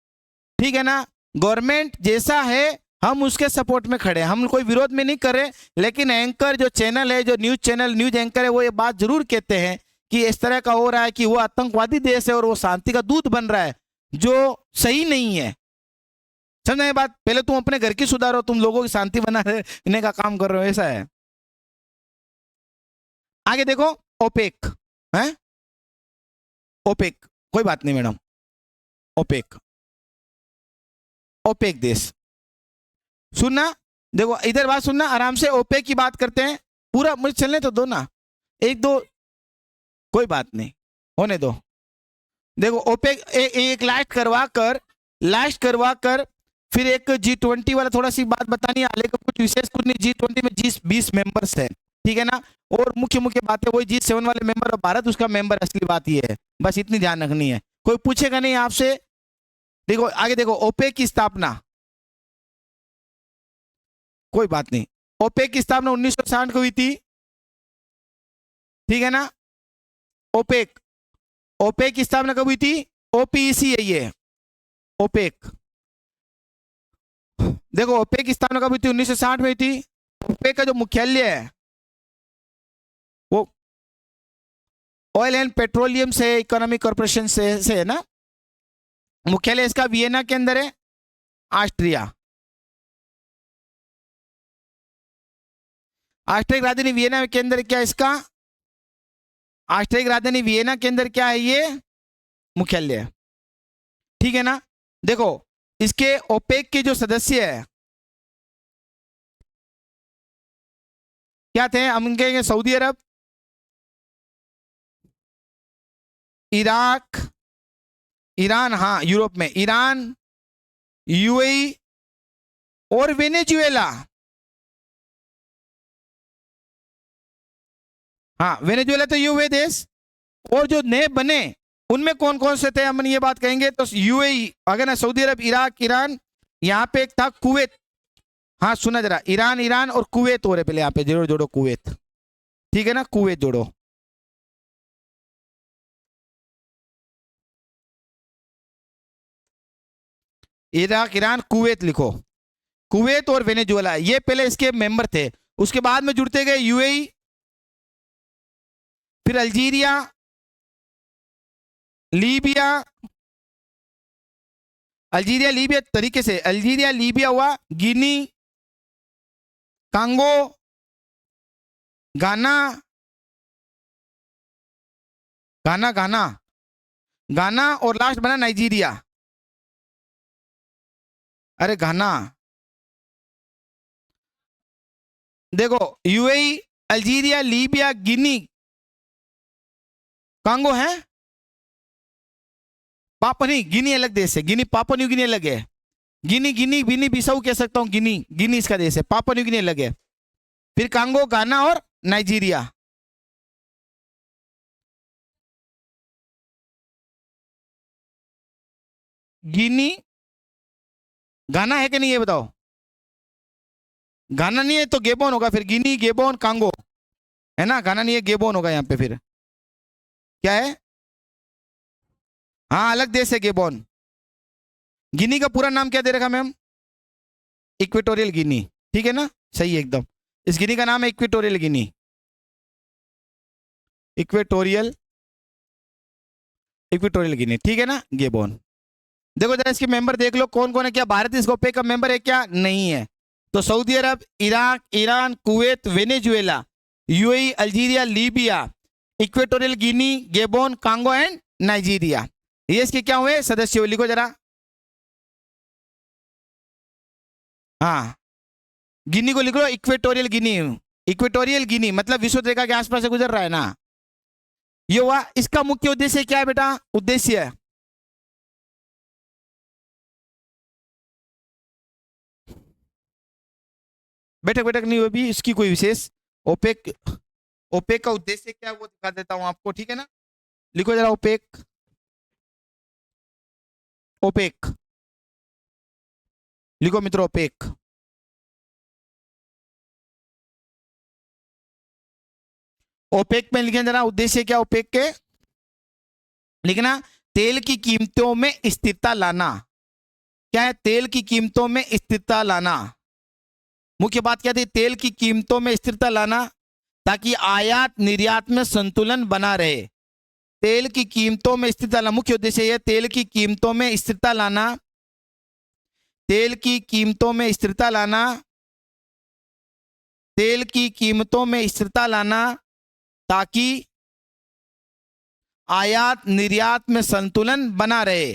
ठीक है ना। गवर्नमेंट जैसा है हम उसके सपोर्ट में खड़े हैं, हम कोई विरोध में नहीं कर रहे। लेकिन एंकर जो चैनल है, जो न्यूज चैनल, न्यूज एंकर है, वो ये बात जरूर कहते हैं कि इस तरह का हो रहा है कि वो आतंकवादी देश है और वो शांति का दूत बन रहा है, जो सही नहीं है। समझ ये बात? पहले तुम अपने घर की सुधारो, तुम लोगों की शांति बनाने का काम कर रहे हो, ऐसा है। आगे देखो, ओपेक है, ओपेक, कोई बात नहीं मैडम, ओपेक, ओपेक देश। सुनना, देखो इधर बात सुनना, आराम से ओपेक की बात करते हैं। पूरा मुझे चलने तो दो ना, एक दो, कोई बात नहीं, होने दो। देखो ओपेक एक लास्ट करवा कर फिर एक G20 वाला थोड़ा सी बात बतानी है, लेकिन कुछ विशेष कुछ नहीं। G20 में 20 मेंबर्स है, ठीक है ना। और मुख्य मुख्य बातें वही G7 वाले मेंबर और भारत उसका मेंबर, असली बात ये है, बस इतनी ध्यान रखनी है। कोई पूछेगा नहीं आपसे। देखो आगे देखो, ओपेक की स्थापना, कोई बात नहीं, ओपेक की स्थापना 1960 को हुई थी, ठीक है ना। ओपेक, ओपेक की स्थापना कब हुई थी? ओपीईसी है ये, ओपेक। देखो ओपेक की स्थापना कब हुई थी? 1960 में हुई थी। ओपेक का जो मुख्यालय है वो ऑयल एंड पेट्रोलियम से इकोनॉमिक कॉर्पोरेशन से है ना। मुख्यालय इसका वियना के अंदर है, ऑस्ट्रिया। ऑस्ट्रिया की राजधानी वियना के अंदर क्या इसका? ऑस्ट्रिया की राजधानी वियना के अंदर क्या है? ये मुख्यालय, ठीक है ना। देखो इसके ओपेक के जो सदस्य है क्या थे? हम कहेंगे सऊदी अरब, इराक, ईरान, हाँ यूरोप में ईरान, यूएई और वेनेजुएला। हाँ वेनेजुएला तो ये हुए देश। और जो नए बने उनमें कौन कौन से थे, हम ये बात कहेंगे तो यूएई अगर ना, सऊदी अरब, इराक, ईरान, यहाँ पे एक था कुवैत। हाँ सुना जरा, ईरान, ईरान और कुवैत हो रहे, पहले यहाँ पे जोड़ो जोड़ो कुवैत, ठीक है ना, कुवैत जोड़ो। इराक, ईरान, कुवैत लिखो। कुवैत और वेनेजुएला ये पहले इसके मेंबर थे। उसके बाद में जुड़ते गए यूएई, फिर अल्जीरिया, लीबिया, अल्जीरिया लीबिया तरीके से, अल्जीरिया लीबिया हुआ, गिनी, कांगो, गाना, गाना गाना गाना और लास्ट बना नाइजीरिया। अरे गाना, देखो यूएई, अल्जीरिया, लीबिया, गिनी, कांगो है, पापा नहीं, गिनी अलग देश है, गिनी, पापा न्यू गिनी अलग है, गिनी गिनी गिनी बिसाऊ कह सकता हूं, गिनी गिनी इसका देश है, पापा न्यू गिनी अलग है, फिर कांगो, गाना और नाइजीरिया। गिनी, गाना है कि नहीं ये बताओ, गाना नहीं है तो गेबोन होगा, फिर गिनी, गेबोन, कांगो, है ना, गाना नहीं है, गेबोन होगा यहाँ पे, फिर क्या है, हाँ अलग देश है गेबोन। गिनी का पूरा नाम क्या दे रखा मैम, इक्वेटोरियल गिनी, ठीक है ना, सही है एकदम। इस गिनी का नाम है Equatorial Guinea, equatorial, Equatorial Guinea, ठीक है ना, गेबोन। देखो जरा इसके मेंबर देख लो कौन कौन है, क्या भारत इस ओपेक का मेंबर है क्या, नहीं है। तो Saudi Arab, Iraq, Iran, Kuwait, Venezuela, UAE, Algeria, Libya, Equatorial Guinea, गेबोन, Congo and Nigeria, ये इसके क्या हुए सदस्य हुए, लिखो जरा। हाँ गिनी को लिख लो, इक्वेटोरियल गिनी, इक्वेटोरियल गिनी मतलब विश्व रेखा के आसपास से गुजर रहा है ना, ये हुआ। इसका मुख्य उद्देश्य क्या है बेटा, उद्देश्य है बैठक बैठक नहीं हुई भी, इसकी कोई विशेष, ओपेक, ओपेक का उद्देश्य क्या है वो दिखा देता हूं आपको, ठीक है ना, लिखो जरा ओपेक, ओपेक लिखो मित्रों, ओपेक, ओपेक में लिखे जरा उद्देश्य क्या ओपेक के, लिखना तेल की कीमतों में स्थिरता लाना, क्या है, तेल की कीमतों में स्थिरता लाना, मुख्य बात क्या थी, तेल की कीमतों में स्थिरता लाना ताकि आयात निर्यात में संतुलन बना रहे, तेल की कीमतों में स्थिरता लाना, मुख्य उद्देश्य यह तेल की कीमतों में स्थिरता लाना, तेल की कीमतों में स्थिरता लाना, तेल की कीमतों में स्थिरता लाना ताकि आयात निर्यात में संतुलन बना रहे,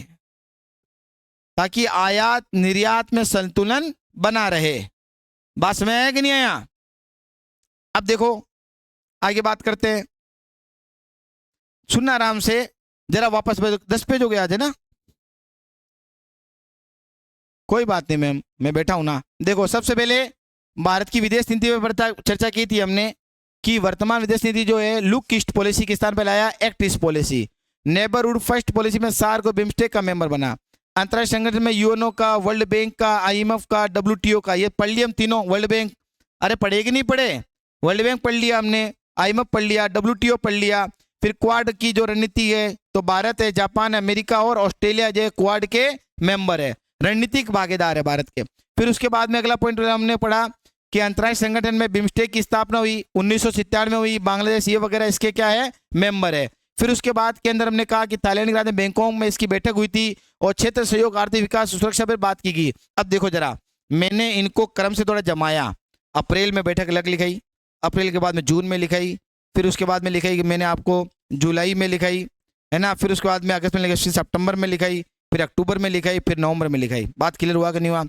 ताकि आयात निर्यात में संतुलन बना रहे। बात समझ आया कि नहीं आया। अब देखो आगे बात करते हैं, सुनना आराम से, जरा वापस 10 पेज हो गया आज, है ना, कोई बात नहीं मैम, मैं बैठा हूं ना। देखो सबसे पहले भारत की विदेश नीति पर चर्चा की थी हमने कि वर्तमान विदेश नीति जो है लुक ईस्ट पॉलिसी के स्थान पर लाया act east policy, neighbourhood first policy में सार्क और बिम्स्टेक का मेंबर बना, अंतर्राष्ट्रीय संगठन में यूएनओ का, वर्ल्ड बैंक का, आईएमएफ का, डब्ल्यूटीओ का, ये पढ़ लिया हम तीनों, वर्ल्ड बैंक, अरे पढ़े कि नहीं पढ़े, वर्ल्ड बैंक पढ़ लिया हमने, आईएमएफ पढ़ लिया, डब्ल्यूटीओ पढ़ लिया, फिर क्वाड की जो रणनीति है तो भारत है, जापान, अमेरिका और ऑस्ट्रेलिया जो क्वाड के मेंबर है, रणनीतिक भागीदार है भारत के। फिर उसके बाद में अगला पॉइंट हमने पढ़ा कि अंतर्राष्ट्रीय संगठन में बिम्स्टेक की स्थापना हुई 1997 में हुई, बांग्लादेश ये वगैरह इसके क्या है मेंबर है। फिर उसके बाद के अंदर हमने कहा कि थाईलैंड के राजधानी बैंकॉक में इसकी बैठक हुई थी और क्षेत्र सहयोग, आर्थिक विकास, सुरक्षा पर बात की गई। अब देखो जरा, मैंने इनको क्रम से थोड़ा जमाया, अप्रैल में बैठक अलग लिखाई, अप्रैल के बाद में जून में लिखाई, फिर उसके बाद में लिखाई कि मैंने आपको जुलाई में लिखाई, है ना, फिर उसके बाद में अगस्त में लिखाई, सितंबर में लिखाई, फिर अक्टूबर में लिखाई, फिर नवंबर में लिखाई। बात क्लियर हुआ कि नहीं हुआ।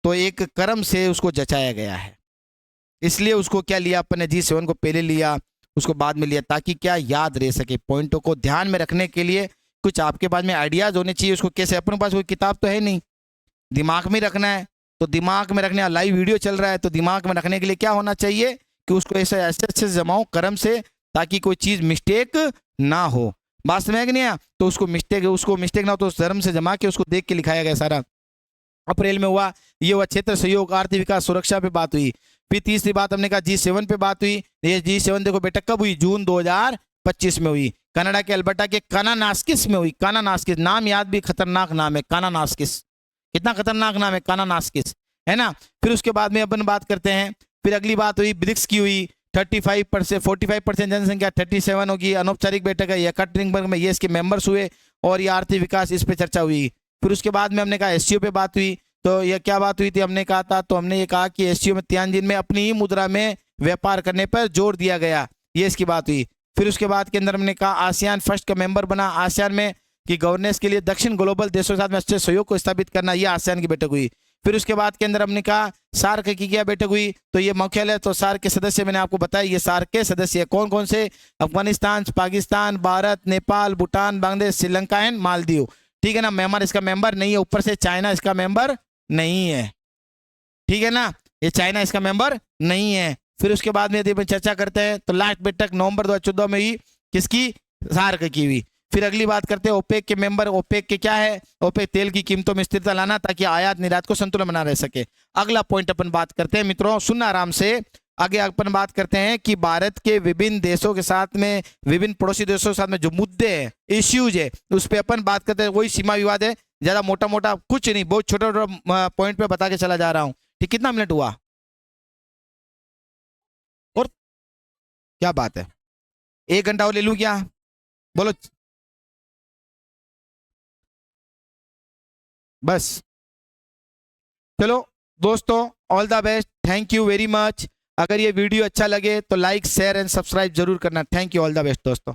तो एक क्रम से उसको जचाया गया है, इसलिए उसको क्या लिया अपन ने, G7 को पहले लिया, उसको बाद में लिया, ताकि क्या याद रह सके, पॉइंटों को ध्यान में रखने के लिए कुछ आपके पास में आइडियाज होने चाहिए। उसको कैसे, अपने पास कोई किताब तो है नहीं, दिमाग में रखना है, तो दिमाग में रखने, लाइव वीडियो चल रहा है तो दिमाग में रखने के लिए क्या होना चाहिए कि उसको ऐसे ऐसे जमाओ क्रम से, ताकि कोई चीज मिस्टेक ना हो। बात समझ नहीं आया, तो उसको मिस्टेक ना हो तो धर्म से जमा के उसको देख के लिखाया गया सारा। अप्रैल में हुआ, ये हुआ क्षेत्र सहयोग, आर्थिक विकास, सुरक्षा पे बात हुई। फिर तीसरी बात हमने कहा G7 पे बात हुई। ये G7 देखो बेटा कब हुई, जून 2025 में हुई, कनाडा के अल्बर्टा के कानानास्किस में हुई। कानानास्किस नाम याद भी खतरनाक नाम है, कानानास्किस, कितना खतरनाक नाम है कानानास्किस, है ना। फिर उसके बाद में अपन बात करते हैं, फिर अगली बात हुई ब्रिक्स की हुई, 35%, 45% जनसंख्या, 37 होगी, अनौपचारिक बैठक है, यकटरिंगबर्ग में ये इसके मेंबर्स हुए और ये आर्थिक विकास इस पे चर्चा हुई। फिर उसके बाद में हमने कहा एससीओ पे बात हुई, तो ये क्या बात हुई थी, हमने कहा था, तो हमने ये कहा कि एससीओ में तियानजिन में अपनी ही मुद्रा में व्यापार करने पर जोर दिया गया, ये इसकी बात हुई। फिर उसके बाद के अंदर हमने कहा आसियान फर्स्ट का मेंबर बना, आसियान में कि गवर्नेंस के लिए दक्षिण ग्लोबल देशों के साथ में अच्छे सहयोग को स्थापित करना, ये आसियान की बैठक हुई। फिर उसके बाद के अंदर हमने कहा सार्क की क्या बैठक हुई, तो ये मुख्यालय, तो सार्क के सदस्य मैंने आपको बताया, ये सार्क के सदस्य कौन कौन से, अफगानिस्तान, पाकिस्तान, भारत, नेपाल, भूटान, बांग्लादेश, श्रीलंका एंड मालदीव। ठीक है ना, म्यांमार इसका मेंबर नहीं है, ऊपर से चाइना इसका मेंबर नहीं है। ठीक है ना, ये चाइना इसका मेंबर नहीं है। फिर उसके बाद में यदि हम चर्चा करते हैं तो लास्ट बैठक नवंबर 2014 में हुई, किसकी, सार्क की हुई। फिर अगली बात करते हैं ओपेक के मेंबर, ओपेक के क्या है, ओपेक तेल की कीमतों में स्थिरता लाना ताकि आयात निर्यात को संतुलन बना रह सके। अगला पॉइंट अपन बात करते हैं मित्रों, सुनना आराम से। आगे अपन बात करते हैं कि भारत के विभिन्न देशों के साथ में, विभिन्न पड़ोसी देशों के साथ में जो मुद्दे हैं, इश्यूज है, उस पर अपन बात करते हैं। वही सीमा विवाद है, ज्यादा मोटा मोटा कुछ नहीं, बहुत छोटा छोटा पॉइंट पे बता के चला जा रहा हूं। ठीक, कितना मिनट हुआ और क्या बात है, 1 घंटा और ले लूं क्या, बोलो बस। चलो दोस्तों, all the best, thank you very much. अगर ये वीडियो अच्छा लगे तो लाइक, शेयर एंड सब्सक्राइब जरूर करना। Thank you, all the best दोस्तों।